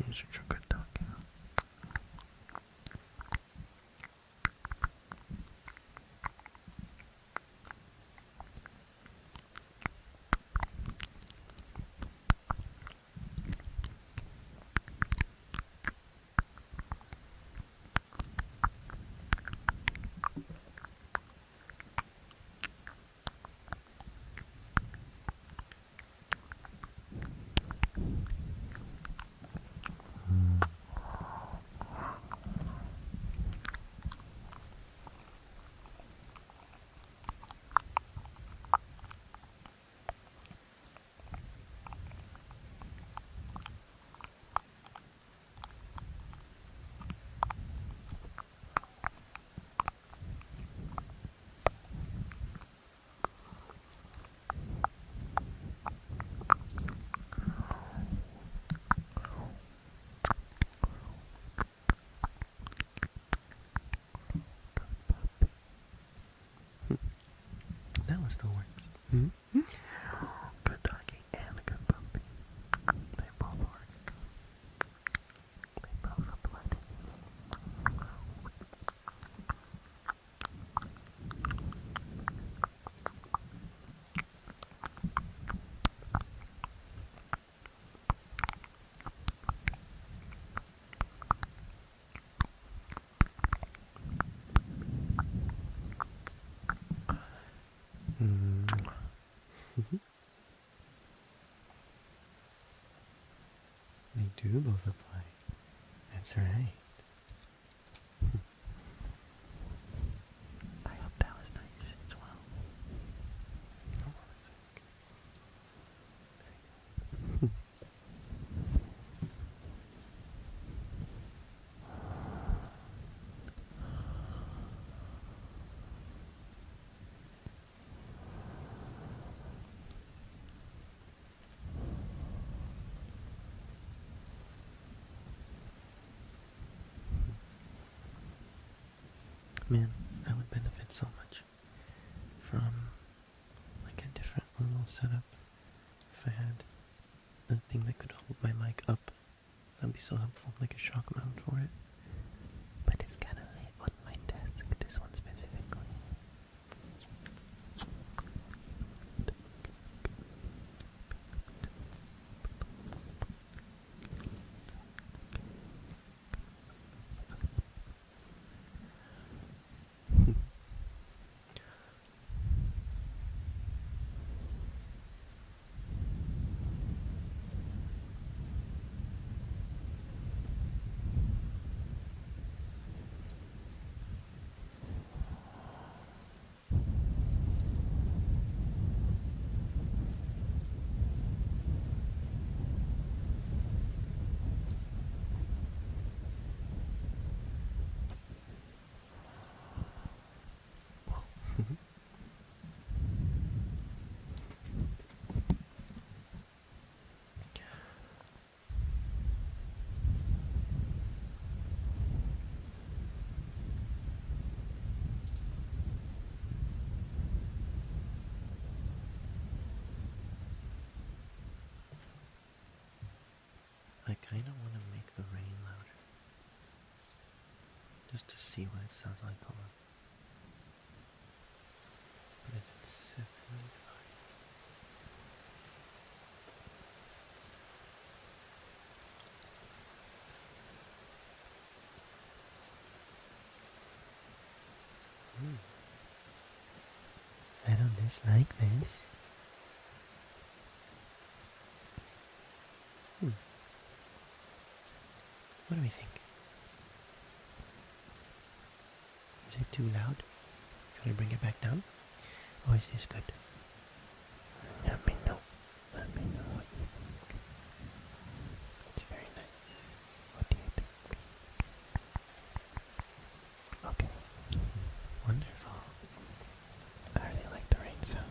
You're such a good doggy. That one still works. Hmm? Good doggy and a good puppy. They both work. They both apply to They do both apply. That's right. I hope that was nice as well. Man, I would benefit so much from like a different little setup. If I had a thing that could hold my mic up, that'd be so helpful, like a shock mount for it. But it's kind of lit on my desk, this one specifically. I kind of want to make the rain louder. Just to see what it sounds like. Hold on. But if it's 75. I don't dislike this. What do we think? Is it too loud? Should I bring it back down? Or is this good? Let me know. Let me know what you think. It's very nice. What do you think? Okay. Wonderful. I really like the rain sounds.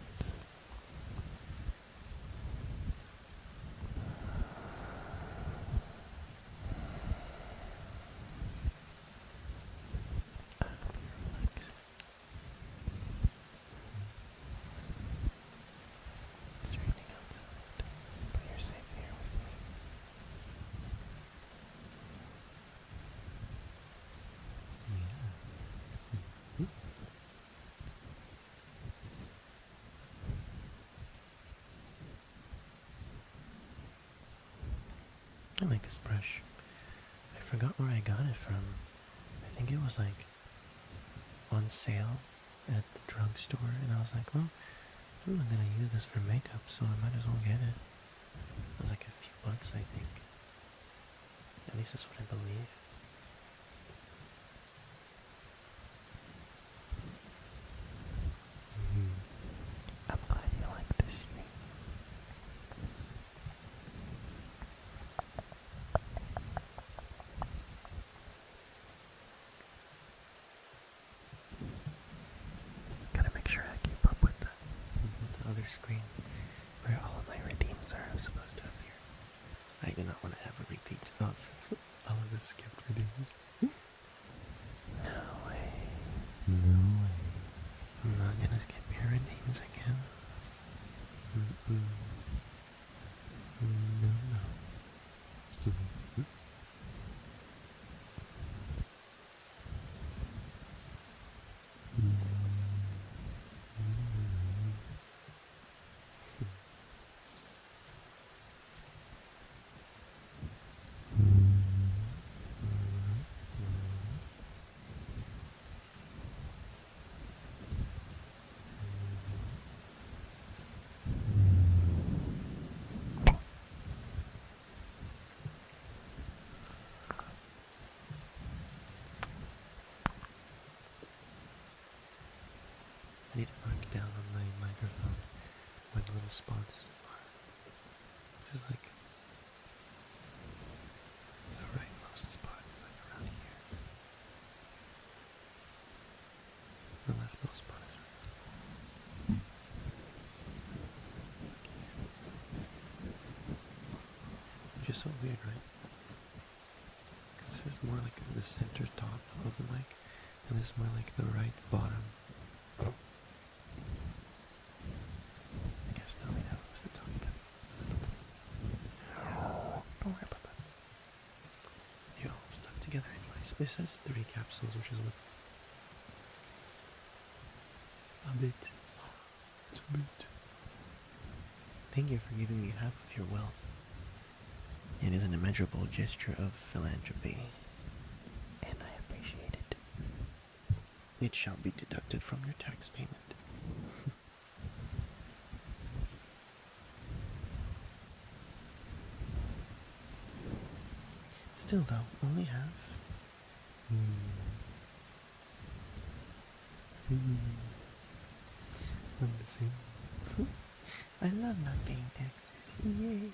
Relax. It's raining outside, but you're safe here with me. Yeah. I like this brush. I forgot where I got it from. I think it was like on sale at the drugstore, and I was like, well, I'm not gonna use this for makeup, so I might as well get it. It was like a few bucks, I think. At least that's what I believe. I'm glad you like this stream. Gotta make sure I keep up with the other screen where all of my redeems are supposed to appear. I do not want to have a repeat of all of the skipped redeems. No way. No way. I'm not gonna skip your redeems again. No, no. I need to mark down on my microphone where the little spots are. This is like the rightmost spot is like around here. The leftmost spot is right here. Which is so weird, right? Because this is more like the center top of the mic, and this is more like the right bottom. I guess now we know what's the talking about. Don't worry about that. They're all stuck together anyways. This has 3 capsules, which is what? A bit. It's a bit. Thank you for giving me half of your wealth. It is an immeasurable gesture of philanthropy. And I appreciate it. It shall be deducted from your tax payment. Still though, only half. I'm the same. I love not paying taxes. Yay!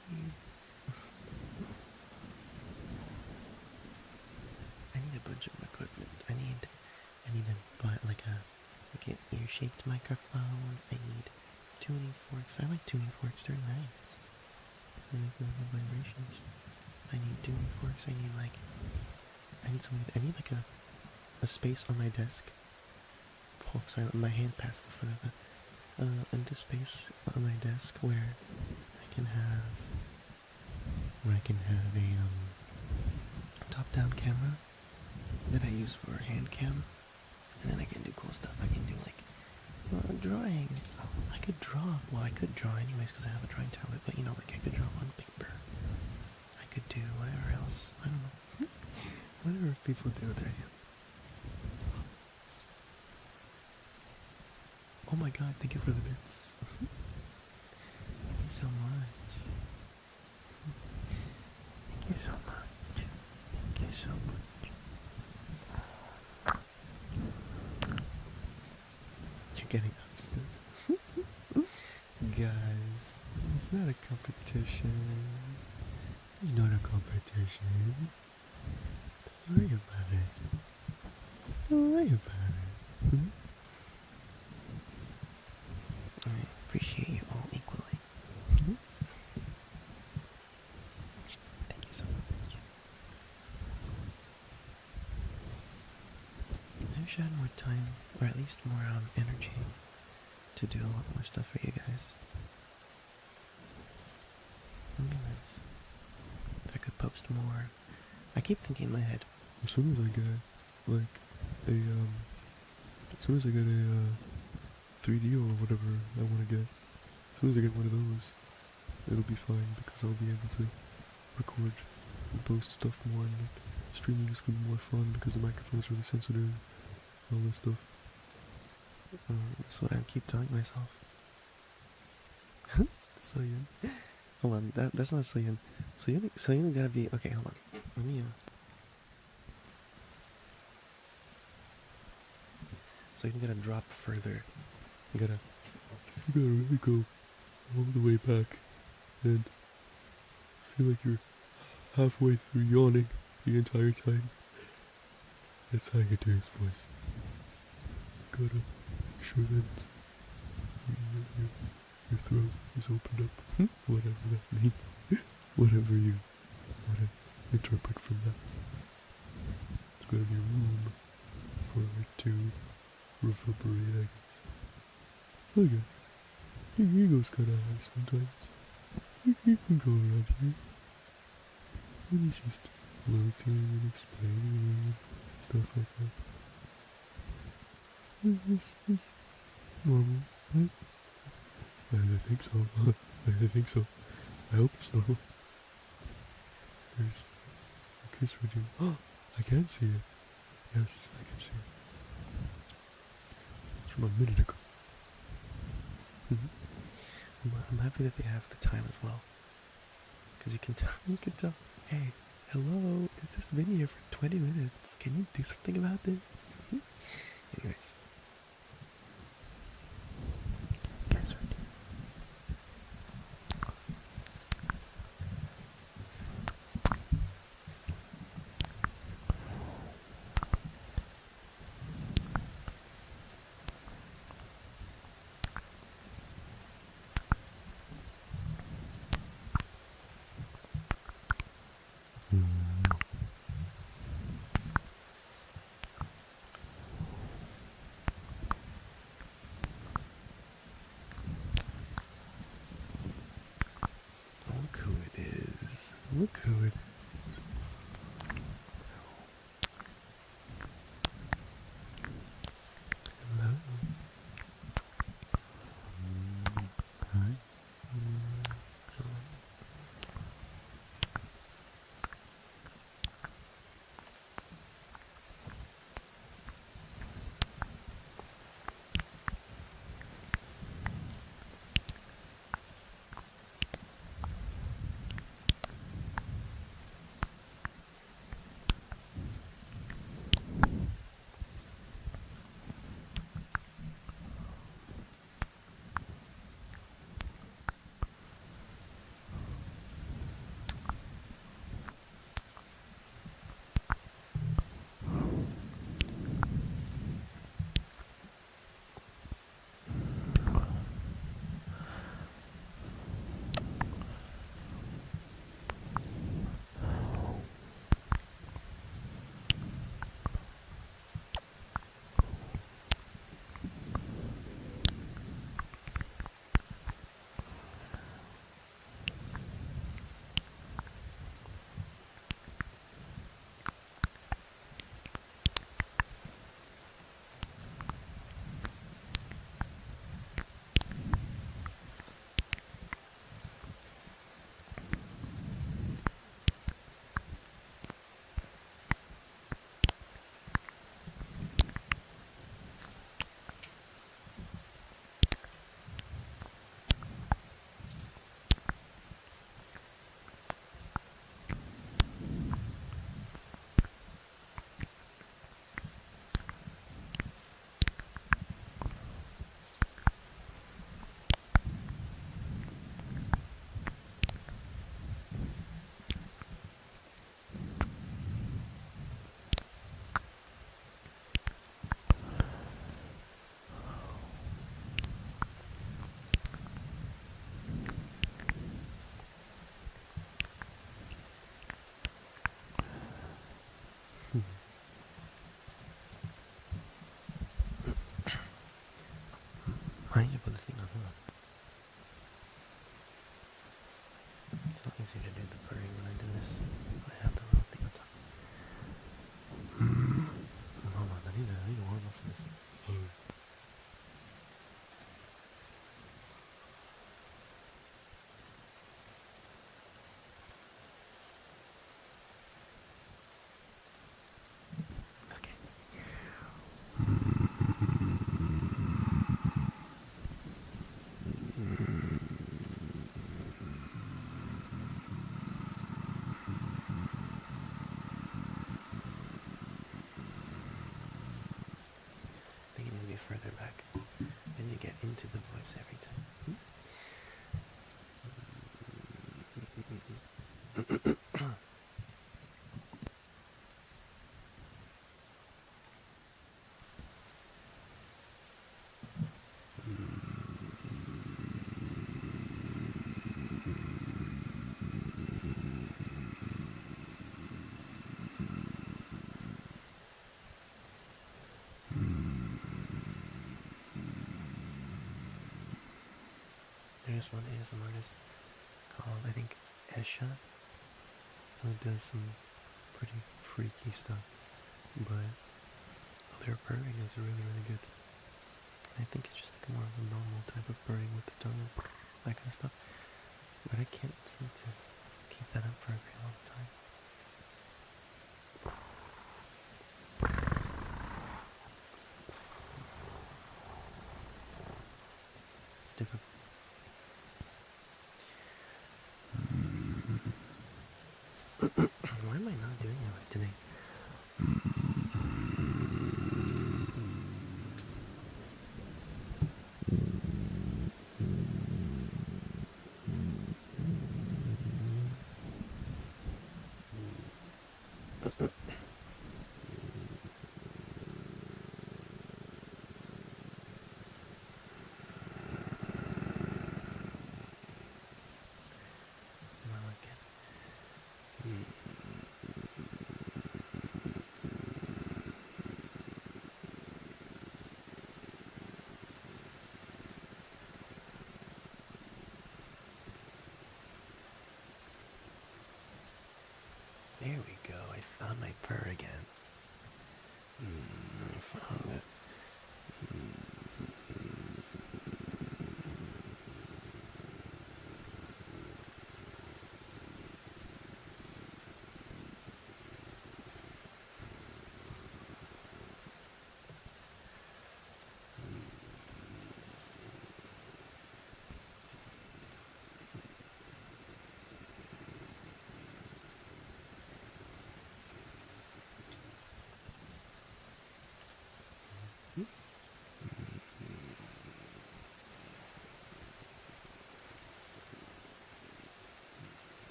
I need a bunch of equipment. I need to buy like an ear-shaped microphone. I need tuning forks. I like tuning forks. They're nice. They make little vibrations. I need tuning forks. I need like like a space on my desk. Oh, sorry, my hand passed in front of the into space on my desk where I can have a top-down camera that I use for hand cam, and then I can do cool stuff. I can do like drawing. I could draw. Well, I could draw anyways because I have a drawing tablet. But you know, like I could draw on paper. I could do whatever else. I don't know. Whatever people do with their hands. Oh my god, thank you for the bits. Thank you so much. Thank you so much. Thank you so much. getting upset. Guys, it's not a competition. It's not a competition. Don't worry about it. Don't worry about it. Hmm? I appreciate you all equally. Hmm? Thank you so much. I wish I had more time, or at least more energy, to do a lot more stuff for you guys. It'd be nice if I could post more. I keep thinking in my head, as soon as I get like as soon as I get a 3D or whatever I want to get, as soon as I get one of those, it'll be fine because I'll be able to record and post stuff more, and streaming is gonna be more fun because the microphone is really sensitive, all this stuff. That's what I keep telling myself. Soyun. Hold on, that's not Soyun. Soyun gotta be, okay, hold on. Let me, so you gotta drop further. You gotta really go all the way back and feel like you're halfway through yawning the entire time. That's how you do his voice. Gotta make sure that your throat is opened up. Whatever that means. Whatever you want to interpret from that. There's gotta be room for it to reverberate, I guess. Okay. Your ego's kinda high sometimes. You can go around here. And he's just floating and explaining and stuff like that. It's normal, right? I think so. I think so. I hope it's normal. There's a kiss for you. Oh, I can see it. Yes, I can see it. It's from a minute ago. I'm happy that they have the time as well. Because you can tell, hey, hello, this has been here for 20 minutes. Can you do something about this? Anyways. Look who it is. Look who it is. Hello. Hi. easier to do the purring when I do this. I have the little thing on top. Hold on, I need to warm up for this. Okay. I think it needs to be further back. And you get into the voice every time. There's one ASM artist called, I think, Esha, who does some pretty freaky stuff, but their purring is really, really good. I think it's just like more of a normal type of purring with the tongue, that kind of stuff, but I can't seem to keep that up for a very long time. It's difficult. Why am I not doing it right today? I like it. There we go. I found my purr again. I found it.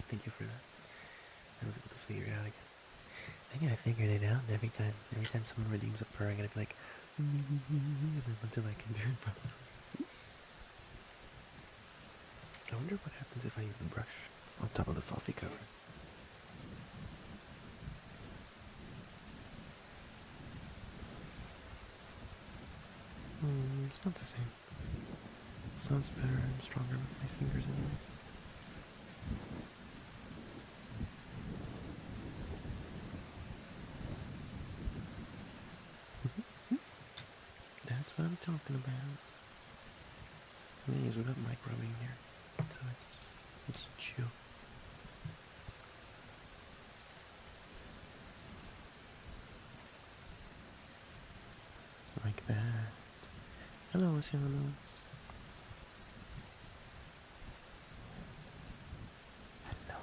Thank you for that. I was able to figure it out again. I think I figured it out every time. Every time someone redeems a purr, I'm gonna be like, until I can do it properly. I wonder what happens if I use the brush on top of the fluffy cover. It's not the same. It sounds better and stronger with my fingers anyway. That's what I'm talking about. And then we got mic rubbing here, so it's chill. Like that. Hello, Luciano. Hello,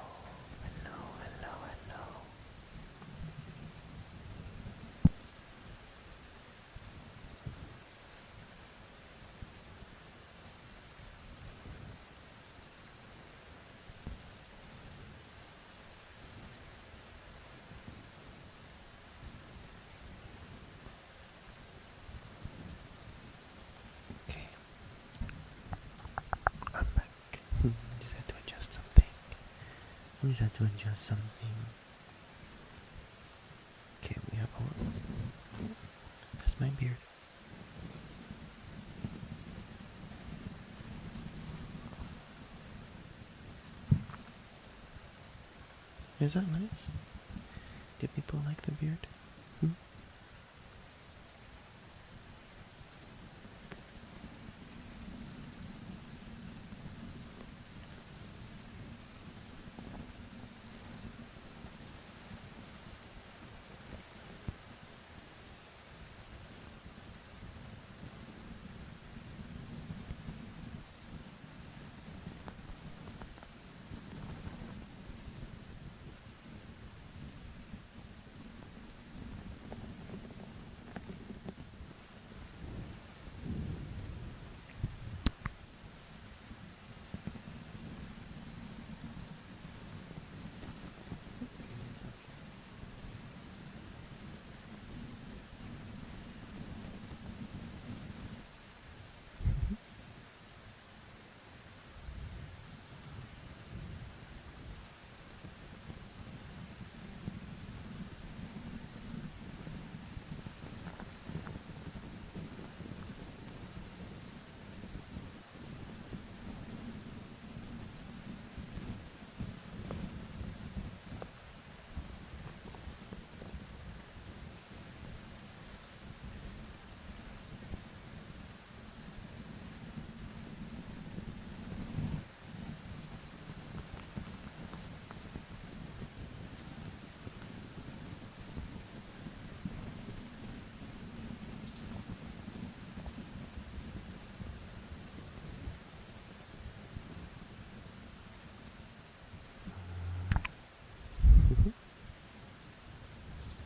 hello, hello, hello. I just have to adjust something. Okay, we have all of this. That's my beard. Is that nice? Do people like the beard? Hmm?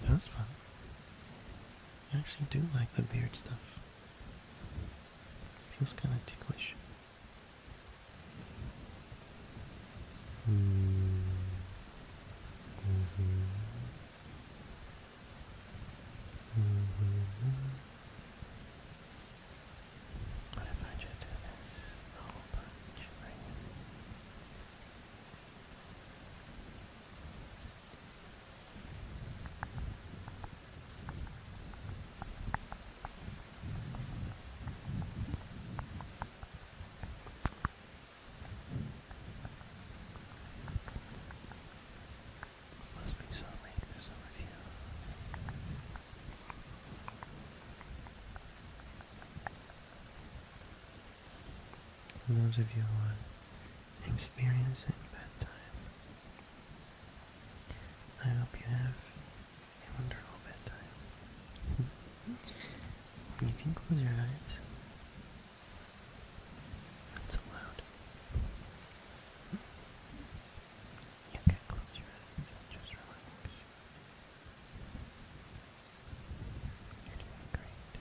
That was fun. I actually do like the beard stuff. Feels kind of ticklish. What if I just do this a whole bunch right here? Must be so late for some of you. For those of you who are experiencing bedtime, I hope you have a wonderful bedtime. You can close your eyes. That's allowed. You can close your eyes and just relax. You're doing great.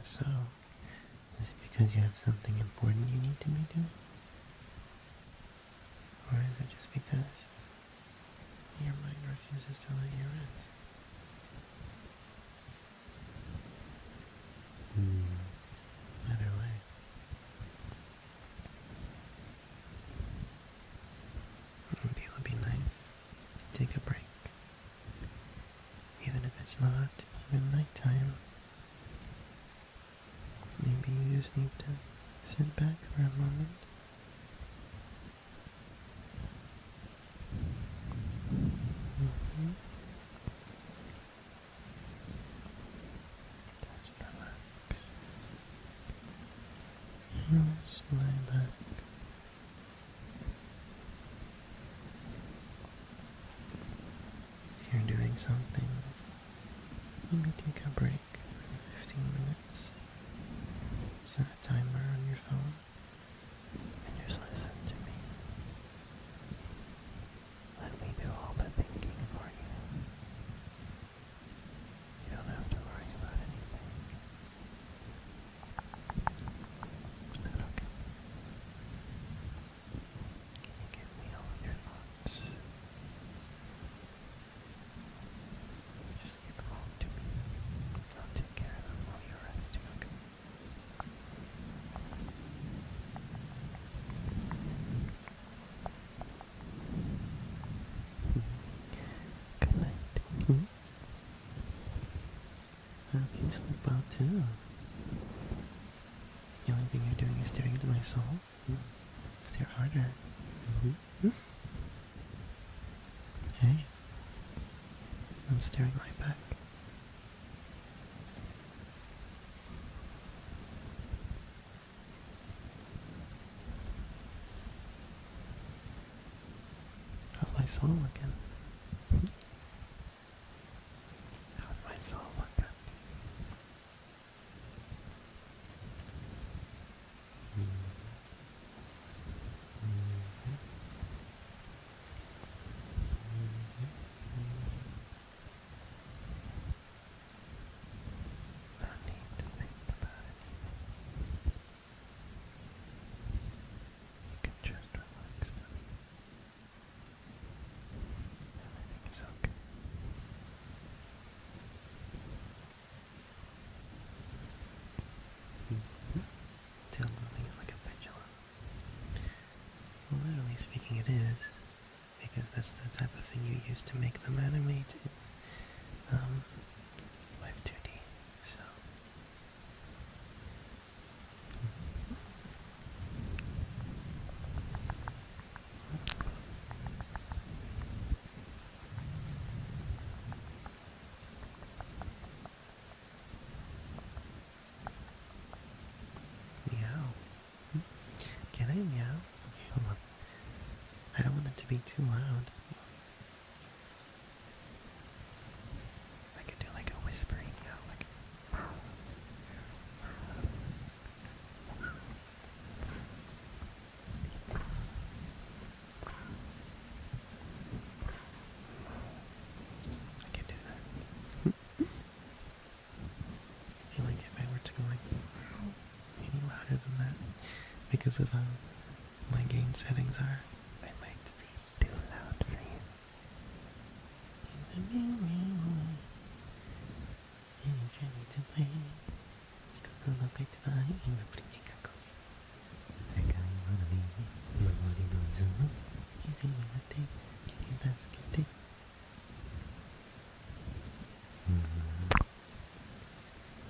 so? Is it because you have something important you need to be doing? Or is it just because your mind refuses to let you rest? Either way. Maybe it would be nice to take a break. Even if it's not even nighttime. Maybe you just need to sit back for a moment. Just relax. Just lie back. If you're doing something, maybe take a break for 15 minutes. Set a timer on your phone And just listen to me. Let me do all the thinking for you. You don't have to worry about anything. Is that okay? Can you give me all of your thoughts? Just give them all to me. I'll take care of them while you're resting, okay? Good night. I hope you sleep well too. The only thing you're doing is staring into my soul. Stare harder. Hey, I'm staring right back. How's my soul looking? How's my soul looking? No need to think about anything. You can just relax now. Everything is okay. Tail moving is like a pendulum. Well, literally speaking, it is, because that's the type of thing you use to make them animated. Live 2D. So. Meow. Can I meow? Okay, hold on. I don't want it to be too loud. I could do like a whispering meow, like I could do that. I feel like if I were to go like any louder than that, because of how my gain settings are, I might be too loud for you. He's ready to play.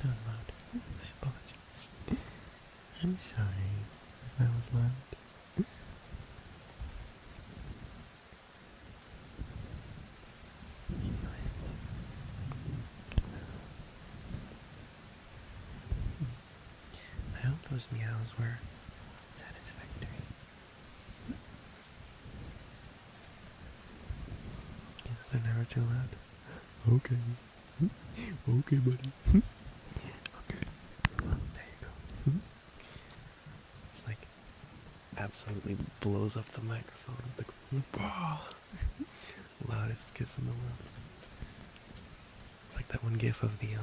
That was loud. I apologize. I'm sorry if I was loud. I hope those meows were satisfactory. Guess they're never too loud. Okay. Okay, buddy. Okay. Well, there you go. It's like absolutely blows up the microphone. Like, loudest kiss in the world. It's like that one gif of the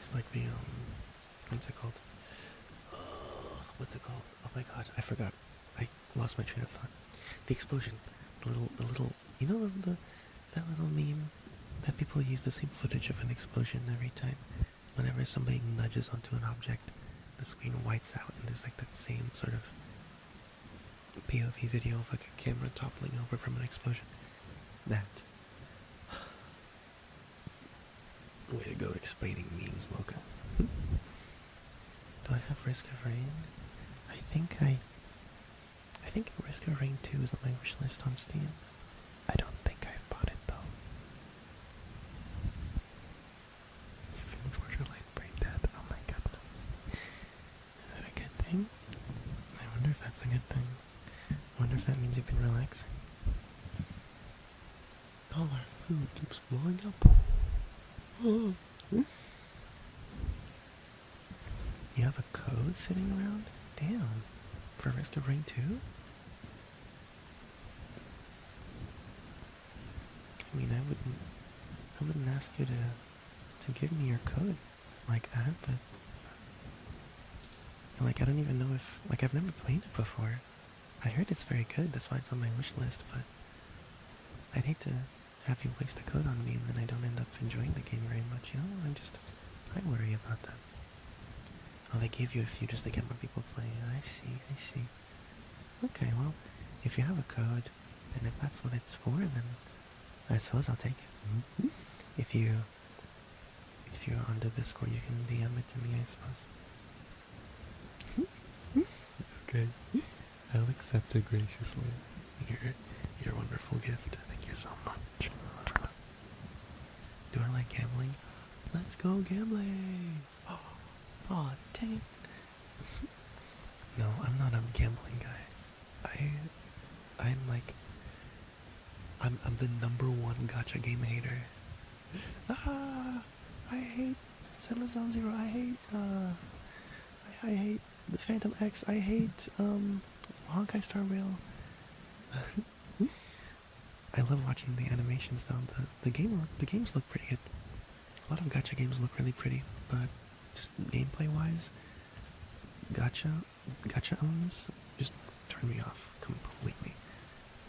It's like the what's it called? What's it called? Oh my god, I forgot. I lost my train of thought. The explosion. The little, you know that little meme that people use the same footage of an explosion every time. Whenever somebody nudges onto an object, the screen whites out, and there's like that same sort of POV video of like a camera toppling over from an explosion. That. Way to go explaining memes, Mocha. Do I have Risk of Rain? I think Risk of Rain 2 is on my wish list on Steam. I don't think I've bought it though. Even Borderline Brain Dead. Oh my goodness. Is that a good thing? I wonder if that's a good thing. I wonder if that means you've been relaxing. All our food keeps blowing up. Oh. You have a code sitting around? Damn. For Risk of Rain 2? I mean, I wouldn't ask you to give me your code like that, but like I don't even know if like I've never played it before. I heard it's very good, that's why it's on my wish list, but I'd hate to have you waste a code on me and then I don't end up enjoying the game very much, you know? I worry about that. Oh, they gave you a few just to get more people playing. I see. Okay, well, if you have a code, and if that's what it's for, then I suppose I'll take it. Mm-hmm. If you're on the Discord, you can DM it to me, I suppose. Okay, I'll accept it graciously. Your wonderful gift. Thank you so much. Do I like gambling? Let's go gambling! Oh, dang it. No, I'm not a gambling guy. I'm the #1 gacha game hater. I hate Zenless Zone Zero. I hate the Phantom X. I hate Honkai Star Rail. I love watching the animations though. The games look pretty good. A lot of gacha games look really pretty, but just gameplay wise, gacha elements just turn me off completely.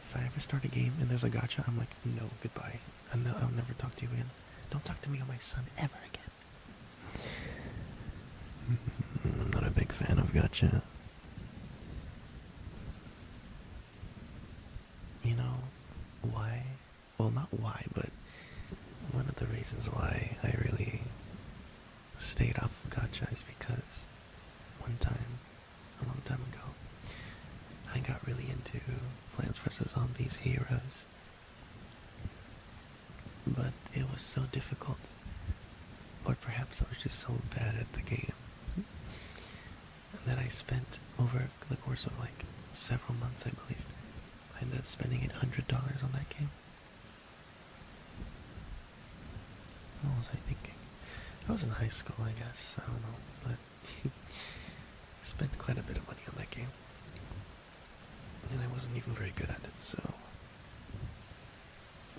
If I ever start a game and there's a gacha, I'm like, no, goodbye. I'll never talk to you again. Don't talk to me or my son ever again. I'm not a big fan of gacha. You know why? Well, not why, but one of the reasons why I really stayed off of gacha is because one time, a long time ago, I got really into Plants vs. Zombies Heroes. But it was so difficult. Or perhaps I was just so bad at the game that I spent over the course of like several months, I believe. I ended up spending $800 on that game. What was I thinking? I was in high school, I guess. I don't know, but I spent quite a bit of money on that game. And I wasn't even very good at it, so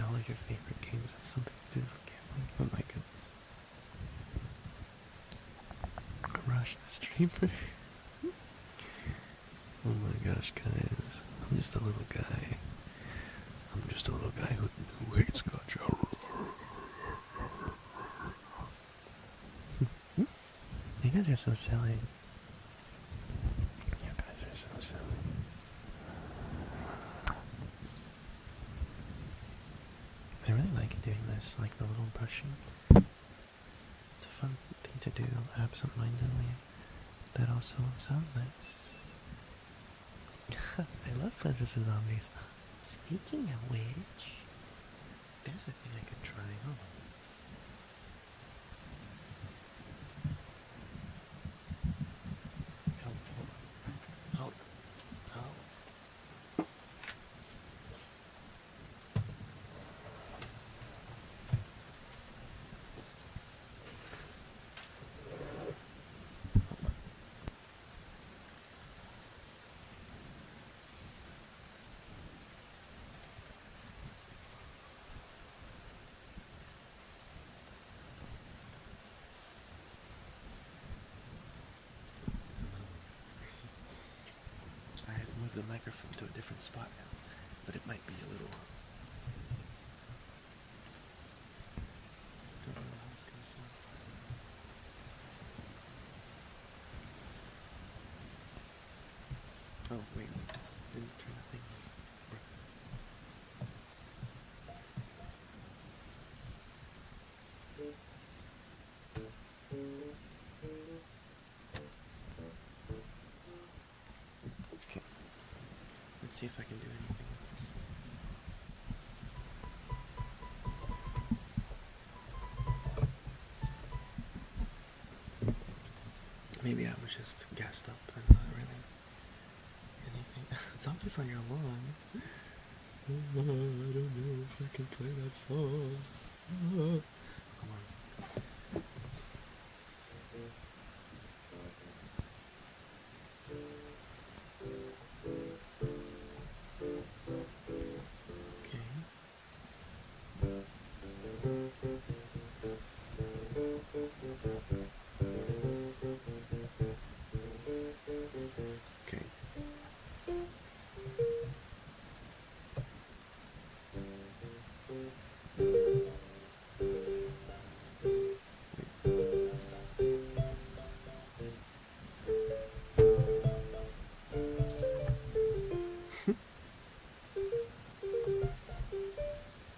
all of your favorite games have something to do with gambling. Oh my goodness. Rush the streamer. Oh my gosh, guys. I'm just a little guy. Who hates gacha. You guys are so silly. You guys are so silly. I really like doing this, like the little brushing. It's a fun thing to do absent-mindedly. That also sounds nice. I love Plants vs. Zombies. Speaking of which, there's a thing I could try. Hold on. Hold on. the microphone to a different spot now, but it might be a little. Don't know how it's gonna sound. Oh wait, didn't turn the thing on. Okay, let's see if I can do anything with this. Maybe I was just gassed up and not really anything. Zombies on your lawn. Oh, I don't know if I can play that song. Hold on. Okay. Okay.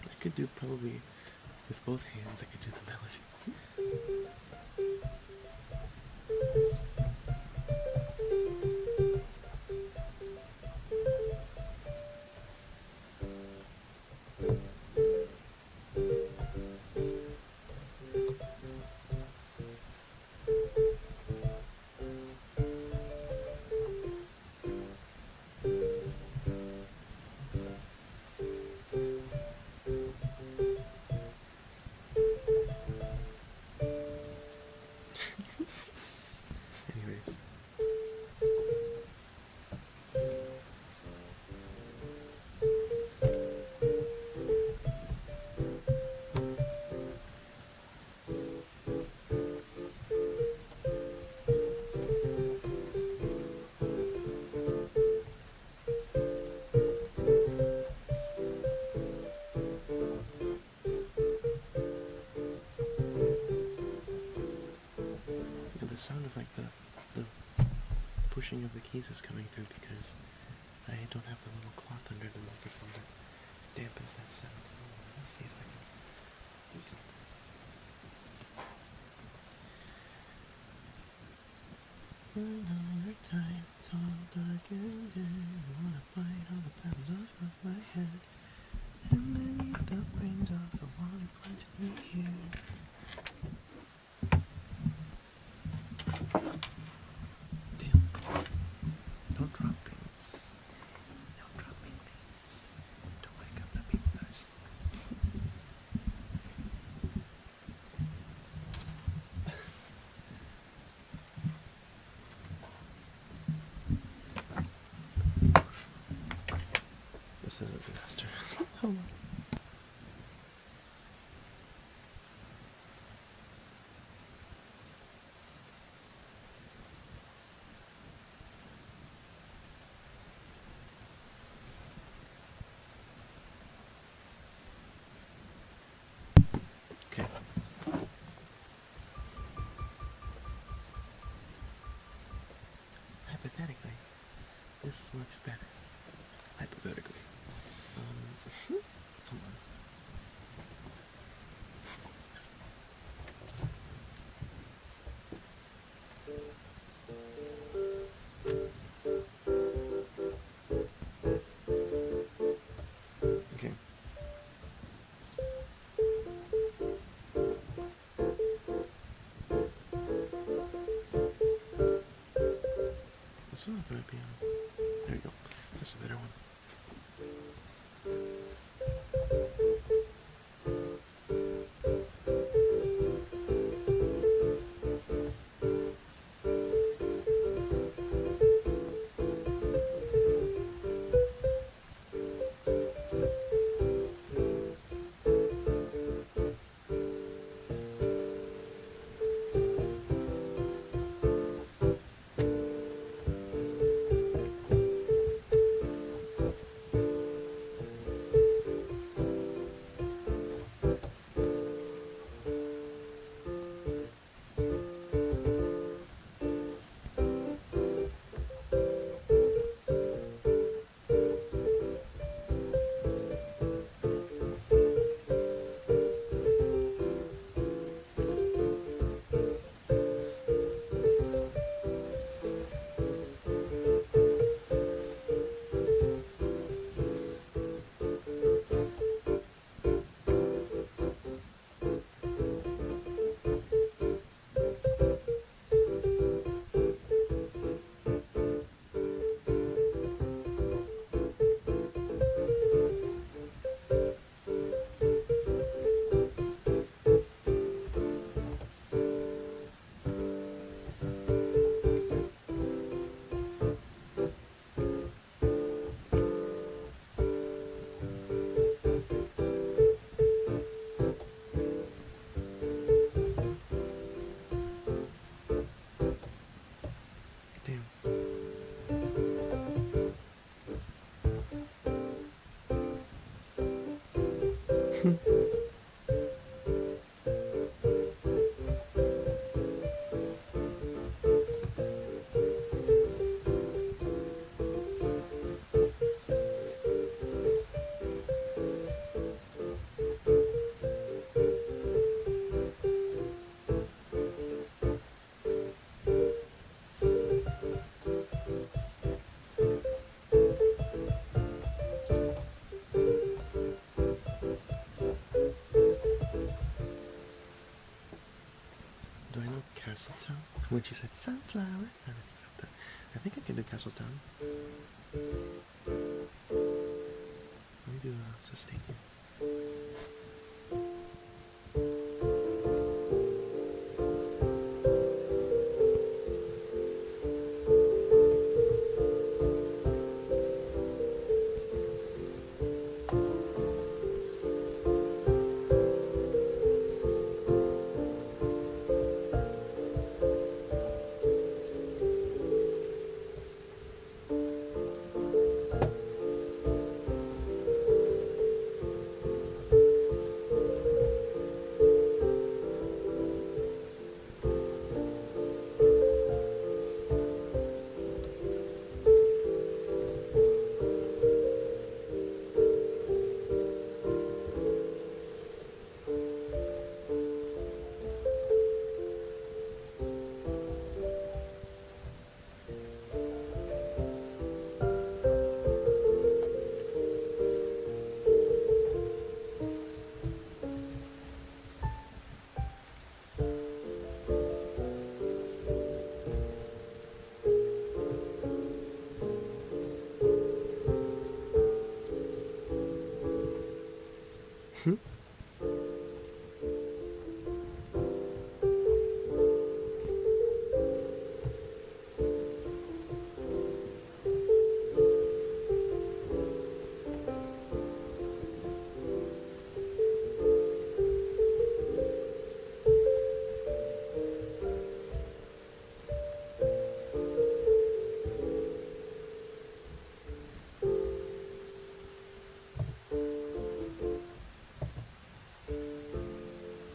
I could do probably with both hands. I could do the melody. Anyways. Yeah, the sound of like the pushing of the keys is coming through because I don't have the little cloth under the microphone that dampens that sound. Let's see if I can do something. Another time, tall, dark and dead. I wanna bite all the petals off of my head, and then eat the brains off the one who planted me here. Damn. Don't drop things. No dropping things. Don't wake up the people that are sleeping. This is a disaster. Hold on. Okay. Hypothetically, this works better. Hypothetically. Hold on. Okay. This is not gonna be on. There you go. That's a better one. Do I know Castletown? When she said sunflower, I really felt that. I think I can do Castletown. Let me do sustain here.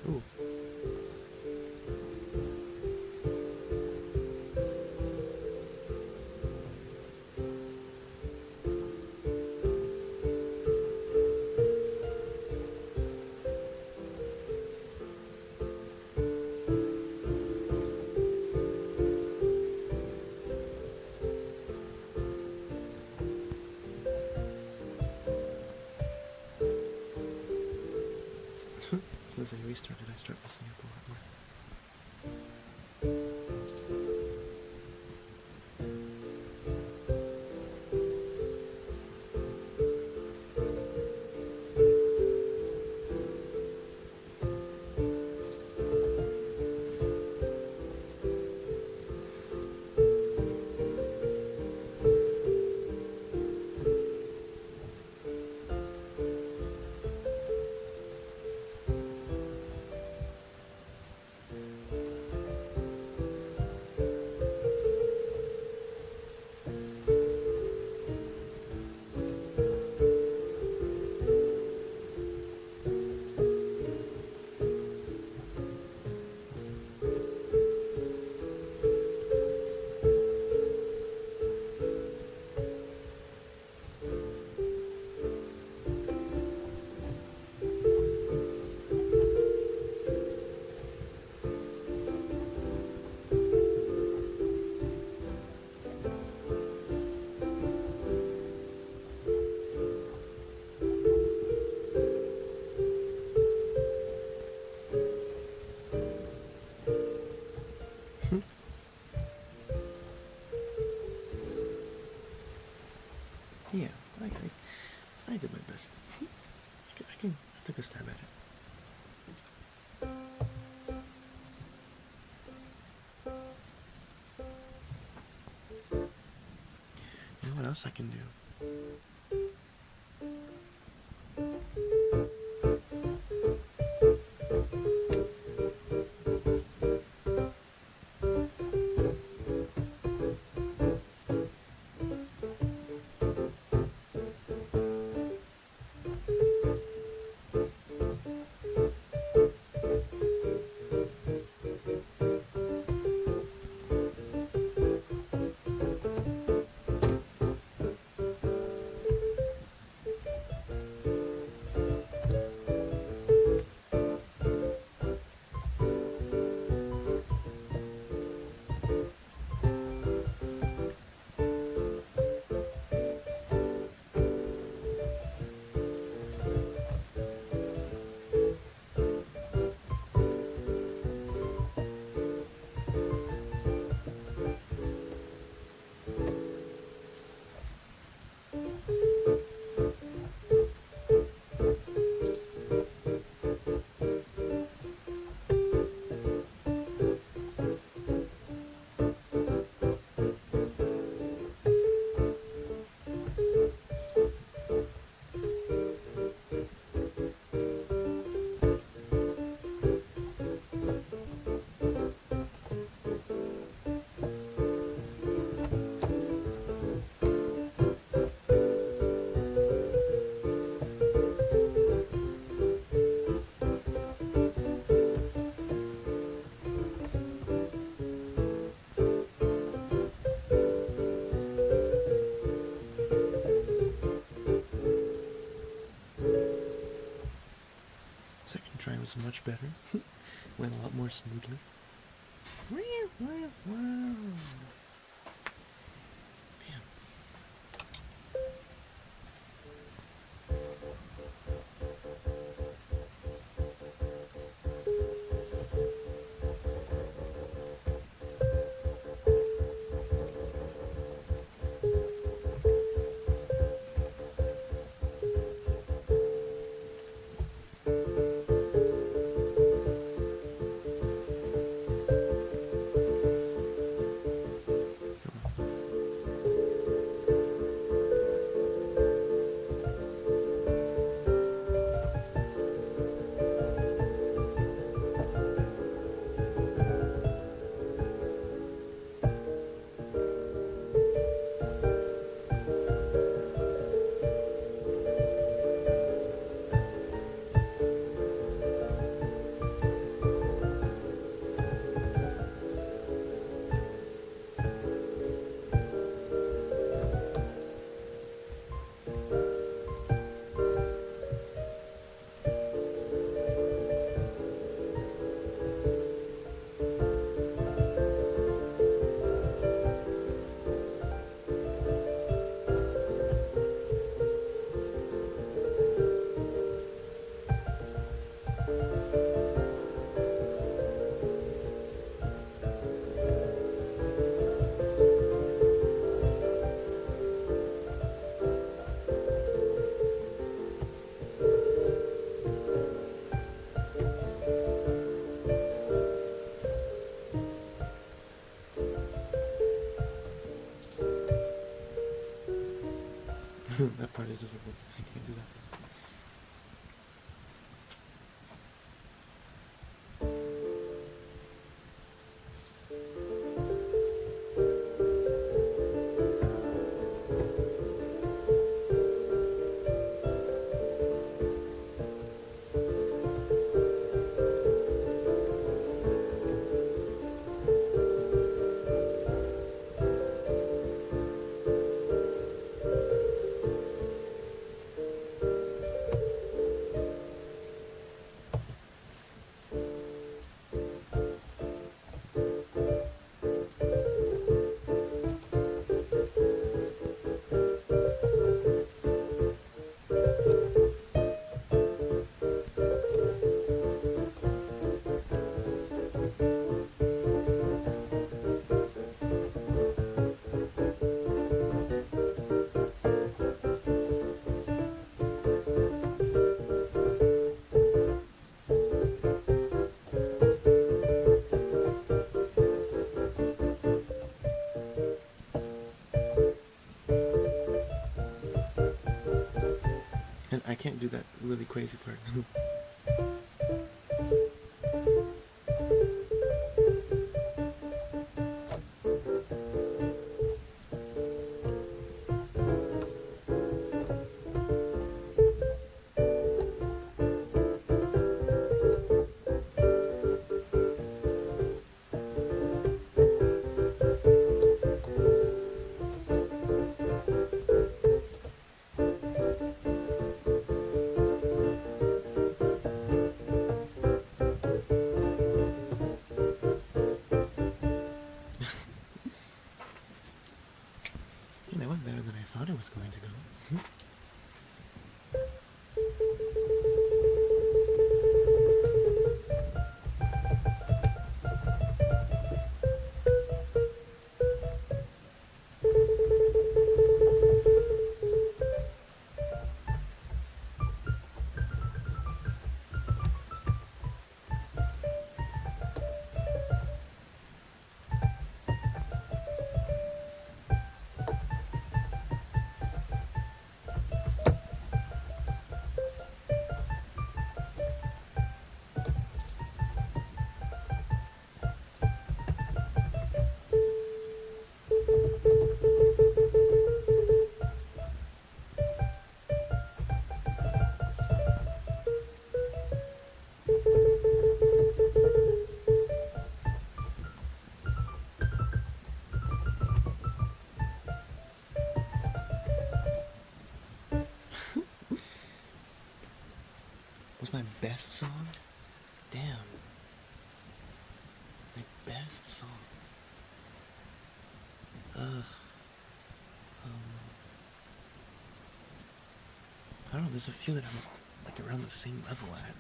Ooh. As soon as I restarted, I start messing up a lot more. Yeah, I did my best. I took a stab at it. You know what else I can do? was much better. Went a lot more smoothly. That part is difficult. I can't do that. And I can't do that really crazy part. Yeah, that went better than I thought it was going to go. Was my best song? Damn. My best song. Ugh. I don't know, there's a few that I'm like around the same level at.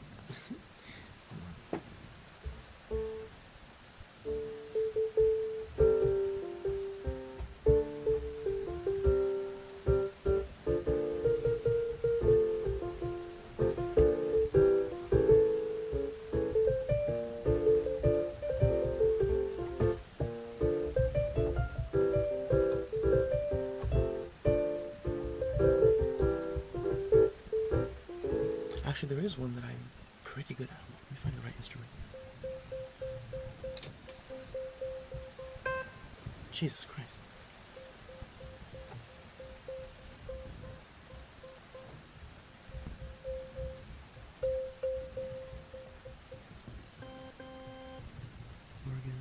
Actually, there is one that I'm pretty good at. Let me find the right instrument. Jesus Christ. Organ.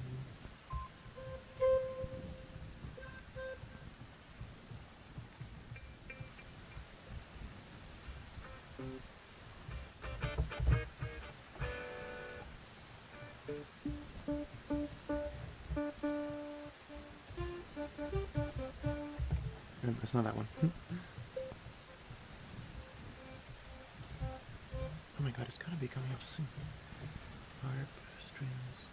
It's not that one. Oh my god, it's gotta be coming up soon. Harp, strings,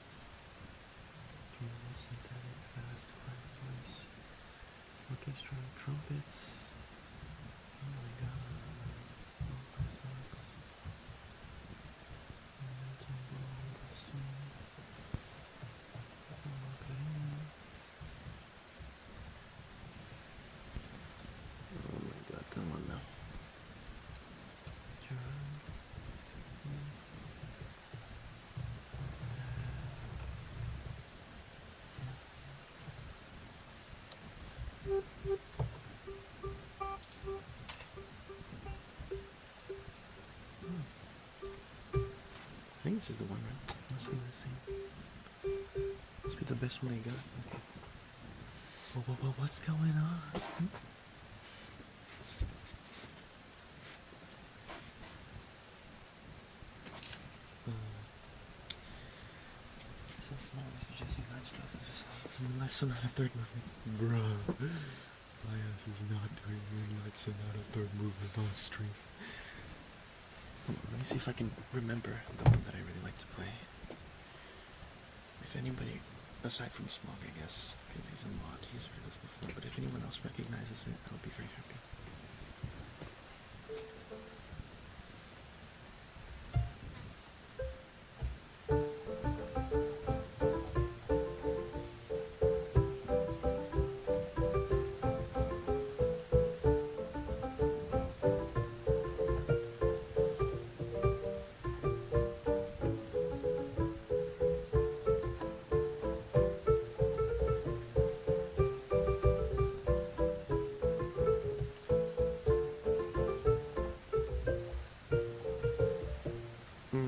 piano, synthetic, fast, quiet voice, orchestra, trumpets. Oh my god. Multi-sax, tumble, bassoon, ocarina. Oh my god, come on now. Gerard. I think this is the one, right? Must be the same. Must be the best one they got. Okay. Whoa, what's going on? It's so small, it's just night stuff. It's just Moonlight Sonata third movement. Bruh. My ass is not doing Moonlight Sonata third movement on stream. Hold on, let me see if I can remember the one that I really like to play. If anybody, aside from Smog, I guess, because he's a mod, he's heard this before, but if anyone else recognizes it, I'll be very happy.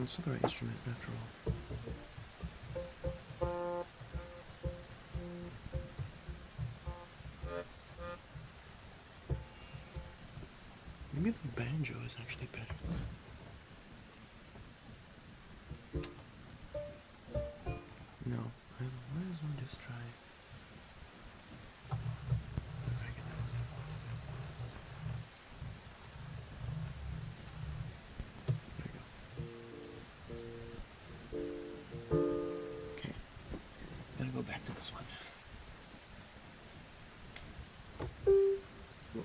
It's not the right instrument after all. Maybe the banjo is actually better. No, I might as well just try the regular. There we go. Okay, gotta go back to this one. Whoa.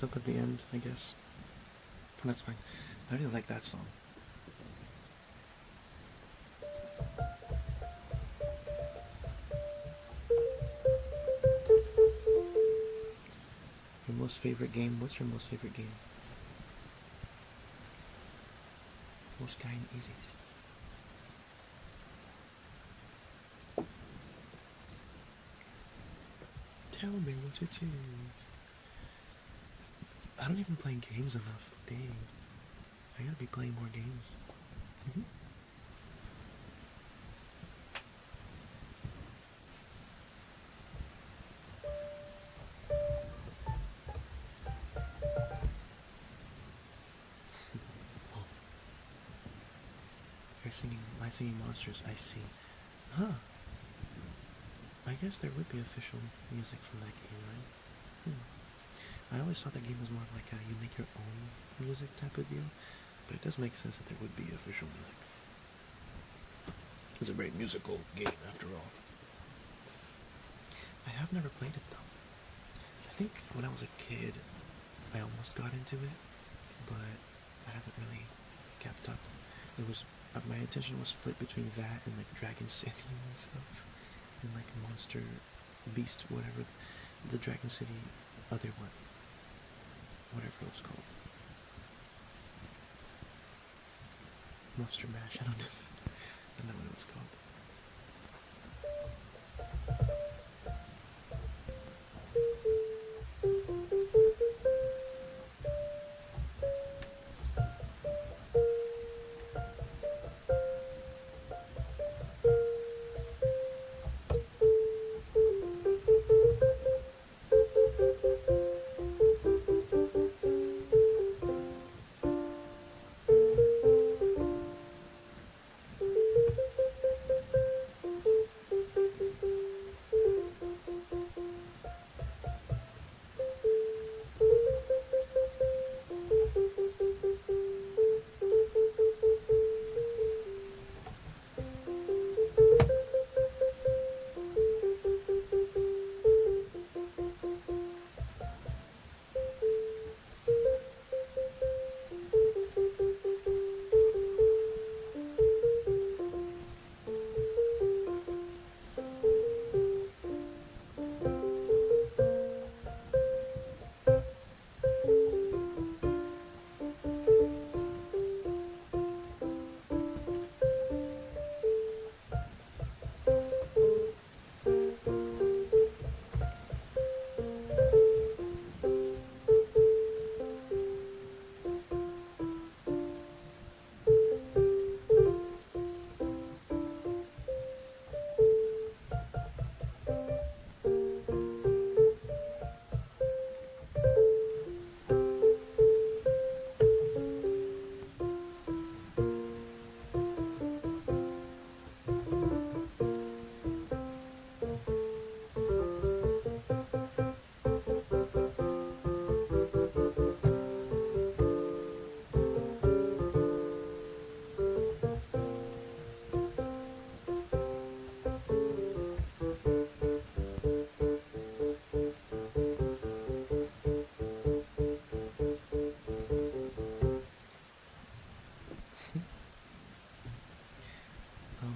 up at the end, I guess. That's fine. I really like that song. Your most favorite game? What's your most favorite game? Most kind easies. Tell me what it is. I don't even play games enough. Dang. I gotta be playing more games. Mm-hmm. Oh, you're singing, my singing monsters, I see. Huh. I guess there would be official music from that game, right? I always thought that game was more of like a you make your own music type of deal, but it does make sense that there would be official music. It's a very musical game, after all. I have never played it though. I think when I was a kid, I almost got into it, but I haven't really kept up. It was my attention was split between that and like Dragon City and stuff, and like Monster Beast, whatever the Dragon City other one, whatever it was called, Monster Mash. I don't know. I don't know what it was called.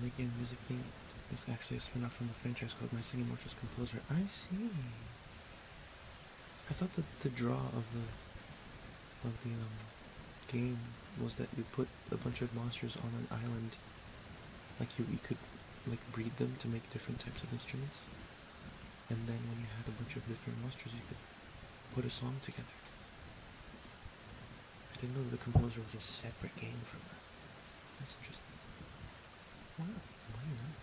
Making music thing is actually a spin-off from the franchise called My Singing Monsters Composer. I see. I thought that the draw of the game was that you put a bunch of monsters on an island, like you could like breed them to make different types of instruments, and then when you had a bunch of different monsters, you could put a song together. I didn't know the composer was a separate game from that. That's interesting. Wow, why not?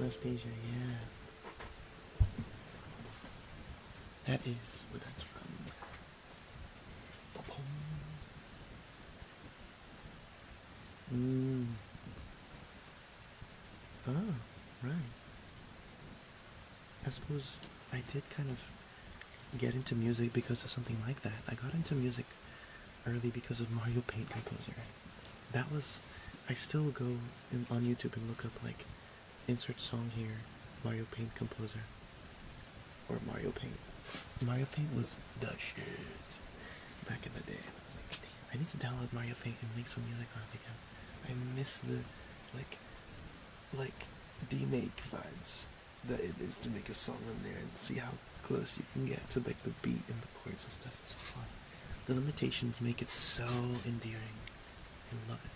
Anastasia, yeah. That is where that's from. Mmm. Oh, right. I suppose I did kind of get into music because of something like that. I got into music early because of Mario Paint Composer. That was. I still go on YouTube and look up, like, insert song here, Mario Paint Composer. Or Mario Paint. Mario Paint was the shit back in the day. I was like, damn, I need to download Mario Paint and make some music on it again. I miss the, like, like demake vibes that it is to make a song on there and see how close you can get to, like, the beat and the chords and stuff. It's so fun. The limitations make it so endearing. I love it.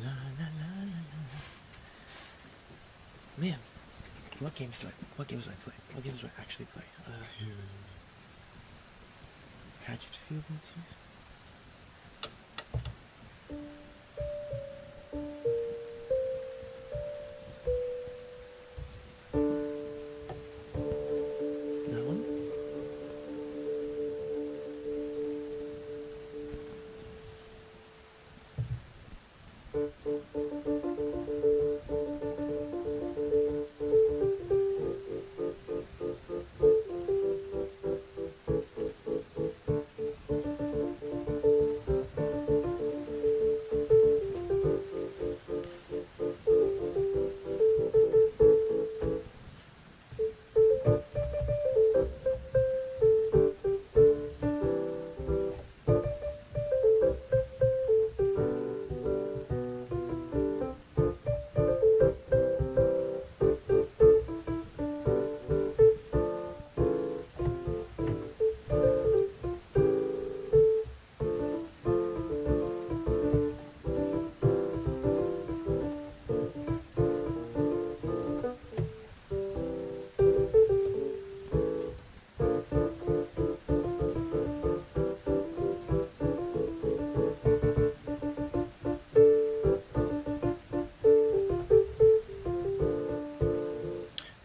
La, la, la, la, la. Man, what games do I play? What games do I actually play? Hatchet Field Motif? That one?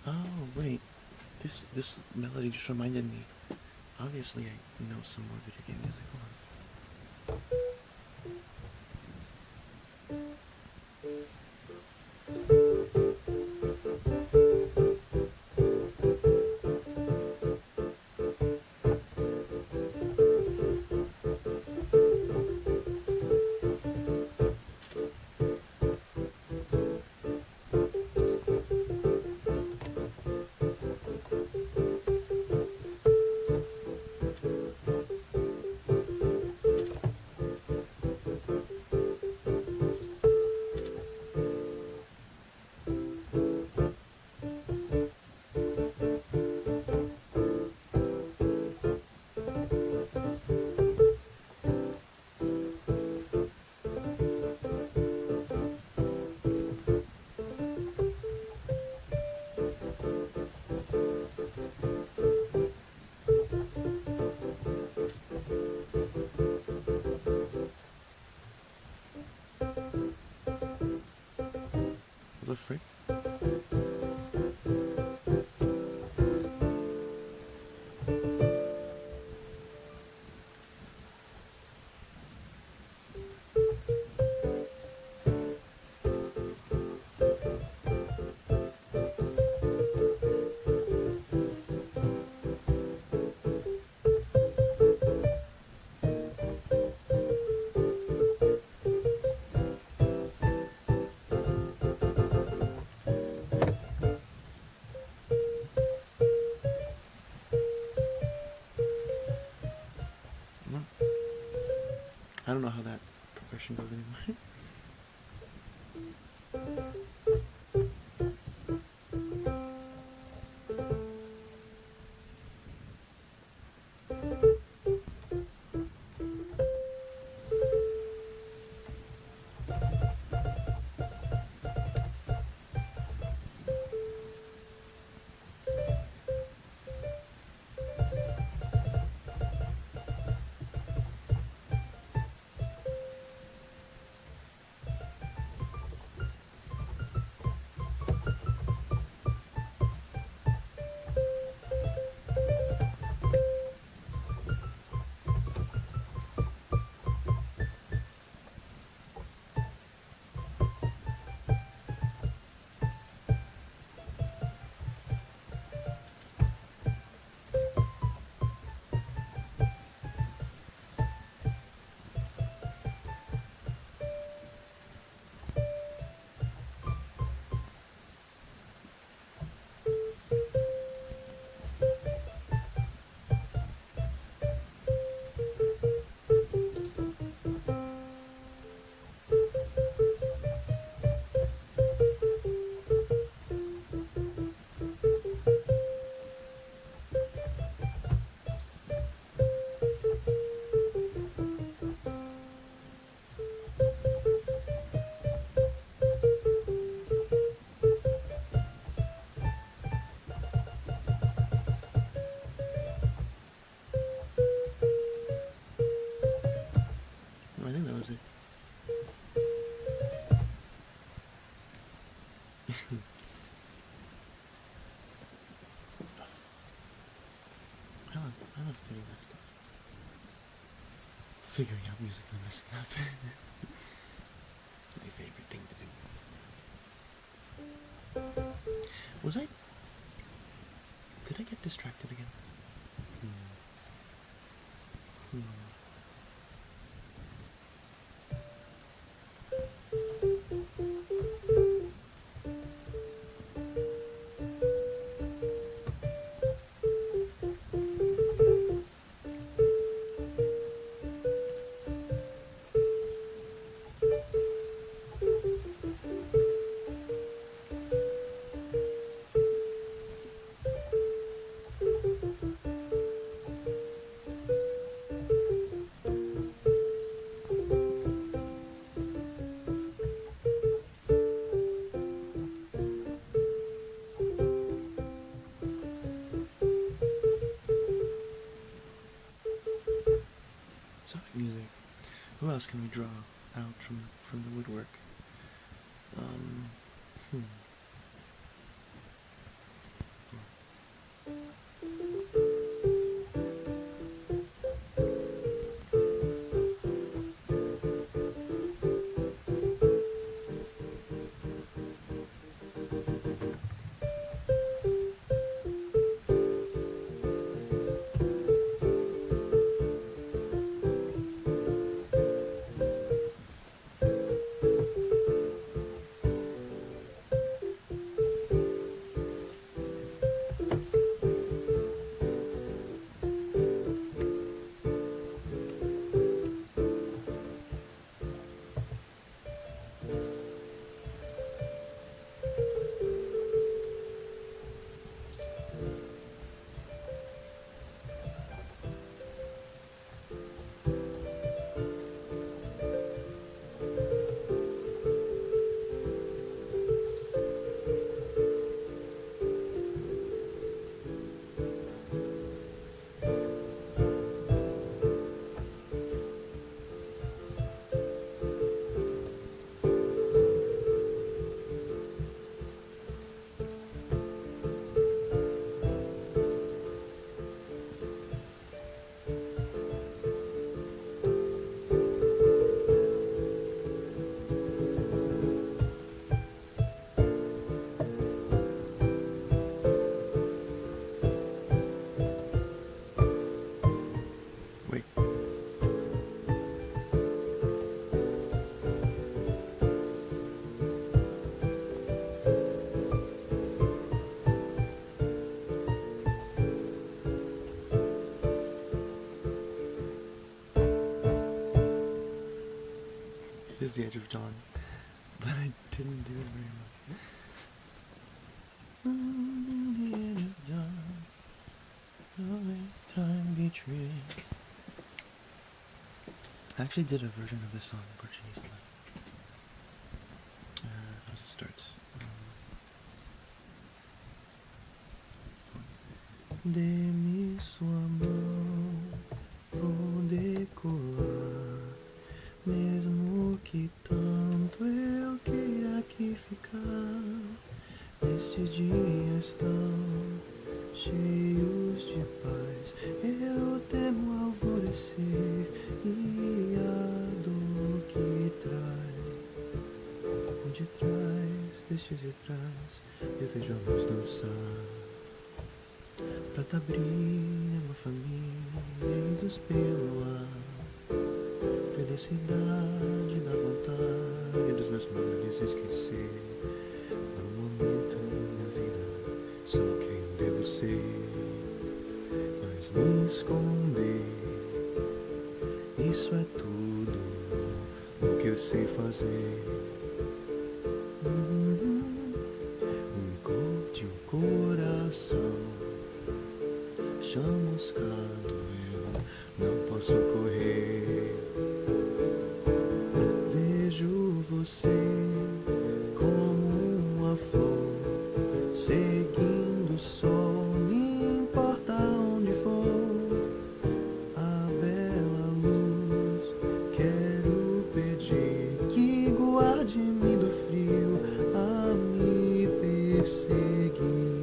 Oh, wait. This melody just reminded me. Obviously, I know some more video game music. Hold on. The frick? I don't know how that impression goes anymore. I think that was it. I love doing that stuff. Figuring out music and messing up. It's my favorite thing to do. Was I... Did I get distracted again? Sonic music. Who else can we draw out from the woodwork? Hmm. Wait. is the edge of dawn, but I didn't do it very well. On the edge of dawn, knowing time betrays. I actually did a version of this song in Portuguese. How does it start? Dê-me sua mão, vou decolar. Mesmo que tanto eu queira aqui ficar, estes dias tão cheios de paz, eu temo alvorecer e a dor que traz. Por detrás destes vitrais eu vejo a luz dançar. Prata brilha uma família, eis pelo ar. Felicidade da vontade dos meus males esquecer. No momento minha vida só quem devo ser, mas me esconder, isso é tudo o que eu sei fazer. Corte o coração chamuscado, eu não posso correr. Vejo você como uma flor seguindo o sol, não importa onde for. A bela luz, quero pedir que guarde-me do frio a me perseguir.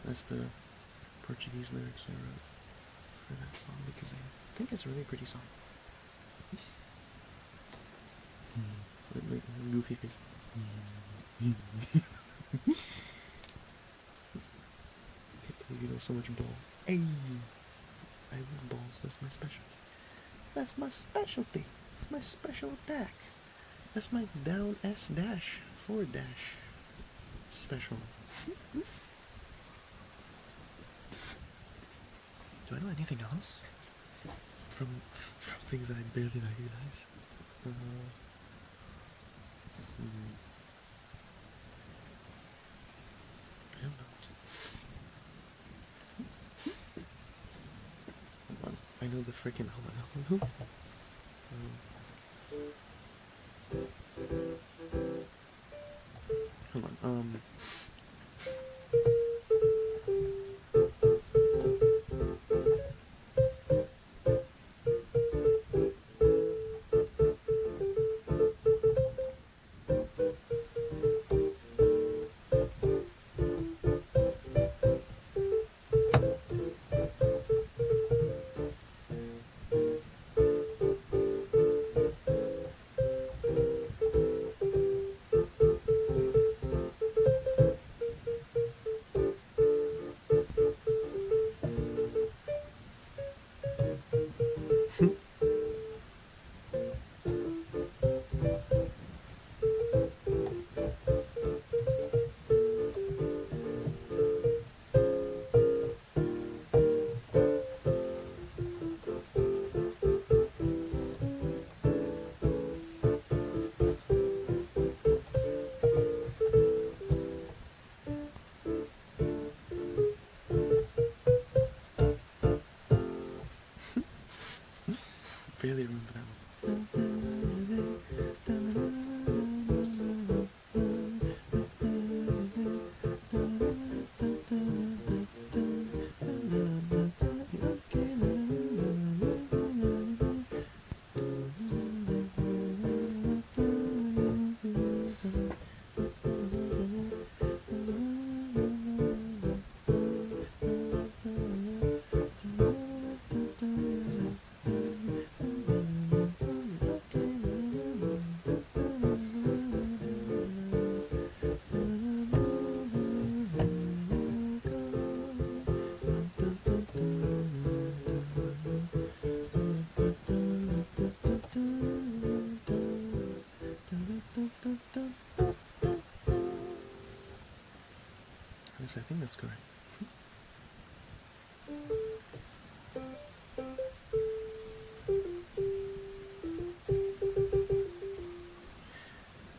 That's the Portuguese lyrics I wrote for that song because I think it's a really pretty song. Like goofy face. You know, so much ball. Hey, I love balls. That's my specialty. That's my specialty. It's my special attack. That's my down S dash forward dash special. Do I know anything else from things that I barely recognize? I don't know. Hold on. I know the freaking. Hold on. Hold on. Barely remember that Yes, I think that's correct.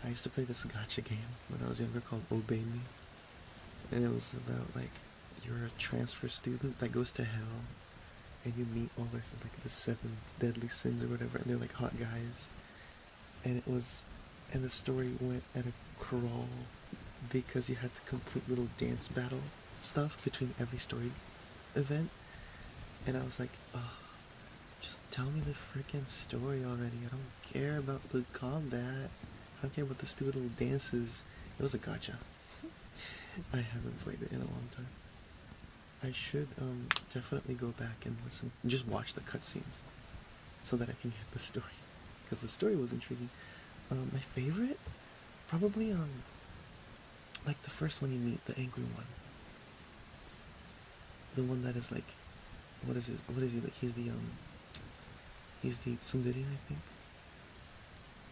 I used to play this gotcha game when I was younger called Obey Me. And it was about like you're a transfer student that goes to hell and you meet all of like the seven deadly sins or whatever, and they're like hot guys. And it was, and the story went at a crawl because you had to complete little dance battle stuff between every story event. And I was like, oh, just tell me the freaking story already. I don't care about the combat. I don't care about the stupid little dances. It was a gotcha. I haven't played it in a long time. I should definitely go back and listen, just watch the cutscenes, so that I can get the story, because the story was intriguing. My favorite, probably like the first one you meet, the angry one, the one that is like, what is it? What is he like? He's the tsundere, I think.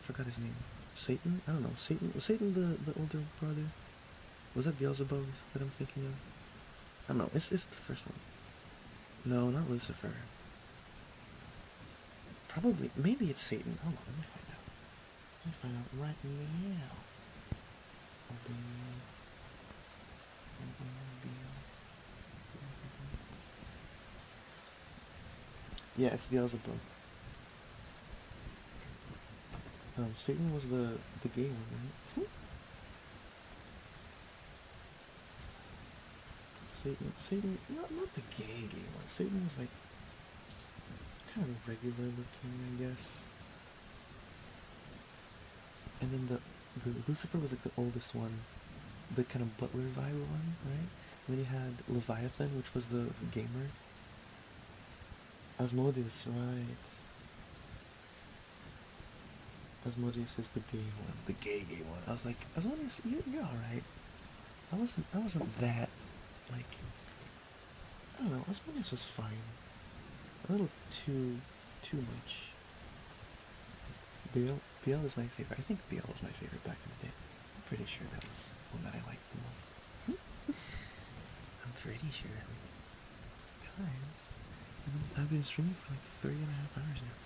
Forgot his name. Satan? I don't know. Satan, was Satan the older brother? Was that Beelzebub that I'm thinking of? I don't know. It's the first one. No, not Lucifer. Probably, maybe it's Satan. Hold on, let me find out. Let me find out right now. Yeah, it's Beelzebub. Satan was the gay one, right? Satan, not the gay one. Satan was like kind of regular looking, I guess. And then the Lucifer was like the oldest one, the kind of butler vibe one, right? And then you had Leviathan, which was the gamer. Asmodeus, right? Asmodeus is the gay one, the gay one. I was like, Asmodeus, you're all right. I wasn't that like, I don't know. Asmodeus was fine. A little too much. Biel is my favorite. I think Biel was my favorite back in the day. I'm pretty sure that was one that I liked the most. I'm pretty sure at least. Guys, I've been streaming for like 3.5 hours now.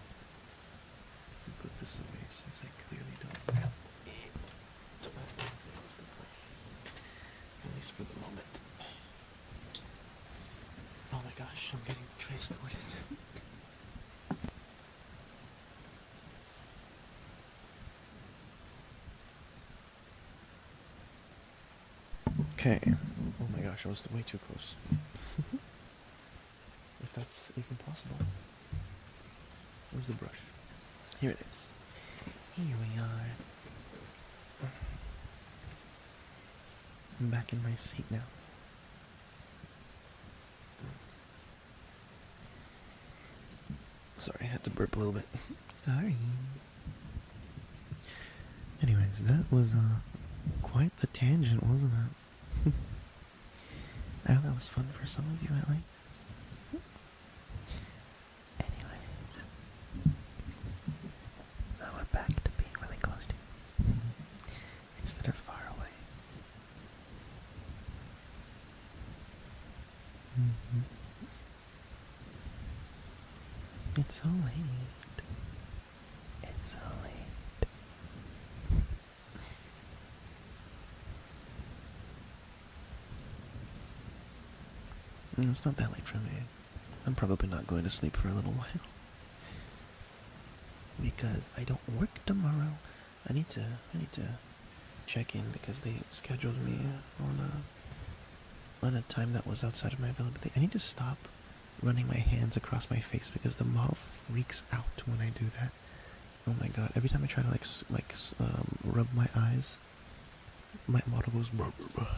Put this away since I clearly don't have anything else to play. At least for the moment. Oh my gosh, I'm getting transported. Okay. Oh my gosh, I was way too close. If that's even possible. Where's the brush? Here it is. Here we are. I'm back in my seat now. Sorry, I had to burp a little bit. Sorry. Anyways, that was quite the tangent, wasn't it? I hope that was fun for some of you at least. Anyways, now we're back to being really close to you instead of far away. It's so late. It's so late. It's not that late for me. I'm probably not going to sleep for a little while. Because I don't work tomorrow. I need to check in because they scheduled me on a time that was outside of my availability. I need to stop running my hands across my face because the model freaks out when I do that. Oh my god! Every time I try to rub my eyes, my model goes. Bruh, bruh, bruh.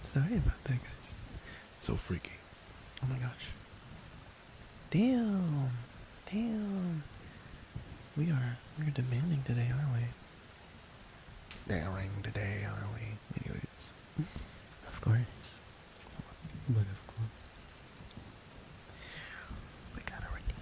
Sorry about that, guys. It's so freaky. Oh my gosh. Damn. We're demanding today, aren't we? Daring today, aren't we? Anyways, of course. But of course. We gotta redeem.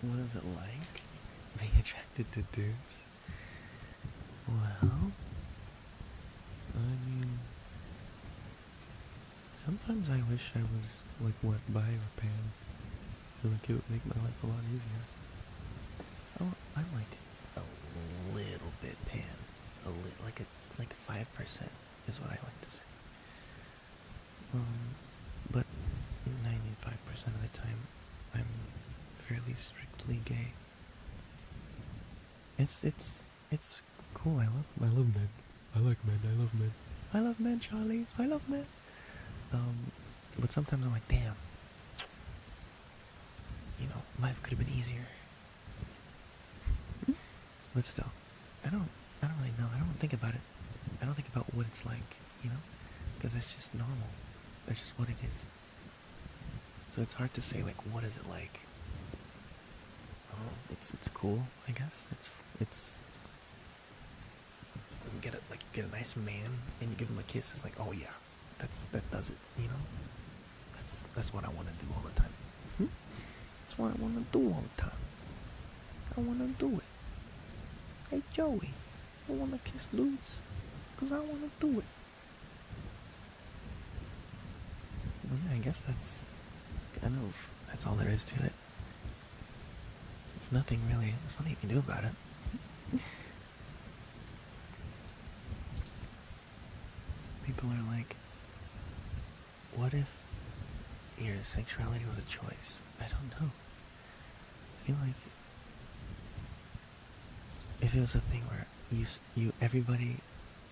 What is it like being attracted to dudes? Well, I mean, sometimes I wish I was like wet by or pan. I feel like it would make my life a lot easier. Oh, I'm like a little bit pan, like 5% is what I like to say. But 95% of the time, I'm fairly strictly gay. It's cool. I love men. I like men. I love men. I love men, Charlie. I love men. But sometimes I'm like, damn. Life could have been easier. But still, I don't really know. I don't think about it. I don't think about what it's like, because that's just normal. That's just what it is. So it's hard to say like, what is it like? Oh, it's cool, I guess. It's you get a nice man and you give him a kiss. It's like, oh yeah, that does it. That's what I want to do all the time. That's what I want to do all the time. I want to do it. Hey Joey, I want to kiss dudes, cause I want to do it. Well, yeah, I guess that's all there is to it. There's nothing really. There's nothing you can do about it. People are like, what if your sexuality was a choice? I don't know. I feel like if it was a thing where everybody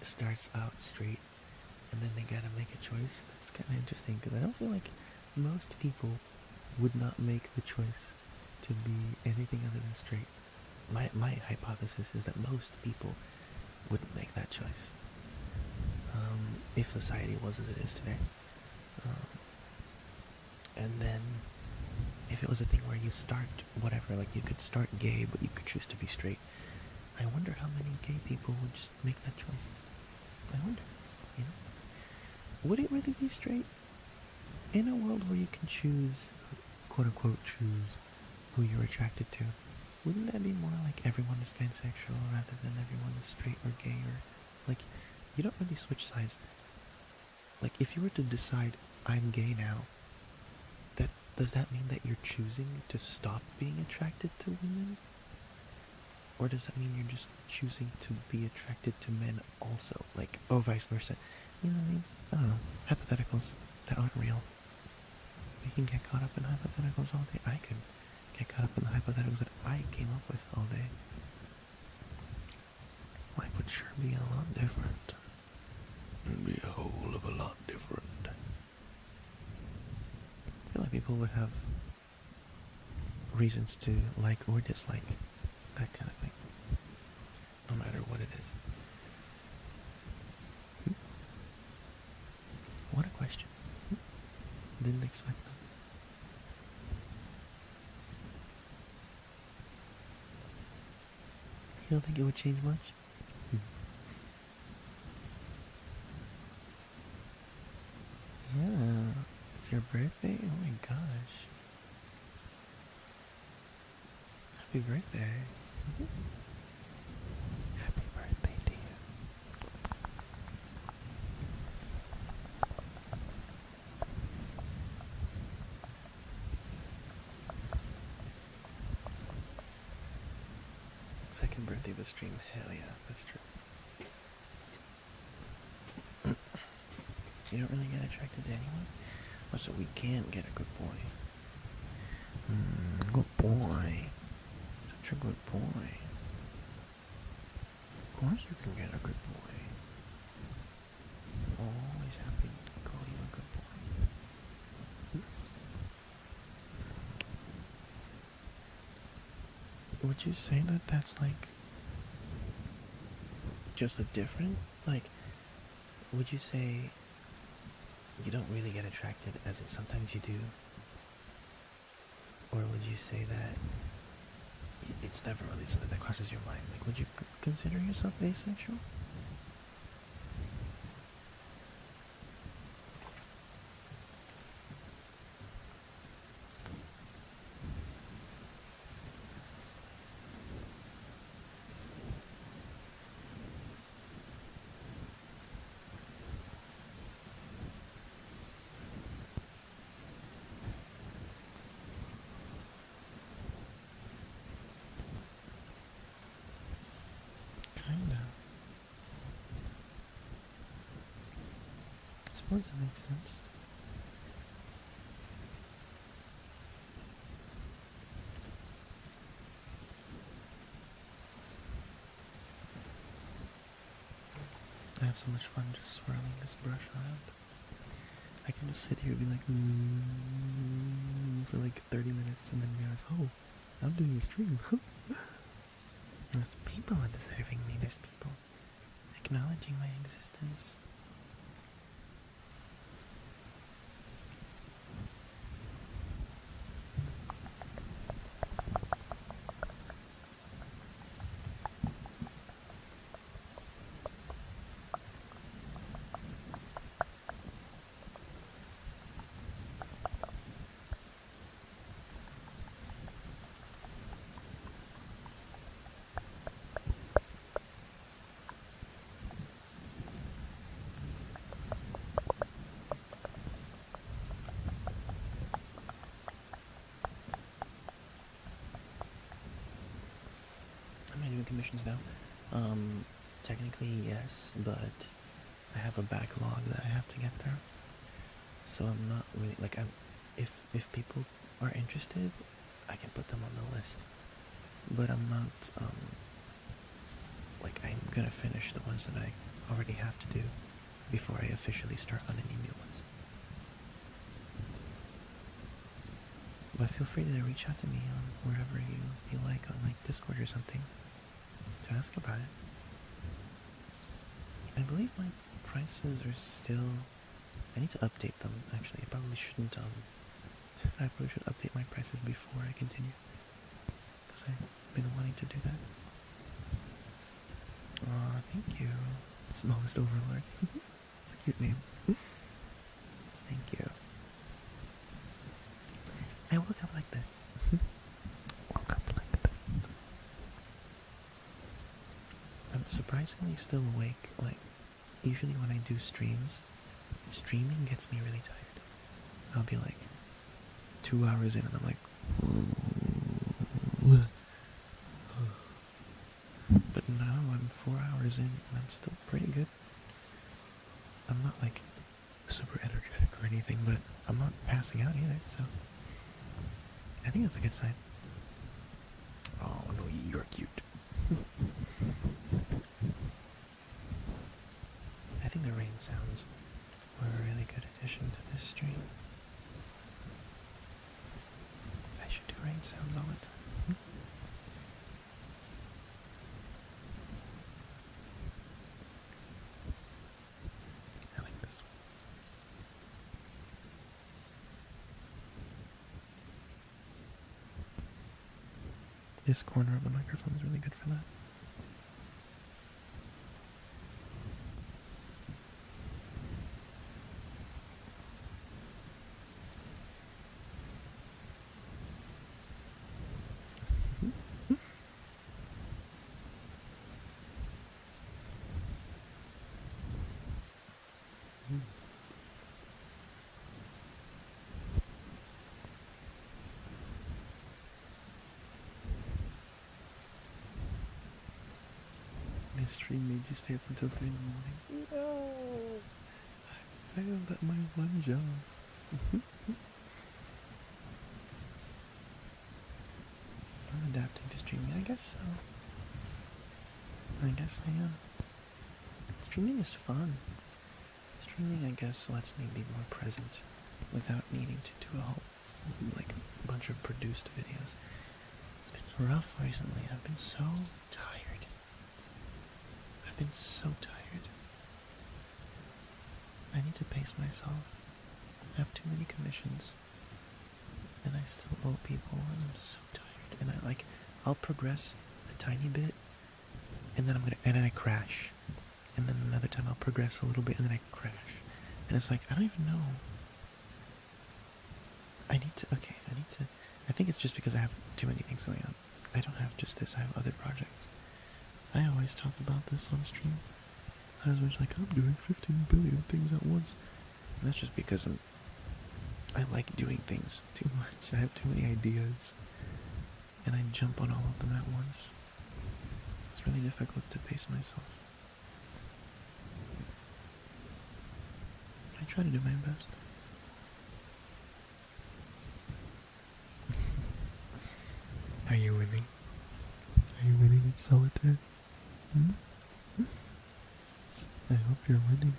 starts out straight and then they gotta make a choice, that's kind of interesting because I don't feel like most people would not make the choice to be anything other than straight. My hypothesis is that most people wouldn't make that choice if society was as it is today. And then if it was a thing where you start whatever, like you could start gay but you could choose to be straight, I wonder how many gay people would just make that choice. I wonder, would it really be straight? In a world where you can choose, quote unquote choose, who you're attracted to, wouldn't that be more like everyone is pansexual rather than everyone is straight or gay, or like you don't really switch sides? Like if you were to decide I'm gay now, does that mean that you're choosing to stop being attracted to women? Or does that mean you're just choosing to be attracted to men also? Like, or vice versa. You know what I mean? I don't know. Hypotheticals that aren't real. We can get caught up in hypotheticals all day. I could get caught up in the hypotheticals that I came up with all day. Life would sure be a lot different. It'd be a whole of a lot different. I feel like people would have reasons to like or dislike that kind of thing, no matter what it is. What a question. Didn't expect that. You don't think it would change much? Yeah, it's your birthday? Oh my gosh. Happy birthday. Happy birthday to you. Second birthday of the stream. Hell yeah, that's true. You don't really get attracted to anyone? Oh, so we can't get a good boy. Good boy. Such a good boy. Of course you can get a good boy. Always happy to call you a good boy. Would you say that that's like just a different, like, would you say you don't really get attracted as in sometimes you do? Or would you say that it's never really something that crosses your mind? Like, would you consider yourself asexual? suppose that makes sense. I have so much fun just swirling this brush around. I can just sit here and be like, for like 30 minutes and then realize, oh, I'm doing a stream. There's people observing me. There's people acknowledging my existence. Am I doing commissions now? Technically yes, but I have a backlog that I have to get through. So I'm not really like if people are interested, I can put them on the list. But I'm not like I'm gonna finish the ones that I already have to do before I officially start on any new ones. But feel free to reach out to me on wherever you feel like, on like Discord or something, to ask about it. I believe my prices are still... I need to update them, actually. I probably shouldn't, I probably should update my prices before I continue, because I've been wanting to do that. Aw, thank you, Smallest Overlord. It's a cute name. Thank you. I woke up like this. Woke up like that. I'm surprisingly still awake. Like, usually when I do streams, streaming gets me really tired. I'll be like 2 hours in and I'm like, but now I'm 4 hours in and I'm still pretty good. I'm not like super energetic or anything, but I'm not passing out either, so I think that's a good sign. Oh no, you're cute. I think the rain sounds were a really good addition to this stream. I should do rain sounds all the time. I like this one. This corner of the microphone is really good for that. My stream made you stay up until 3 in the morning. No! I failed at my one job. I'm adapting to streaming, I guess so. I guess I am. Streaming is fun. Streaming, I guess, lets me be more present without needing to do a whole, like, bunch of produced videos. It's been rough recently. I've been so tired. I've been so tired. I need to pace myself. I have too many commissions. And I still owe people, and I'm so tired. And I'll progress a tiny bit, and then and then I crash. And then another time I'll progress a little bit, and then I crash. And it's like, I don't even know. I think it's just because I have too many things going on. I don't have just this, I have other projects. I always talk about this on stream. I was always like, I'm doing 15 billion things at once. And that's just because I like doing things too much. I have too many ideas. And I jump on all of them at once. It's really difficult to pace myself. I I try to do my best. Are you winning? Are you winning at solitaire? Hmm? I hope you're winning.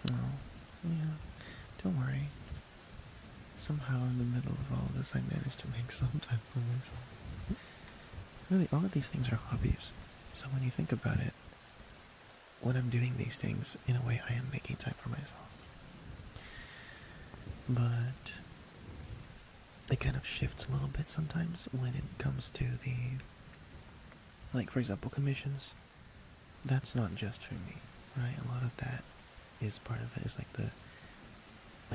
Oh, yeah. Don't worry. Somehow in the middle of all of this, I managed to make some time for myself. Really, all of these things are hobbies. So when you think about it, when I'm doing these things, in a way, I am making time for myself. But it kind of shifts a little bit sometimes when it comes to the, like, for example, commissions. That's not just for me, right? A lot of that is part of it, is like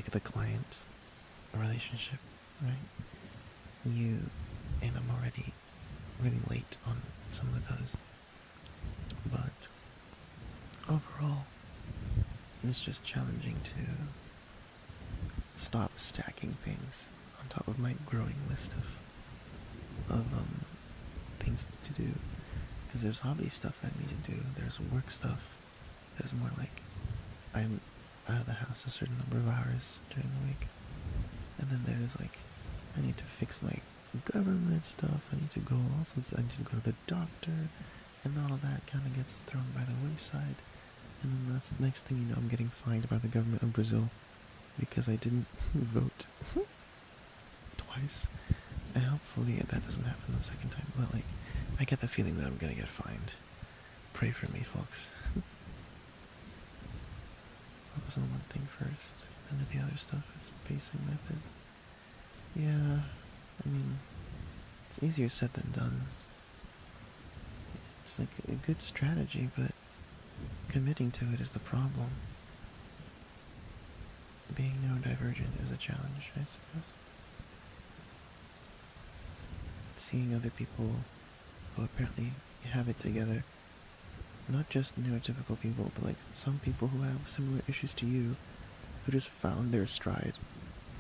the client relationship, right? And I'm already really late on some of those. But overall, it's just challenging to stop stacking things on top of my growing list of things to do. Because there's hobby stuff I need to do, there's work stuff, there's more like I'm out of the house a certain number of hours during the week. And then there's like, I need to fix my government stuff, I need to go to the doctor, and all of that kind of gets thrown by the wayside. And then that's the next thing you know, I'm getting fined by the government of Brazil because I didn't vote twice. And hopefully that doesn't happen the second time, but like, I get the feeling that I'm gonna get fined. Pray for me, folks. Focus on one thing first, then the other stuff is basic method. Yeah, I mean, it's easier said than done. It's like a good strategy, but committing to it is the problem. Being neurodivergent is a challenge, I suppose. Seeing other people who apparently have it together, not just neurotypical people, but like some people who have similar issues to you, who just found their stride.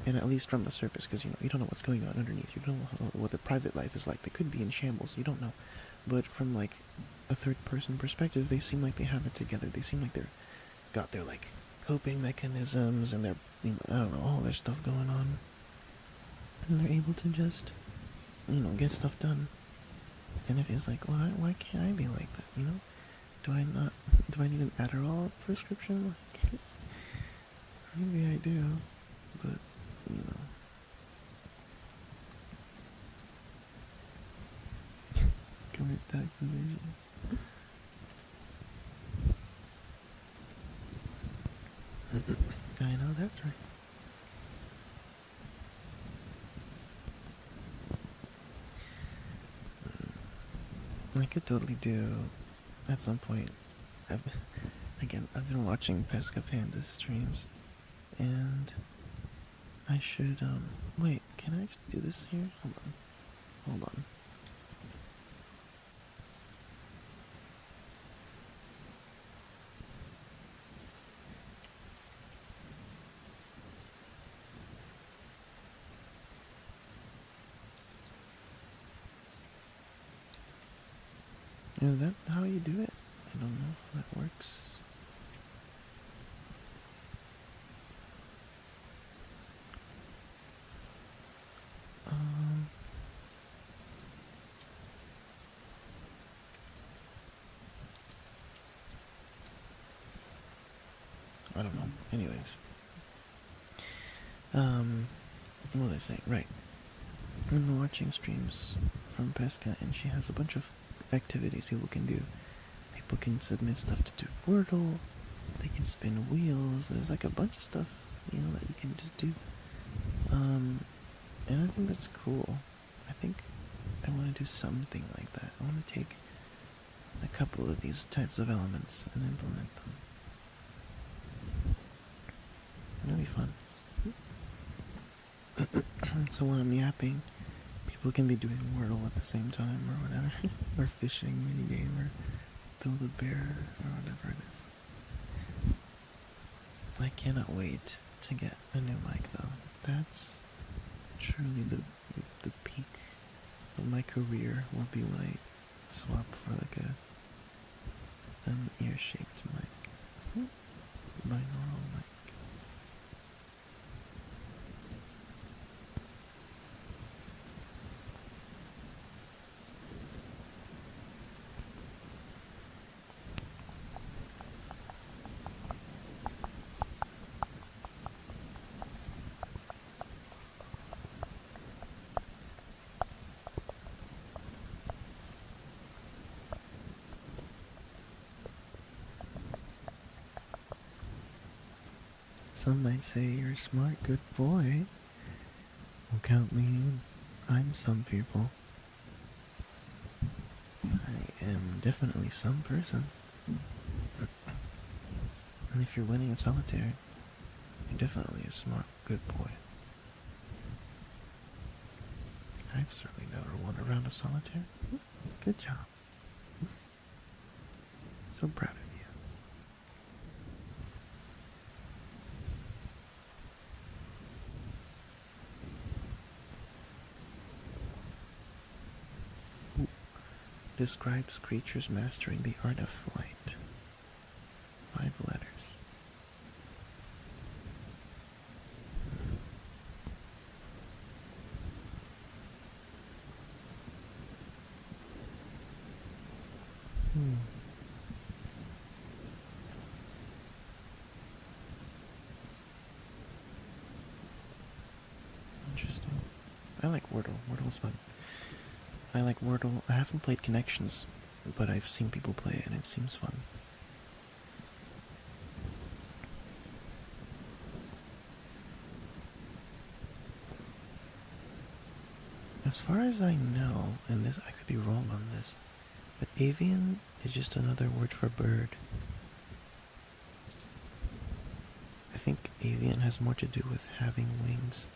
And at least from the surface, because you don't know what's going on underneath. You don't know what the private life is like. They could be in shambles. You don't know. But from like a third-person perspective, they seem like they have it together. They seem like they're got their like coping mechanisms and their, I don't know, all their stuff going on, and they're able to just get stuff done. And it feels like, why can't I be like that? Do I need an Adderall prescription? Like, maybe I do, but commit tax evasion. I know, that's right. I could totally do, at some point, I've been watching Pesca Panda's streams, and I should, wait, can I actually do this here? Hold on. Is that how you do it? I don't know if that works. I don't know. Anyways. What was I saying? Right. I've been watching streams from Pesca, and she has a bunch of activities people can do. People can submit stuff to do Wordle, they can spin wheels, there's like a bunch of stuff, that you can just do. And I think that's cool. I think I want to do something like that. I want to take a couple of these types of elements and implement them. That'd be fun. So when I'm yapping, people can be doing Wordle at the same time or whatever. Or fishing minigame or build a bear or whatever it is. I cannot wait to get a new mic though. That's truly the peak of my career will be when I swap for like an ear-shaped mic. Binaural mic. Some might say you're a smart, good boy. Well, count me in. I'm some people. I am definitely some person. And if you're winning in solitaire, you're definitely a smart, good boy. I've certainly never won a round of solitaire. Good job. So proud of you. Ooh. Describes creatures mastering the art of flight. 5 letters. Interesting. I like Wordle. Wordle's fun. I like Wordle. I haven't played Connections, but I've seen people play it and it seems fun. As far as I know, and this I could be wrong on this, but avian is just another word for bird. I think avian has more to do with having wings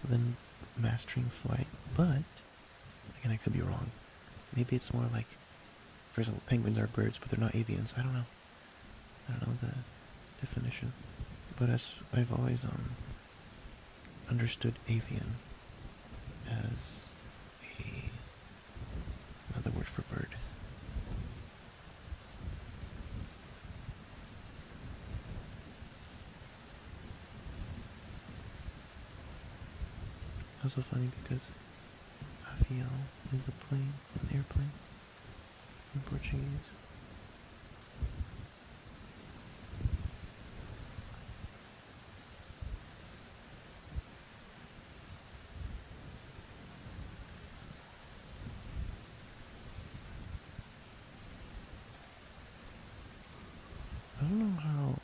than mastering flight, but again I could be wrong. Maybe it's more like, for example, penguins are birds, but they're not avians. I don't know. I don't know the definition. But as I've always understood avian as another word for bird. It's also funny because avião is a plane, an airplane in Portuguese. I don't know how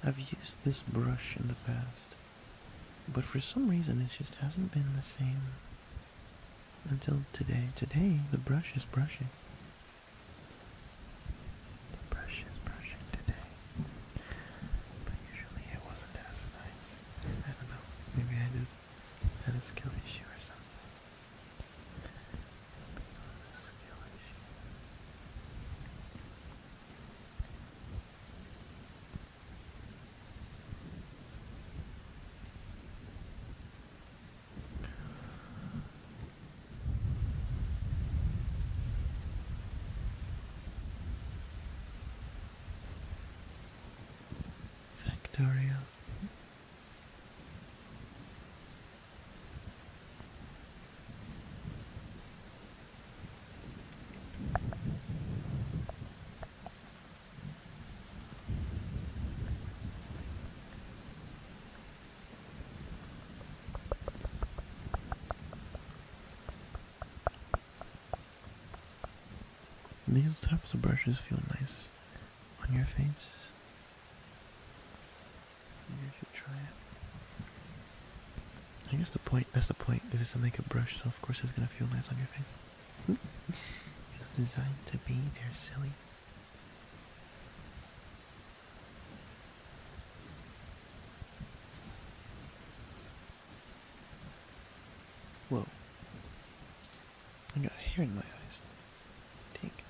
I've used this brush in the past, but for some reason it just hasn't been the same until today. Today the brush is brushing. The brush is brushing today. But usually it wasn't as nice. I don't know. Maybe I just had a skill issue or something. A skill issue. Victoria. These types of brushes feel nice on your face. You should try it. I guess that's the point, is it's a makeup brush, so of course it's gonna feel nice on your face. It's designed to be there, silly. Whoa. I got hair in my eyes. Take.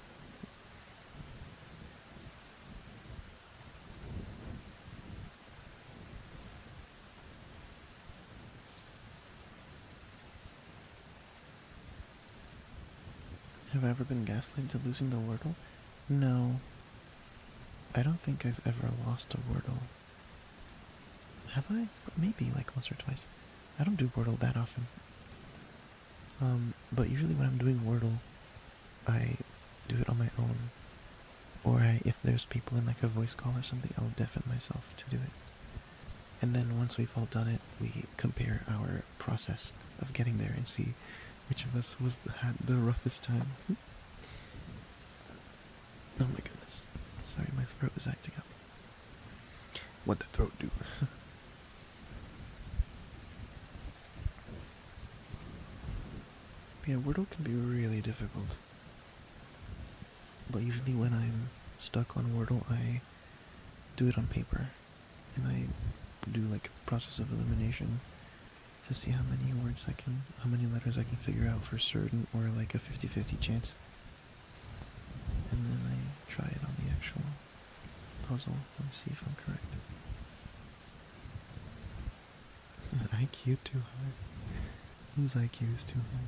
Have I ever been gaslit into losing the Wordle? No. I don't think I've ever lost a Wordle. Have I? Maybe like once or twice. I don't do Wordle that often. But usually when I'm doing Wordle, I do it on my own. Or if there's people in like a voice call or something, I'll deafen myself to do it. And then once we've all done it, we compare our process of getting there and see which of us had the roughest time. Oh my goodness. Sorry, my throat is acting up. What'd the throat do? Yeah, Wordle can be really difficult. But usually when I'm stuck on Wordle, I do it on paper. And I do like a process of elimination to see how many letters I can figure out for certain, or like a 50-50 chance. And then I try it on the actual puzzle and see if I'm correct. IQ too high. Whose IQ is too high?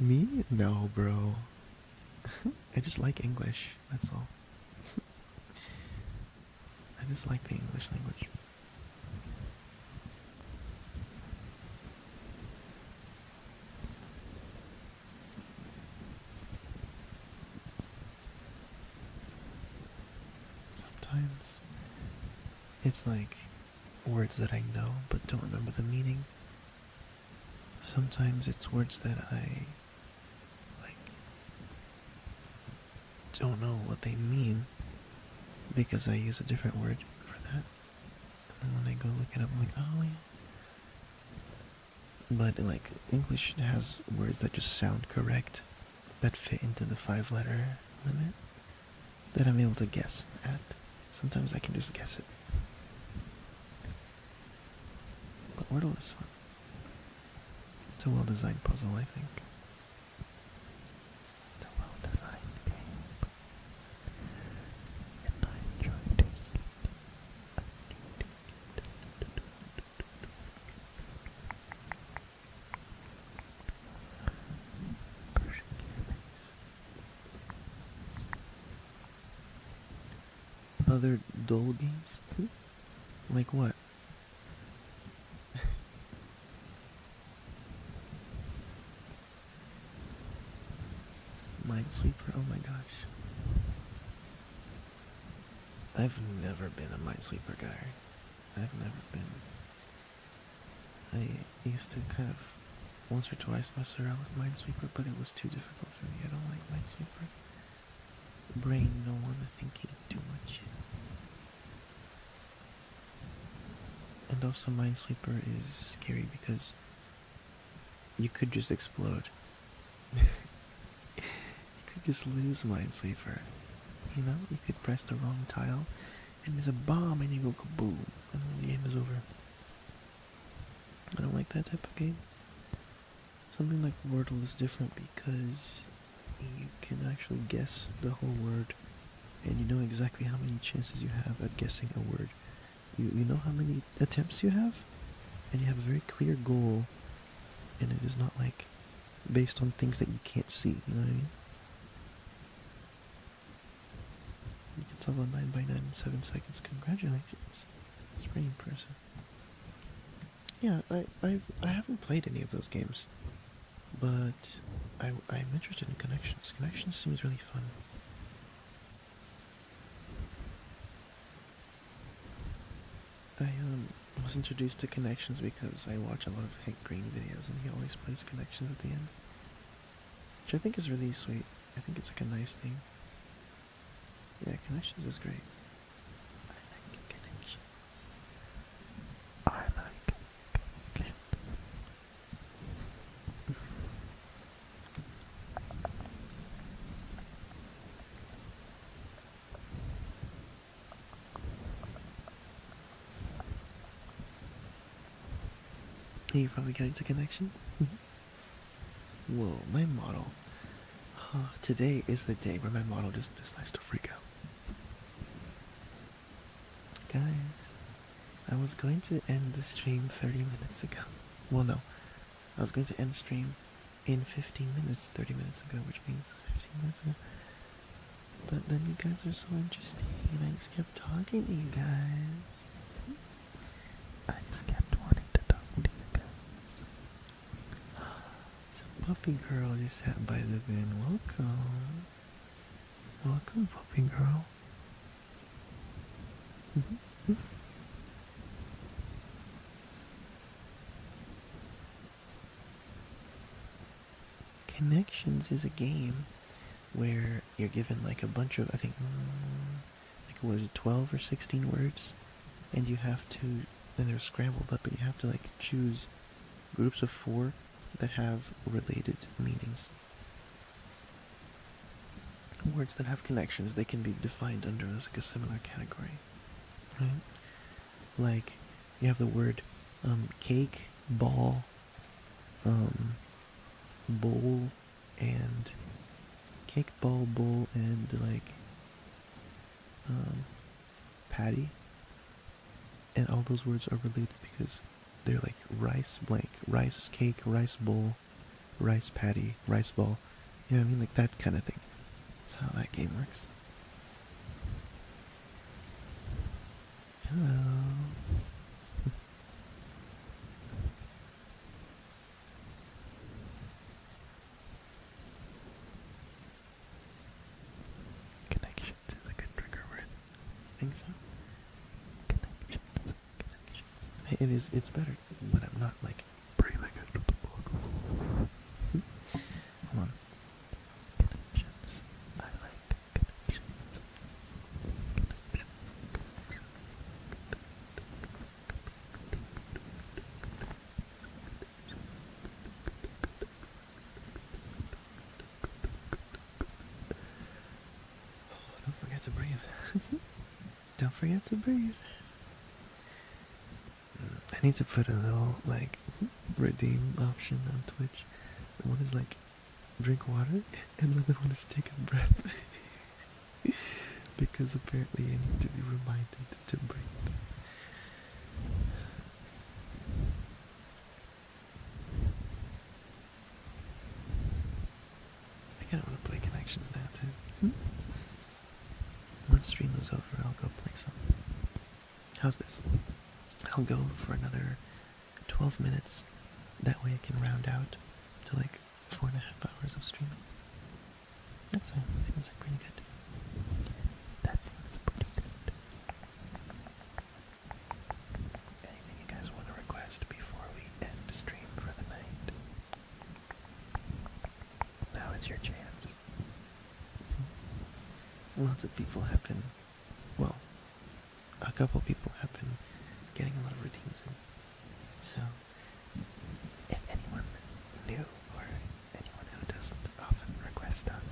Me? No, bro. I just like English, that's all. I just like the English language. Sometimes it's like words that I know but don't remember the meaning. Sometimes it's words that I like don't know what they mean because I use a different word for that. And then when I go look it up, I'm like, oh yeah. But like English has words that just sound correct, that fit into the 5-letter limit, that I'm able to guess at. Sometimes I can just guess it. But Wordle is fun. It's a well-designed puzzle, I think. It's a well-designed game. And I enjoyed it. Other dull games? Like what? Minesweeper? Oh my gosh. I've never been a Minesweeper guy. I've never been. I used to kind of once or twice mess around with Minesweeper, but it was too difficult for me. I don't like Minesweeper. Brain no one thinking too much. And also Minesweeper is scary because you could just explode. You could just lose Minesweeper. You know, you could press the wrong tile and there's a bomb and you go kaboom and then the game is over. I don't like that type of game. Something like Wordle is different because you can actually guess the whole word and you know exactly how many chances you have at guessing a word. You know how many attempts you have, and you have a very clear goal, and it is not like based on things that you can't see, you know what I mean? You can solve a 9x9 in 7 seconds. Congratulations. That's pretty impressive. Yeah, I haven't played any of those games, but I'm interested in Connections. Connections seems really fun. I was introduced to Connections because I watch a lot of Hank Green videos and he always plays Connections at the end. Which I think is really sweet. I think it's like a nice thing. Yeah, Connections is great. I like Connections. I like Connections. You probably get into Connections? Whoa, my model. Today is the day where my model just decides to freak out. Guys, I was going to end the stream 30 minutes ago. Well, no. I was going to end stream in 15 minutes, 30 minutes ago, which means 15 minutes ago. But then you guys are so interesting, and I just kept talking to you guys. I just kept wanting to talk to you guys. Some puppy girl just sat by the bin. Welcome. Welcome, puppy girl. Connections is a game where you're given like a bunch of, I think, like what is it, 12 or 16 words, and you have to, and they're scrambled up, and you have to like choose groups of 4 that have related meanings. Words that have connections, they can be defined under as like a similar category, right? Like you have the word cake, ball, bowl, and cake, ball, bowl, and like patty, and all those words are related because they're like rice blank, rice cake, rice bowl, rice patty, rice ball. You know what I mean? Like that kind of thing. That's how that game works. Hello. Connections is a good trigger word. Think so? Connections. It is. It's better when I'm not like breathing into the book. Hold on. Connections. I like connections. Don't forget to breathe. Don't forget to breathe. I need to put a little like redeem option on Twitch. One is like drink water, and the other one is take a breath. Because apparently I need to be reminded to breathe. I kinda wanna play Connections now too. Once stream is over, I'll go play some. How's this? I'll go for another 12 minutes. That way I can round out to like 4.5 hours of streaming. That seems like pretty good. That seems pretty good. Anything you guys want to request before we end the stream for the night? Now it's your chance. Lots of people have been, well, a couple people have been getting a lot of routines in. So, if anyone new or anyone who doesn't often request stuff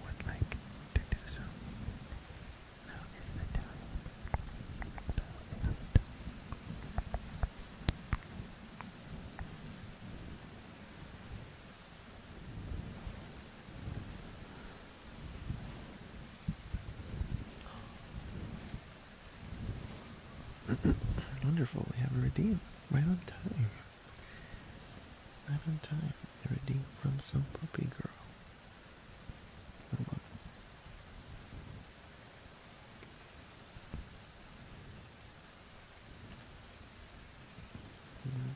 would like to do so, now is the time. Wonderful, we have a redeem right on time. Right on time. A redeem from some puppy girl. Hold on.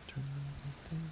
Turn on the thing.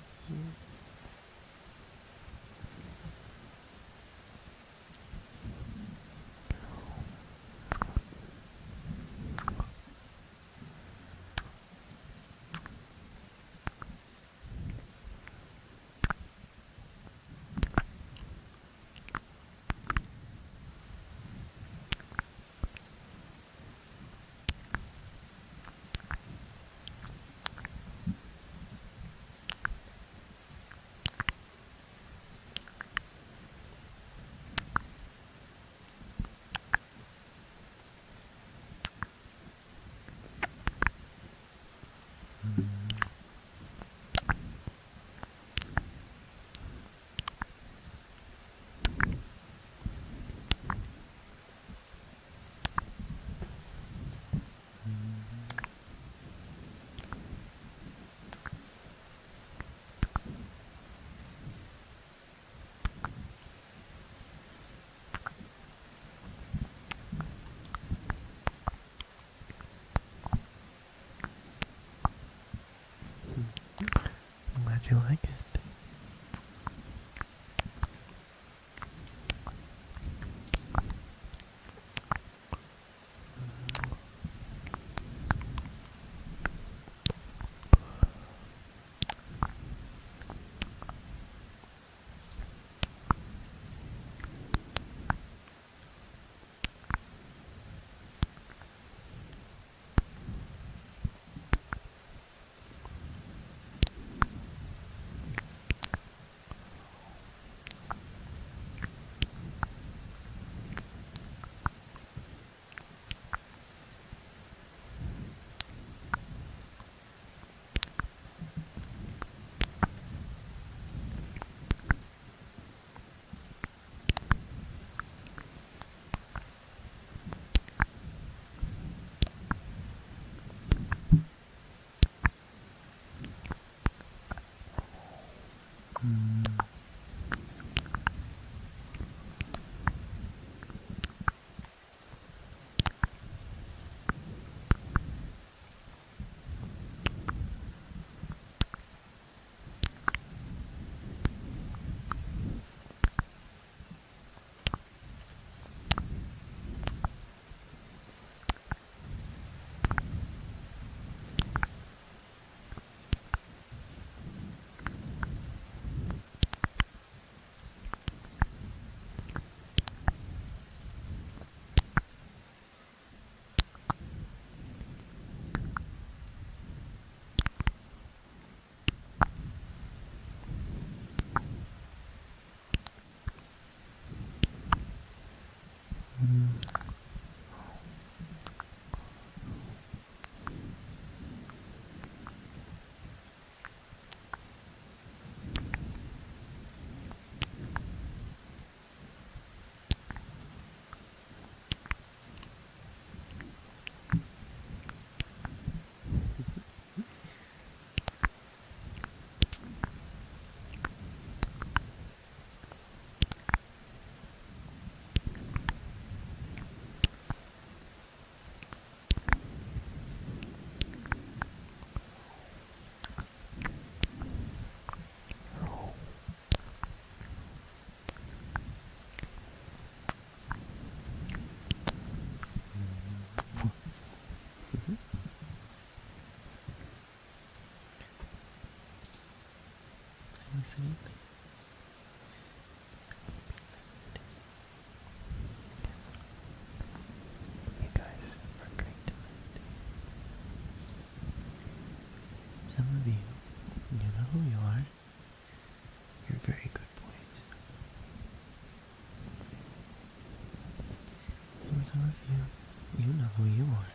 some of you, you know who you are.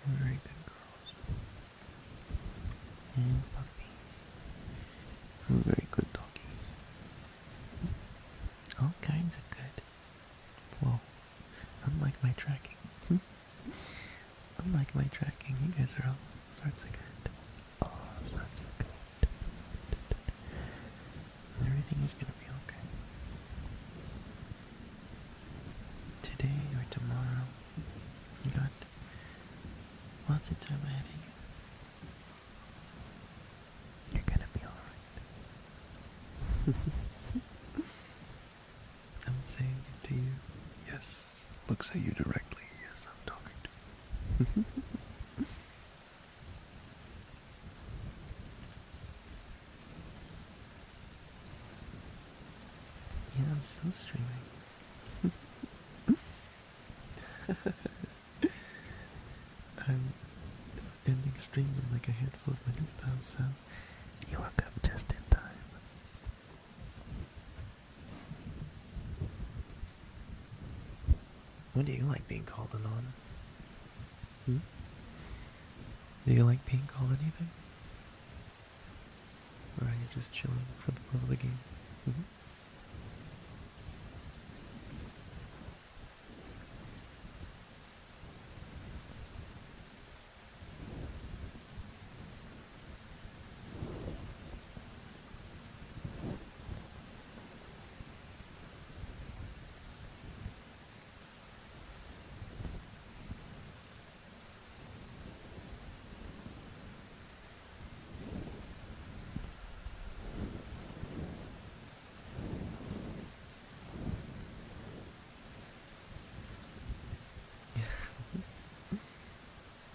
You're very good girls. And puppies. Very good doggies. All kinds of good. Whoa. Unlike my tracking. Unlike my tracking, you guys are all sorts of good. All sorts of good. Everything is gonna be okay. Today or tomorrow, you got lots of time ahead of you. You're gonna be alright. I'm saying it to you. Yes. Looks at you directly. Yes, I'm talking to you. Yeah, I'm still streaming. I'm ending stream in like a handful of minutes now, so You woke up just in time. what do you like being called on? Hmm? Do you like being called anything? Or are you just chilling for the love of the game? Mm-hmm.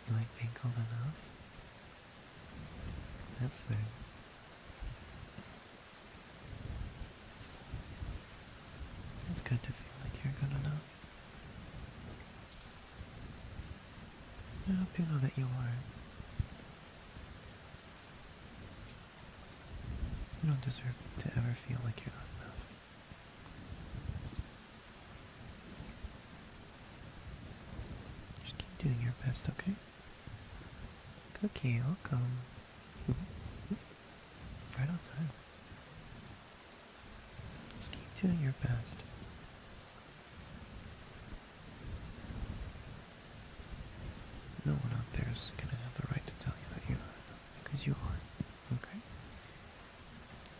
You like being called enough? That's fair. It's good to feel like you're good enough. I hope you know that you are. You don't deserve to ever feel like you're not enough. Just keep doing your best, okay? Cookie, welcome. Right on time. Just keep doing your best. No one out there is gonna have the right to tell you that you're not enough, because you are, okay?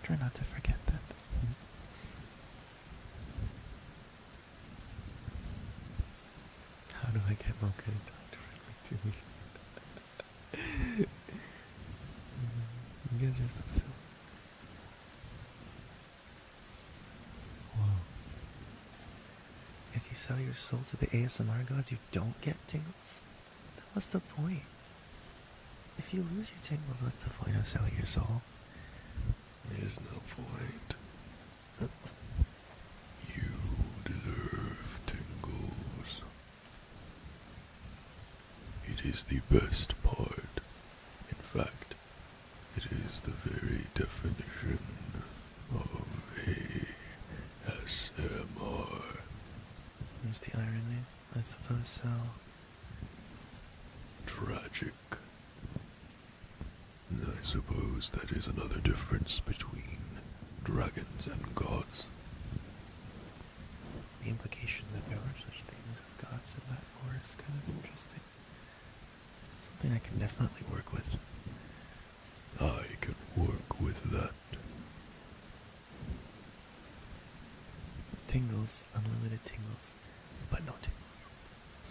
Try not to forget that. How do I get Mocha to talk directly to me? You guys are so silly. Whoa. If you sell your soul to the ASMR gods, you don't get tingles? Then what's the point? If you lose your tingles, what's the point of selling your soul? There's no point. You deserve tingles. It is the best part. In fact, it is the very definition of ASMR. There's the irony, I suppose so. Tragic. I suppose that is another difference between dragons and gods. The implication that there are such things as gods in that lore is kind of interesting. Something I can definitely work with. I can work with that. Tingles, unlimited tingles, but no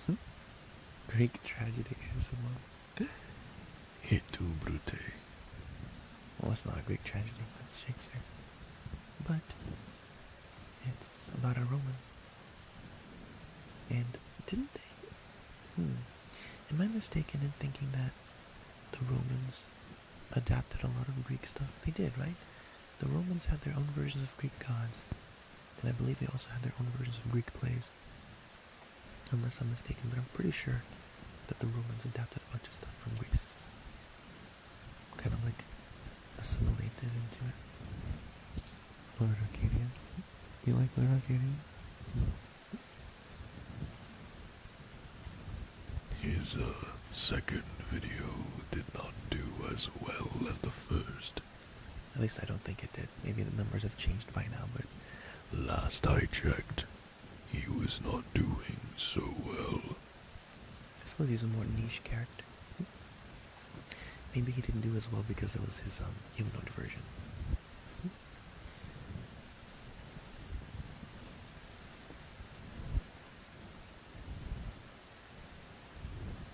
tingles. Greek tragedy ASMR. Et tu, Brute. Well, it's not a Greek tragedy, that's Shakespeare. But it's about a Roman. And didn't they? Am I mistaken in thinking that the Romans adapted a lot of Greek stuff? They did, right? The Romans had their own versions of Greek gods. And I believe they also had their own versions of Greek plays. Unless I'm mistaken, but I'm pretty sure that the Romans adapted a bunch of stuff from Greece. Kind of like assimilated into it. Lord Arcadia. You like Lord Arcadia? his second video did not do as well as the first. At least I don't think it did. Maybe the numbers have changed by now, but Last I checked, he was not doing so well. I suppose he's a more niche character. Maybe he didn't do as well because it was his humanoid version.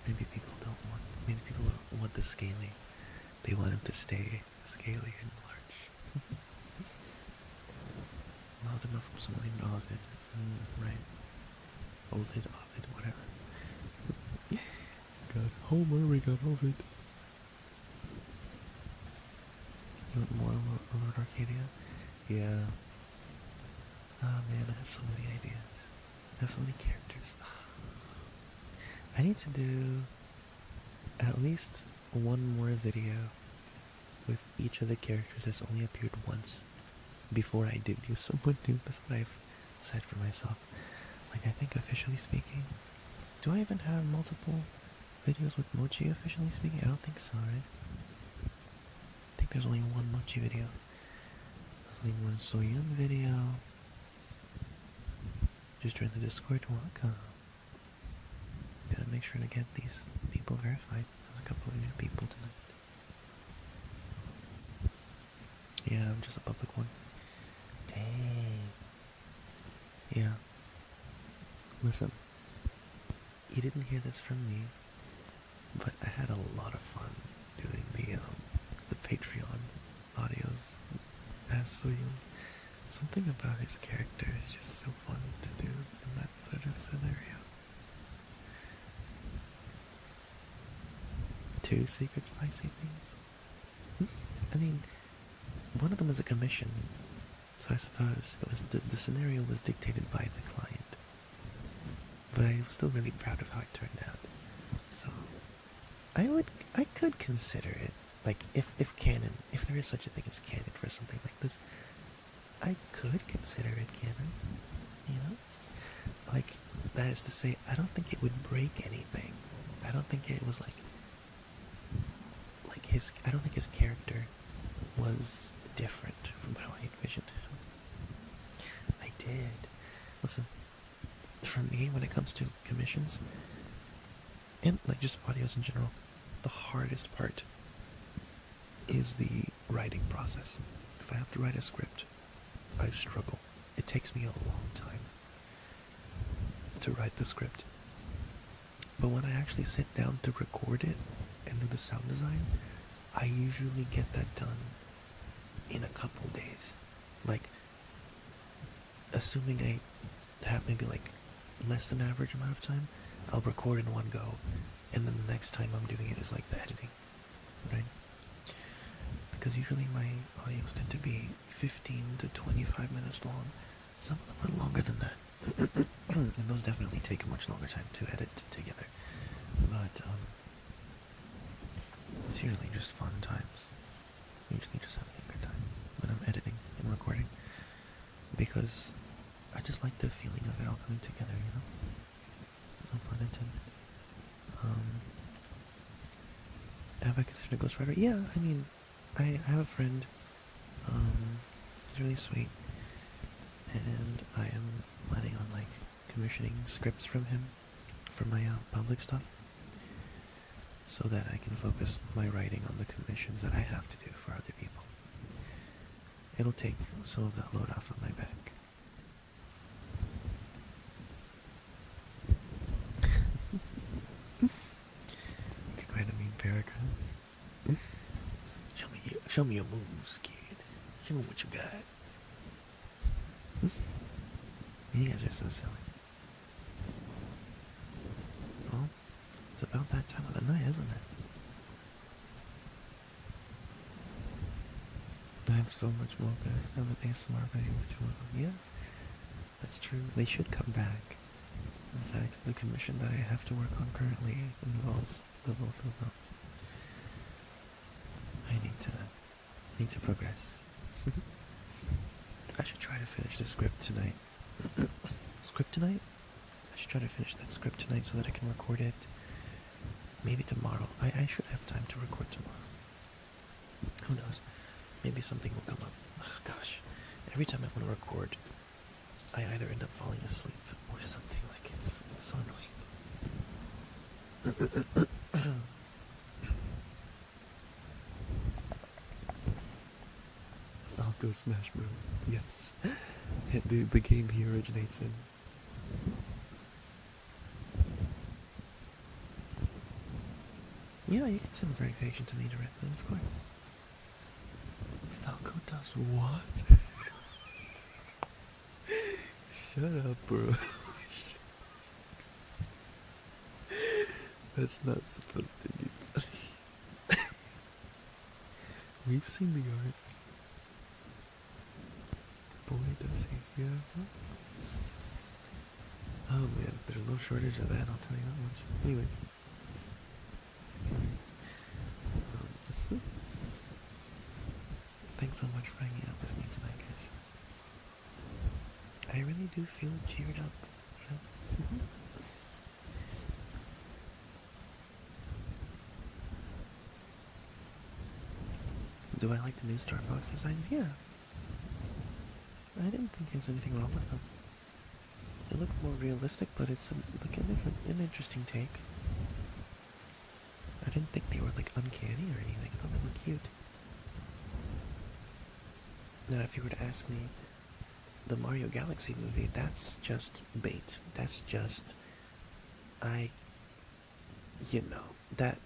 Maybe people don't want. Maybe people want the scaly. They want him to stay scaly and large. Loud enough from someone named Ovid. Right. Ovid, whatever. Got Homer, we got Ovid. You want more Lord Arcadia? Yeah. Oh man, I have so many ideas. I have so many characters. I need to do at least one more video with each of the characters that's only appeared once before I debut someone new. That's what I've said for myself. Like, I think officially speaking, do I even have multiple videos with Mochi officially speaking? I don't think so, right? I think there's only one Mochi video. There's only one Soyun video. Just join the Discord, welcome. Gotta make sure to get these people verified. There's a couple of new people tonight. Yeah, I'm just a public one. Dang. Yeah. Listen, you didn't hear this from me, but I had a lot of fun doing the Patreon audios as Soyun. Something about his character is just so fun to do in that sort of scenario. 2 secret spicy things? I mean, one of them is a commission, so I suppose it was the scenario was dictated by the client. But I was still really proud of how it turned out. So I could consider it, like, if canon, if there is such a thing as canon for something like this, I could consider it canon, you know? Like, that is to say, I don't think it would break anything. I don't think it was I don't think his character was different from how I envisioned him. I did. Listen, for me, when it comes to commissions, and like just audios in general, the hardest part is the writing process. If I have to write a script, I struggle. It takes me a long time to write the script. But when I actually sit down to record it and do the sound design, I usually get that done in a couple days. Like, assuming I have maybe like less than average amount of time, I'll record in one go, and then the next time I'm doing it is like the editing, right? Because usually my audios tend to be 15 to 25 minutes long. Some of them are longer than that. And those definitely take a much longer time to edit together. But it's usually just fun times. Usually just having a good time when I'm editing and recording. Because I just like the feeling of it all coming together, you know? No pun intended. Have I considered a ghostwriter? Yeah, I mean, I have a friend. He's really sweet. And I am planning on, like, commissioning scripts from him for my public stuff, so that I can focus my writing on the commissions that I have to do for other people. It'll take some of that load off of my back. Could write a mean paragraph. Show me your moves, kid. Show me what you got. You guys are so silly. Well, it's about that time of the night, isn't it? I have so much more good. I have an ASMR video with 2 of them. Yeah, that's true. They should come back. In fact, the commission that I have to work on currently involves the both of them. I need to progress. I should try to finish the script tonight. Script tonight? I should try to finish that script tonight so that I can record it maybe tomorrow. I should have time to record tomorrow. Who knows? Maybe something will come up. Ugh, gosh, every time I want to record, I either end up falling asleep or something. Like it's so annoying. I'll go Smash Bros. Yes, the game he originates in. Yeah, you can send the verification to me directly, of course. Falco does what? Shut up, bro. That's not supposed to be funny. We've seen the art. Boy, does he, yeah. Oh man, there's no shortage of that, I'll tell you that much. Anyways. Thanks so much for hanging out with me tonight, guys. I really do feel cheered up, you know? Do I like the new Star Fox designs? Yeah. I didn't think there's anything wrong with them. They look more realistic, but it's like an interesting take. I didn't think they were like uncanny or anything. I thought they were cute. Now, if you were to ask me, the Mario Galaxy movie, that's just bait. That's just, you know, that,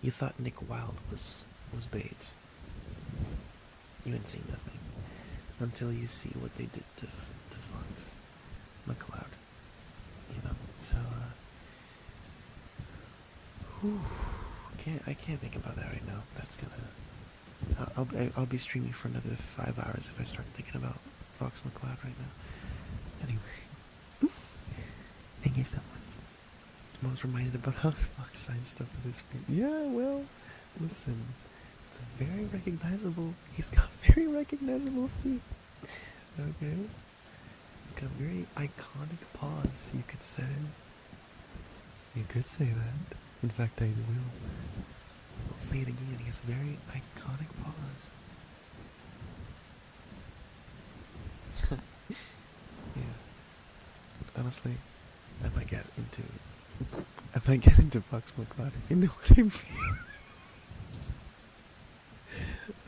you thought Nick Wilde was bait. You ain't seen nothing until you see what they did to Fox McCloud. You know, so, I can't think about that right now. That's gonna, I'll be streaming for another 5 hours if I start thinking about Fox McCloud right now. Anyway, thank you so much. I was reminded about how Fox signed stuff with his feet. Yeah, well, listen, it's a very recognizable. He's got very recognizable feet. Okay, got very iconic paws. You could say. You could say that. In fact, I will. I'll say it again. He has very iconic paws. Yeah. Honestly, I might get into Fox McCloud. You know what I mean?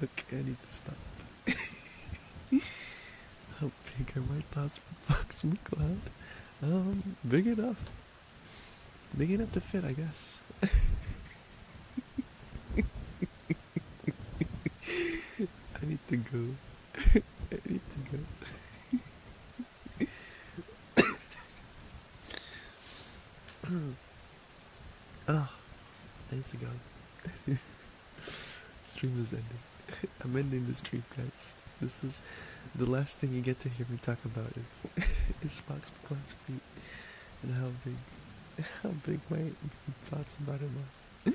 Okay, I need to stop. How big are my thoughts for Fox McCloud? Big enough. Big enough to fit, I guess. I need to go. I need to go. Oh, I need to go. Stream is ending. I'm ending the stream, guys. This is the last thing you get to hear me talk about is Fox McCloud's feet and how big my thoughts about him are.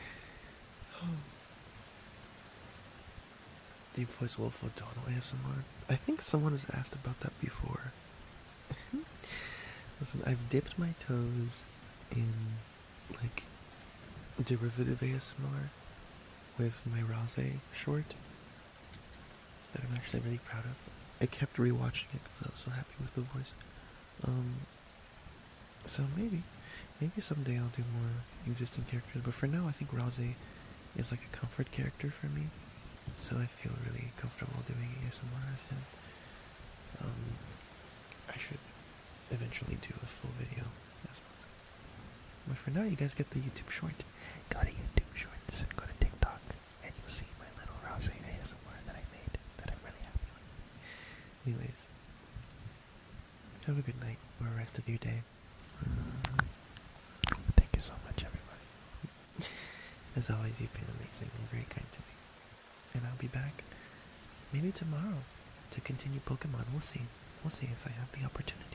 Deep Voice Wolf O'Donnell ASMR. I think someone has asked about that before. Listen, I've dipped my toes in, like, derivative ASMR with my Rase short that I'm actually really proud of. I kept rewatching it because I was so happy with the voice. So maybe someday I'll do more existing characters, but for now I think Rase is like a comfort character for me, so I feel really comfortable doing ASMR as him. I should eventually do a full video as well. But for now, you guys get the YouTube short. Go to YouTube Shorts and go to TikTok, and you'll see my little Rose ASMR that I made that I'm really happy with. Anyways, have a good night or rest of your day. Thank you so much, everybody. As always, you've been amazing and very kind to me. And I'll be back maybe tomorrow to continue Pokemon. We'll see. We'll see if I have the opportunity.